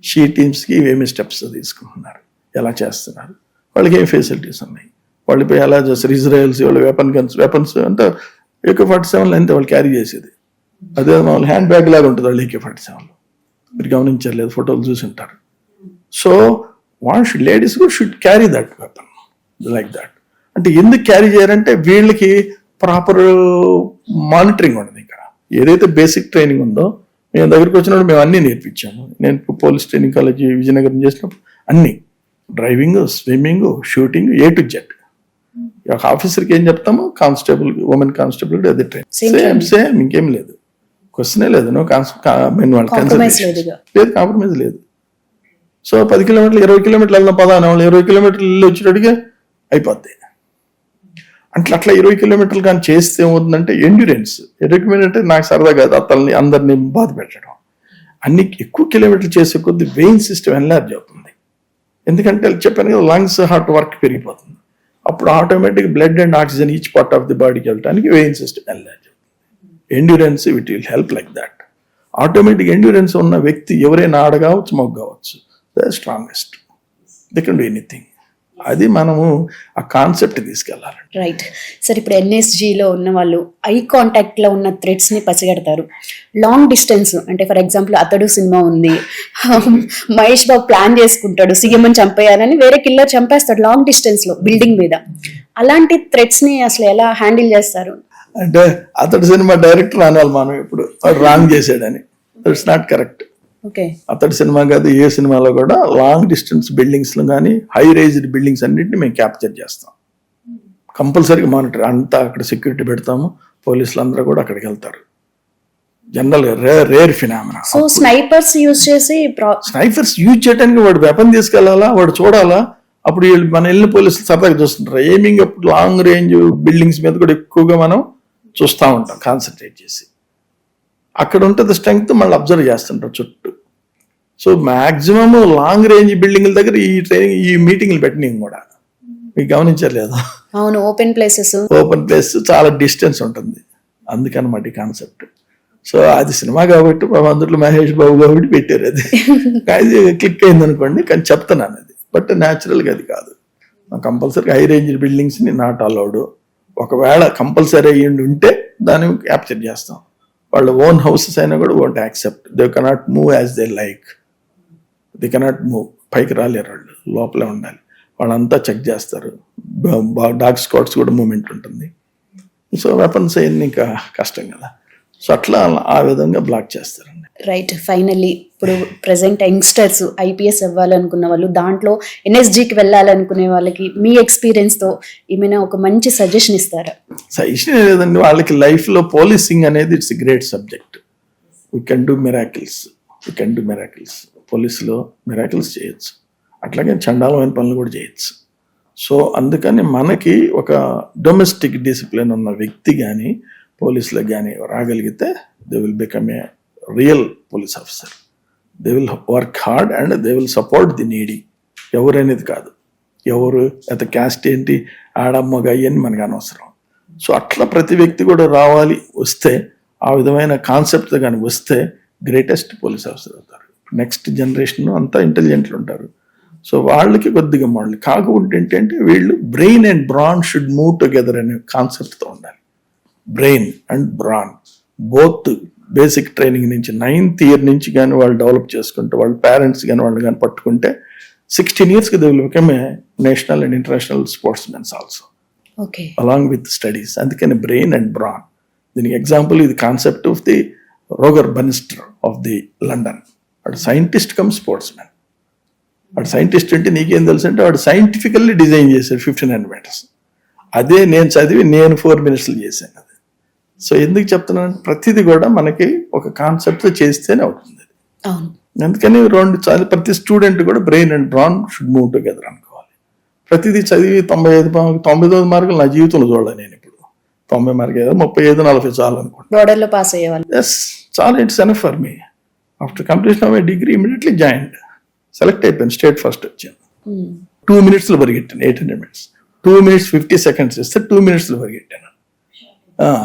షీ టీమ్స్కి ఏమేమి స్టెప్స్ తీసుకుంటున్నారు, ఎలా చేస్తున్నారు, వాళ్ళకి ఏం ఫెసిలిటీస్ ఉన్నాయి, వాళ్ళు పోయి ఎలా చేస్తారు, ఇజ్రాయల్స్ వాళ్ళు వెపన్స్ అంటే AK-47 అంతే వాళ్ళు క్యారీ చేసేది. అదే వాళ్ళు హ్యాండ్ బ్యాగ్ లాగా ఉంటుంది వాళ్ళు AK-47. మీరు గమనించలేదు, ఫోటోలు చూసి ఉంటారు. సో లేడీస్ కూడా should carry that weapon like that. అంటే ఎందుకు క్యారీ చేయాలంటే వీళ్ళకి ప్రాపర్ మానిటరింగ్ ఉండదు. ఇక్కడ ఏదైతే బేసిక్ ట్రైనింగ్ ఉందో మేము దగ్గరికి వచ్చినప్పుడు మేము అన్నీ నేర్పించాము. నేను పోలీస్ ట్రైనింగ్ కాలేజ్ విజయనగరం చేసినప్పుడు అన్నీ driving, swimming, shooting, A to Z. ఒక ఆఫీసర్కి ఏం చెప్తామో కానిస్టేబుల్, ఉమెన్ కానిస్టేబుల్ అదే ట్రైన్ సేమ్ ఇంకేం లేదు, క్వశ్చనే లేదు. లేదు, కాంప్రమైజ్ లేదు. సో 10 కిలోమీటర్లు 20 కిలోమీటర్లు వెళ్దాం పదాన వాళ్ళు 20 కిలోమీటర్లు వెళ్ళి వచ్చేటట్టుగా అయిపోద్ది. అట్లా 20 కిలోమీటర్లు కానీ చేస్తే ఏమవుతుందంటే ఎండ్యూరెన్స్. అంటే నాకు సరదా కాదు అతల్ని అందరినీ బాధ పెట్టడం. అన్ని ఎక్కువ కిలోమీటర్లు చేసే కొద్ది వెయిన్ సిస్టమ్ ఎన్లార్జ్ అవుతుంది. ఎందుకంటే చెప్పాను కదా, లంగ్స్ హార్ట్ వర్క్ పెరిగిపోతుంది. అప్పుడు automatic blood and oxygen each part of the బాడీకి వెళ్ళడానికి వెయిన్ సిస్టమ్ ఎన్లార్జ్ అవుతుంది. Endurance it will help like that. Automatic endurance ఉన్న వ్యక్తి ఎవరైనా ఆడ కావచ్చు, మగ కావచ్చు, the strongest, they can do anything. అది మనము ఆ కాన్సెప్ట్ తీసుకెళ్ళాలి. Right sir. ఇప్పుడు NSGలో ఉన్న వాళ్ళు ఐ కాంటాక్ట్ లో ఉన్న థ్రెడ్స్ ని పసిగడతారు. లాంగ్ డిస్టెన్స్ అంటే ఫర్ ఎగ్జాంపుల్ అతడు సినిమా ఉంది, మహేష్ బాబు ప్లాన్ చేసుకుంటాడు సీఎం చంపేయాలని, వేరే కిల్లర్ చంపేస్తాడు లాంగ్ డిస్టెన్స్ లో బిల్డింగ్ మీద. అలాంటి థ్రెడ్స్ ని అసలు ఎలా హ్యాండిల్ చేస్తారు? అంటే అతడు సినిమా డైరెక్టర్ అనాలి మనం ఇప్పుడు రాంగ్ చేసాడని. It's not correct. అతడి సినిమా కాదు, ఏ సినిమాలో కూడా లాంగ్ డిస్టెన్స్ బిల్డింగ్స్ లో కానీ హై రైజ్డ్ బిల్డింగ్స్ అన్నింటినీ మేము క్యాప్చర్ చేస్తాం. కంపల్సరీగా మానిటర్ అంతా అక్కడ సెక్యూరిటీ పెడతాము. పోలీసులు అందరూ కూడా అక్కడికి వెళ్తారు. General rare phenomena. So snipers use చేయడానికి వాడు వెపన్ తీసుకెళ్లాలా, వాడు చూడాలా. అప్పుడు మన వెళ్ళిన పోలీసులు సరదాగా చూస్తుంటారు. ఎయిమింగ్ అప్పుడు లాంగ్ రేంజ్ బిల్డింగ్స్ మీద కూడా ఎక్కువగా మనం చూస్తూ ఉంటాం, కాన్సన్ట్రేట్ చేసి. అక్కడ ఉంటుంది స్ట్రెంగ్త్, మళ్ళీ అబ్జర్వ్ చేస్తుంటారు చుట్టూ. సో మాక్సిమం లాంగ్ రేంజ్ బిల్డింగ్ల దగ్గర ఈ ట్రైనింగ్, ఈ మీటింగ్లు పెట్టిన కూడా మీకు గమనించలేదు. అవును, ఓపెన్ ప్లేస్ చాలా డిస్టెన్స్ ఉంటుంది. అందుకనమాట ఈ కాన్సెప్ట్. సో అది సినిమా కాబట్టి అందులో మహేష్ బాబు కాబట్టి పెట్టారు. అది క్లిక్ అయింది అనుకోండి, కానీ చెప్తున్నాను అది. బట్ న్యాచురల్గా అది కాదు. కంపల్సరీగా హై రేంజ్ బిల్డింగ్స్ని నాట్ అలౌడ్. ఒకవేళ కంపల్సరీ అయ్యిండి ఉంటే దాన్ని క్యాప్చర్ చేస్తాం. వాళ్ళ ఓన్ హౌసెస్ అయినా కూడా won't accept. They cannot move as they like. They cannot move. పైకి రాలేరు వాళ్ళు, లోపలే ఉండాలి. వాళ్ళంతా చెక్ చేస్తారు. డాగ్ స్క్వాడ్స్ కూడా మూమెంట్ ఉంటుంది. సో వెపన్స్ అయింది ఇంకా కష్టం కదా. సో అట్లా ఆ విధంగా బ్లాక్ చేస్తారండి. రైట్. ఫైనల్లీ ఇప్పుడు ప్రెసెంట్ యంగ్స్టర్స్ IPS అవ్వాలనుకున్న వాళ్ళు, దాంట్లో NSGకి వెళ్ళాలనుకునే వాళ్ళకి మీ ఎక్స్పీరియన్స్తో ఏమైనా ఒక మంచి సజెషన్ ఇస్తారా? సజెషన్ లేదండి. వాళ్ళకి లైఫ్లో పోలీసింగ్ అనేది it's great subject. We can do miracles. పోలీసులో మిరాకిల్స్ చేయొచ్చు. అట్లాగే చండాలమైన పనులు కూడా చేయొచ్చు. సో అందుకని మనకి ఒక డొమెస్టిక్ డిసిప్లిన్ ఉన్న వ్యక్తి కానీ పోలీసులకు కానీ రాగలిగితే they will become a real police officer. They will work hard and they will support the needy. ఎవరనేది కాదు, ఎవరు అయితే క్యాస్ట్ ఏంటి, ఆడమ్మగ అని మనకు అనవసరం. సో అట్లా ప్రతి వ్యక్తి కూడా రావాలి. వస్తే ఆ విధమైన కాన్సెప్ట్ కానీ వస్తే గ్రేటెస్ట్ పోలీస్ ఆఫీసర్ అవుతారు. నెక్స్ట్ జనరేషన్ అంతా ఇంటెలిజెంట్లు ఉంటారు. సో వాళ్ళకి కొద్దిగా మోడల్ కాకుండా ఏంటంటే వీళ్ళు brain and bran should move together అనే కాన్సెప్ట్తో ఉండాలి. Brain and bran both basic training నుంచి 9th ఇయర్ నుంచి కానీ వాళ్ళు డెవలప్ చేసుకుంటే, వాళ్ళ పేరెంట్స్ కానీ వాళ్ళు కానీ పట్టుకుంటే 16 yearsకి they will become a national and international sports mens also along with studies. అందుకని బ్రెయిన్ అండ్ బ్రాన్. దీనికి ఎగ్జాంపుల్ ఇది concept of the Roger Bannister of the London. వాడు సైంటిస్ట్ కమ్ స్పోర్ట్స్ మ్యాన్. వాడు సైంటిస్ట్ అంటే నీకేం తెలుసు అంటే వాడు సైంటిఫికల్లీ డిజైన్ చేశాడు 1500 meters. అదే నేను చదివి నేను 4 minutes చేశాను అది. సో ఎందుకు చెప్తున్నాను, ప్రతిదీ కూడా మనకి ఒక కాన్సెప్ట్ చేస్తేనే అవుతుంది. అందుకని ప్రతి స్టూడెంట్ కూడా brain and bran should move together అనుకోవాలి. ప్రతిదీ చదివి 99 మార్కులు నా జీవితంలో చూడాలి. నేను ఇప్పుడు 90 మార్కులు 35, 40 చాలు అనుకుంటున్నాను. ఎస్, చాలా. It's enough for me. After completion of my degree immediately joined. Select అయిపోయాను, స్టేట్ ఫస్ట్ వచ్చాను. 2 minutes పరిగెట్టాను 800 meters. 2 minutes 50 seconds ఇస్తే 2 minutes పరిగెట్టాను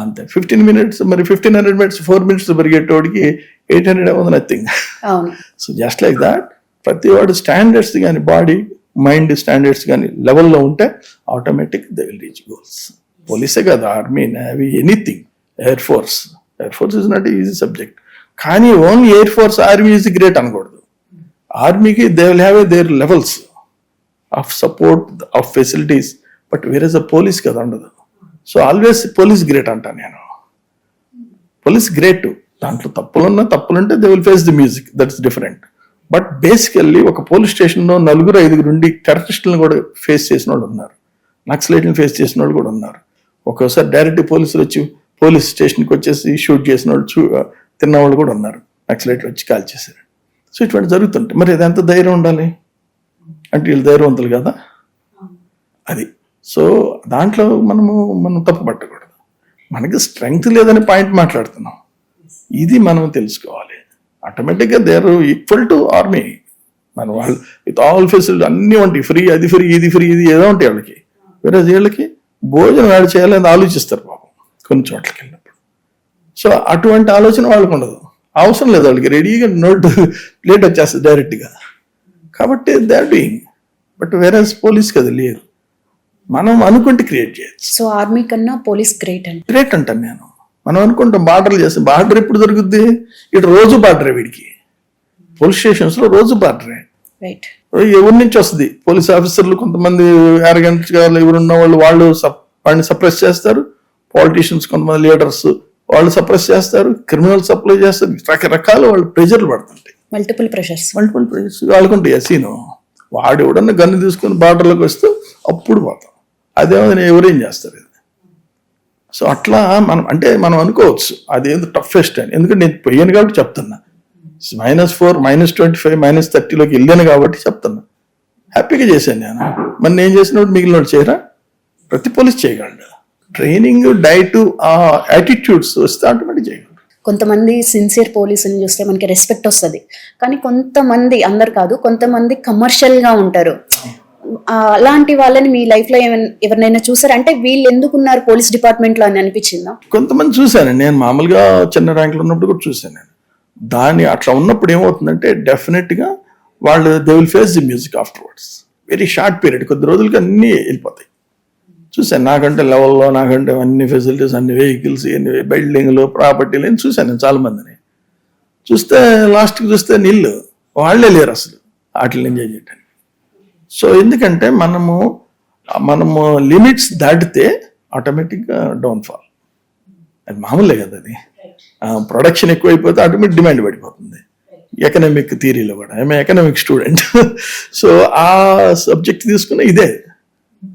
అంతే. 15 minutes మరి 1500 meters 4 minutes పరిగెట్టేవాడికి 800 అవ్వదు nothing. So just like that ప్రతి వాడు స్టాండర్డ్స్ కానీ బాడీ మైండ్ స్టాండర్డ్స్ కానీ లెవెల్లో ఉంటే automatic they will reach goals. పోలీసే కాదు, army, navy, anything, air force is not easy subject. కానీ only air force, army is great అనకూడదు. ఆర్మీకి they will have their levels of support, of facilities, but వేరే police కదా ఉండదు. So always police great అంటాను నేను. పోలీస్ గ్రేట్, దాంట్లో తప్పులుంటే they will face the music, that's different. But basically ఒక పోలీస్ స్టేషన్లో 4-5 నుండి టెర్రరిస్టులను కూడా ఫేస్ చేసిన వాళ్ళు ఉన్నారు, నక్సలైట్లను ఫేస్ చేసిన వాళ్ళు కూడా ఉన్నారు. ఒక్కోసారి డైరెక్ట్ పోలీసులు వచ్చి పోలీస్ స్టేషన్కి వచ్చేసి షూట్ చేసిన వాళ్ళు తిన్నవాళ్ళు కూడా ఉన్నారు, నక్సలైట్లు వచ్చి కాల్ చేశారు. సో ఇటువంటి జరుగుతుంటాయి. మరి అది ఎంత ధైర్యం ఉండాలి అంటే వీళ్ళు ధైర్యవంతులు కదా, అది. సో దాంట్లో మనం తప్పు పట్టకూడదు. మనకి స్ట్రెంగ్త్ లేదని పాయింట్ మాట్లాడుతున్నాం, ఇది మనం తెలుసుకోవాలి. ఆటోమేటిక్గా they are equal to army. మన వాళ్ళు విత్ ఆల్ ఫెసిలిటీ అన్నీ ఉంటాయి, ఫ్రీ, అది ఫ్రీ, ఇది ఫ్రీ, ఇది ఏదో ఉంటాయి వాళ్ళకి. వేరే వీళ్ళకి భోజనం యాడ్ చేయాలని ఆలోచిస్తారు పాపం కొన్ని చోట్లకి వెళ్ళినప్పుడు. సో అటువంటి ఆలోచన వాళ్ళకు ఉండదు, అవసరం లేదు వాళ్ళకి, రెడీగా ప్లేట్ వచ్చేస్తుంది డైరెక్ట్గా. కాబట్టి దే ఆర్ డూయింగ్. బట్ వేరే పోలీస్కి అది లేదు, మనం అనుకుంటే క్రియేట్ చేయొచ్చు. సో ఆర్మీ కన్నా పోలీస్ గ్రేట్ అంటాను నేను. మనం అనుకుంటాం బార్డర్లు చేస్తాం, బార్డర్ ఎప్పుడు దొరుకుద్ది? ఇటు రోజు బార్డరే, వీడికి పోలీస్ స్టేషన్స్ లో రోజు బార్డరే. రైట్. ఎవరి నుంచి వస్తుంది? పోలీస్ ఆఫీసర్లు కొంతమంది అరగంట ఎవరున్న వాళ్ళు వాడిని సప్రెస్ చేస్తారు, పాలిటీషియన్స్ కొంతమంది లీడర్స్ వాళ్ళు సప్రెస్ చేస్తారు, క్రిమినల్ సప్లై చేస్తారు, రకరకాల వాళ్ళు ప్రెజర్లు పడుతుంటాయి, మల్టిపుల్ ప్రెషర్స్ వాళ్ళకుంటాయి. సీను వాడు ఎవడన్నా గన్ను తీసుకుని బార్డర్లోకి వస్తే అప్పుడు పోతాం, అదేమో ఎవరేం చేస్తారు. సో అట్లా మనం అనుకోవచ్చు అదేందో టఫెస్ట్ అని, ఎందుకంటే నేను పోయాను కాబట్టి చెప్తున్నా. -4, -25, -30లోకి వెళ్ళాను కాబట్టి చెప్తున్నా. హ్యాపీగా చేశాను నేను. మరి నేను చేసినప్పుడు మిగిలిన వాళ్ళు చేయరా? ప్రతి పోలీస్ చేయగలడు. ట్రైనింగ్, డైట్, ఆ యాటిట్యూడ్స్ వస్తే ఆటోమేటిక్ చేయగలరు. కొంతమంది సిన్సియర్ పోలీసుని చూస్తే మనకి రెస్పెక్ట్ వస్తుంది, కానీ కొంతమంది, అందరు కాదు, కొంతమంది కమర్షియల్గా ఉంటారు. అలాంటి వాళ్ళని మీ లైఫ్ లో ఎవరినైనా చూసారా? అంటే వీళ్ళు ఎందుకు ఉన్నారు పోలీస్ డిపార్ట్మెంట్ లో అని అనిపించిందా? కొంతమంది చూశాను నేను, మామూలుగా చిన్న ర్యాంకులు ఉన్నప్పుడు కూడా చూశాను నేను. దాన్ని అట్లా ఉన్నప్పుడు ఏమవుతుందంటే డెఫినెట్ గా వాళ్ళు they will face the music afterwards. Very short period, కొద్ది రోజులకి అన్నీ వెళ్ళిపోతాయి. చూశాను, నాకంటే లెవెల్లో, నాకంటే అన్ని ఫెసిలిటీస్, అన్ని వెహికల్స్, అన్ని బిల్డింగ్లు, ప్రాపర్టీలు అని చూశాను నేను చాలా మందిని. చూస్తే లాస్ట్కి చూస్తే నీళ్ళు వాళ్ళే లేరు అసలు వాటిని ఎంజాయ్ చేయడానికి. సో ఎందుకంటే మనము లిమిట్స్ దాటితే ఆటోమేటిక్గా డౌన్ఫాల్, అది మామూలే కదా. అది ప్రొడక్షన్ ఎక్కువైపోతే ఆటోమేటిక్ డిమాండ్ పడిపోతుంది. ఎకనామిక్ థియరీలో కూడా, ఐఎమ్ ఎకనామిక్ స్టూడెంట్. సో ఆ సబ్జెక్ట్ తీసుకున్న ఇదే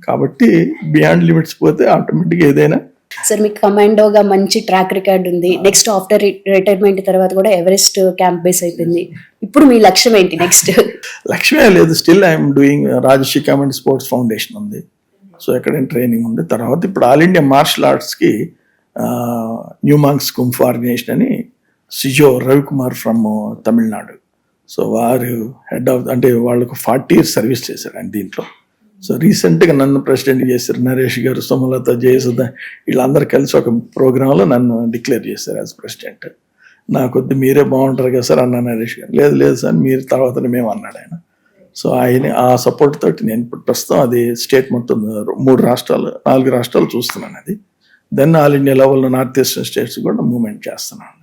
కాబట్టి బియాండ్ లిమిట్స్ పోతే ఆటోమేటిక్గా ఏదైనా. సార్ మీకు కమాండోగా మంచి ట్రాక్ రికార్డ్ ఉంది. నెక్స్ట్ ఆఫ్టర్ రిటైర్మెంట్ తర్వాత కూడా ఎవరెస్ట్ క్యాంప్ బేస్ అయిపోయింది. ఇప్పుడు మీ లక్ష్యం ఏంటి నెక్స్ట్? లక్ష్యమే లేదు, still I'm doing Rajashree command sports foundation ఉంది. సో ఎక్కడైనా ట్రైనింగ్ ఉంది. తర్వాత ఇప్పుడు ఆల్ ఇండియా మార్షల్ ఆర్ట్స్కి న్యూ మాంగ్స్ కుంఫు ఆర్గనైజేషన్ అని సిజో రవికుమార్ ఫ్రమ్ తమిళనాడు. సో వారు హెడ్ ఆఫ్, అంటే వాళ్ళకు 40 years సర్వీస్ చేశారు ఆయన దీంట్లో. సో రీసెంట్గా నన్ను ప్రెసిడెంట్ చేశారు. నరేష్ గారు, సుమలత, జయసుధ వీళ్ళందరూ కలిసి ఒక ప్రోగ్రాంలో నన్ను డిక్లేర్ చేశారు యాజ్ ప్రెసిడెంట్. కొద్ది మీరే బాగుంటారు కదా సార్ అన్న నరేష్ గారు. లేదు సార్ మీరు తర్వాత మేము అన్నాడు ఆయన. సో ఆయన ఆ సపోర్ట్ తోటి నేను ఇప్పుడు ప్రస్తుతం అది స్టేట్ మొత్తం 4 రాష్ట్రాలు చూస్తున్నాను. అది దెన్ ఆల్ ఇండియా లెవెల్లో నార్త్ ఈస్టర్న్ స్టేట్స్ కూడా మూవ్మెంట్ చేస్తున్నాను.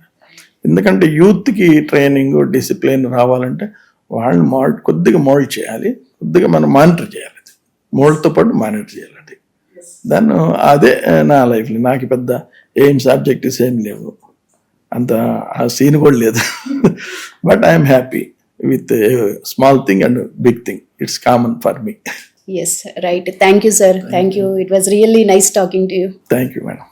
ఎందుకంటే యూత్కి ట్రైనింగ్, డిసిప్లిన్ రావాలంటే వాళ్ళని కొద్దిగా మోల్డ్ చేయాలి, కొద్దిగా మనం మానిటర్ చేయాలి. మోల్డ్తో పాటు మానిటర్ చేయాలండి. దాన్ని అదే నా లైఫ్లో నాకు పెద్ద ఎయిమ్స్, ఆబ్జెక్టివ్స్ ఏం లేవు, అంత ఆ సీన్ కూడా లేదు. But I'm happy with small thing and big thing. It's common for me. Yes, right. Thank you, sir. Thank you. It was really nice talking to you. Thank you, madam.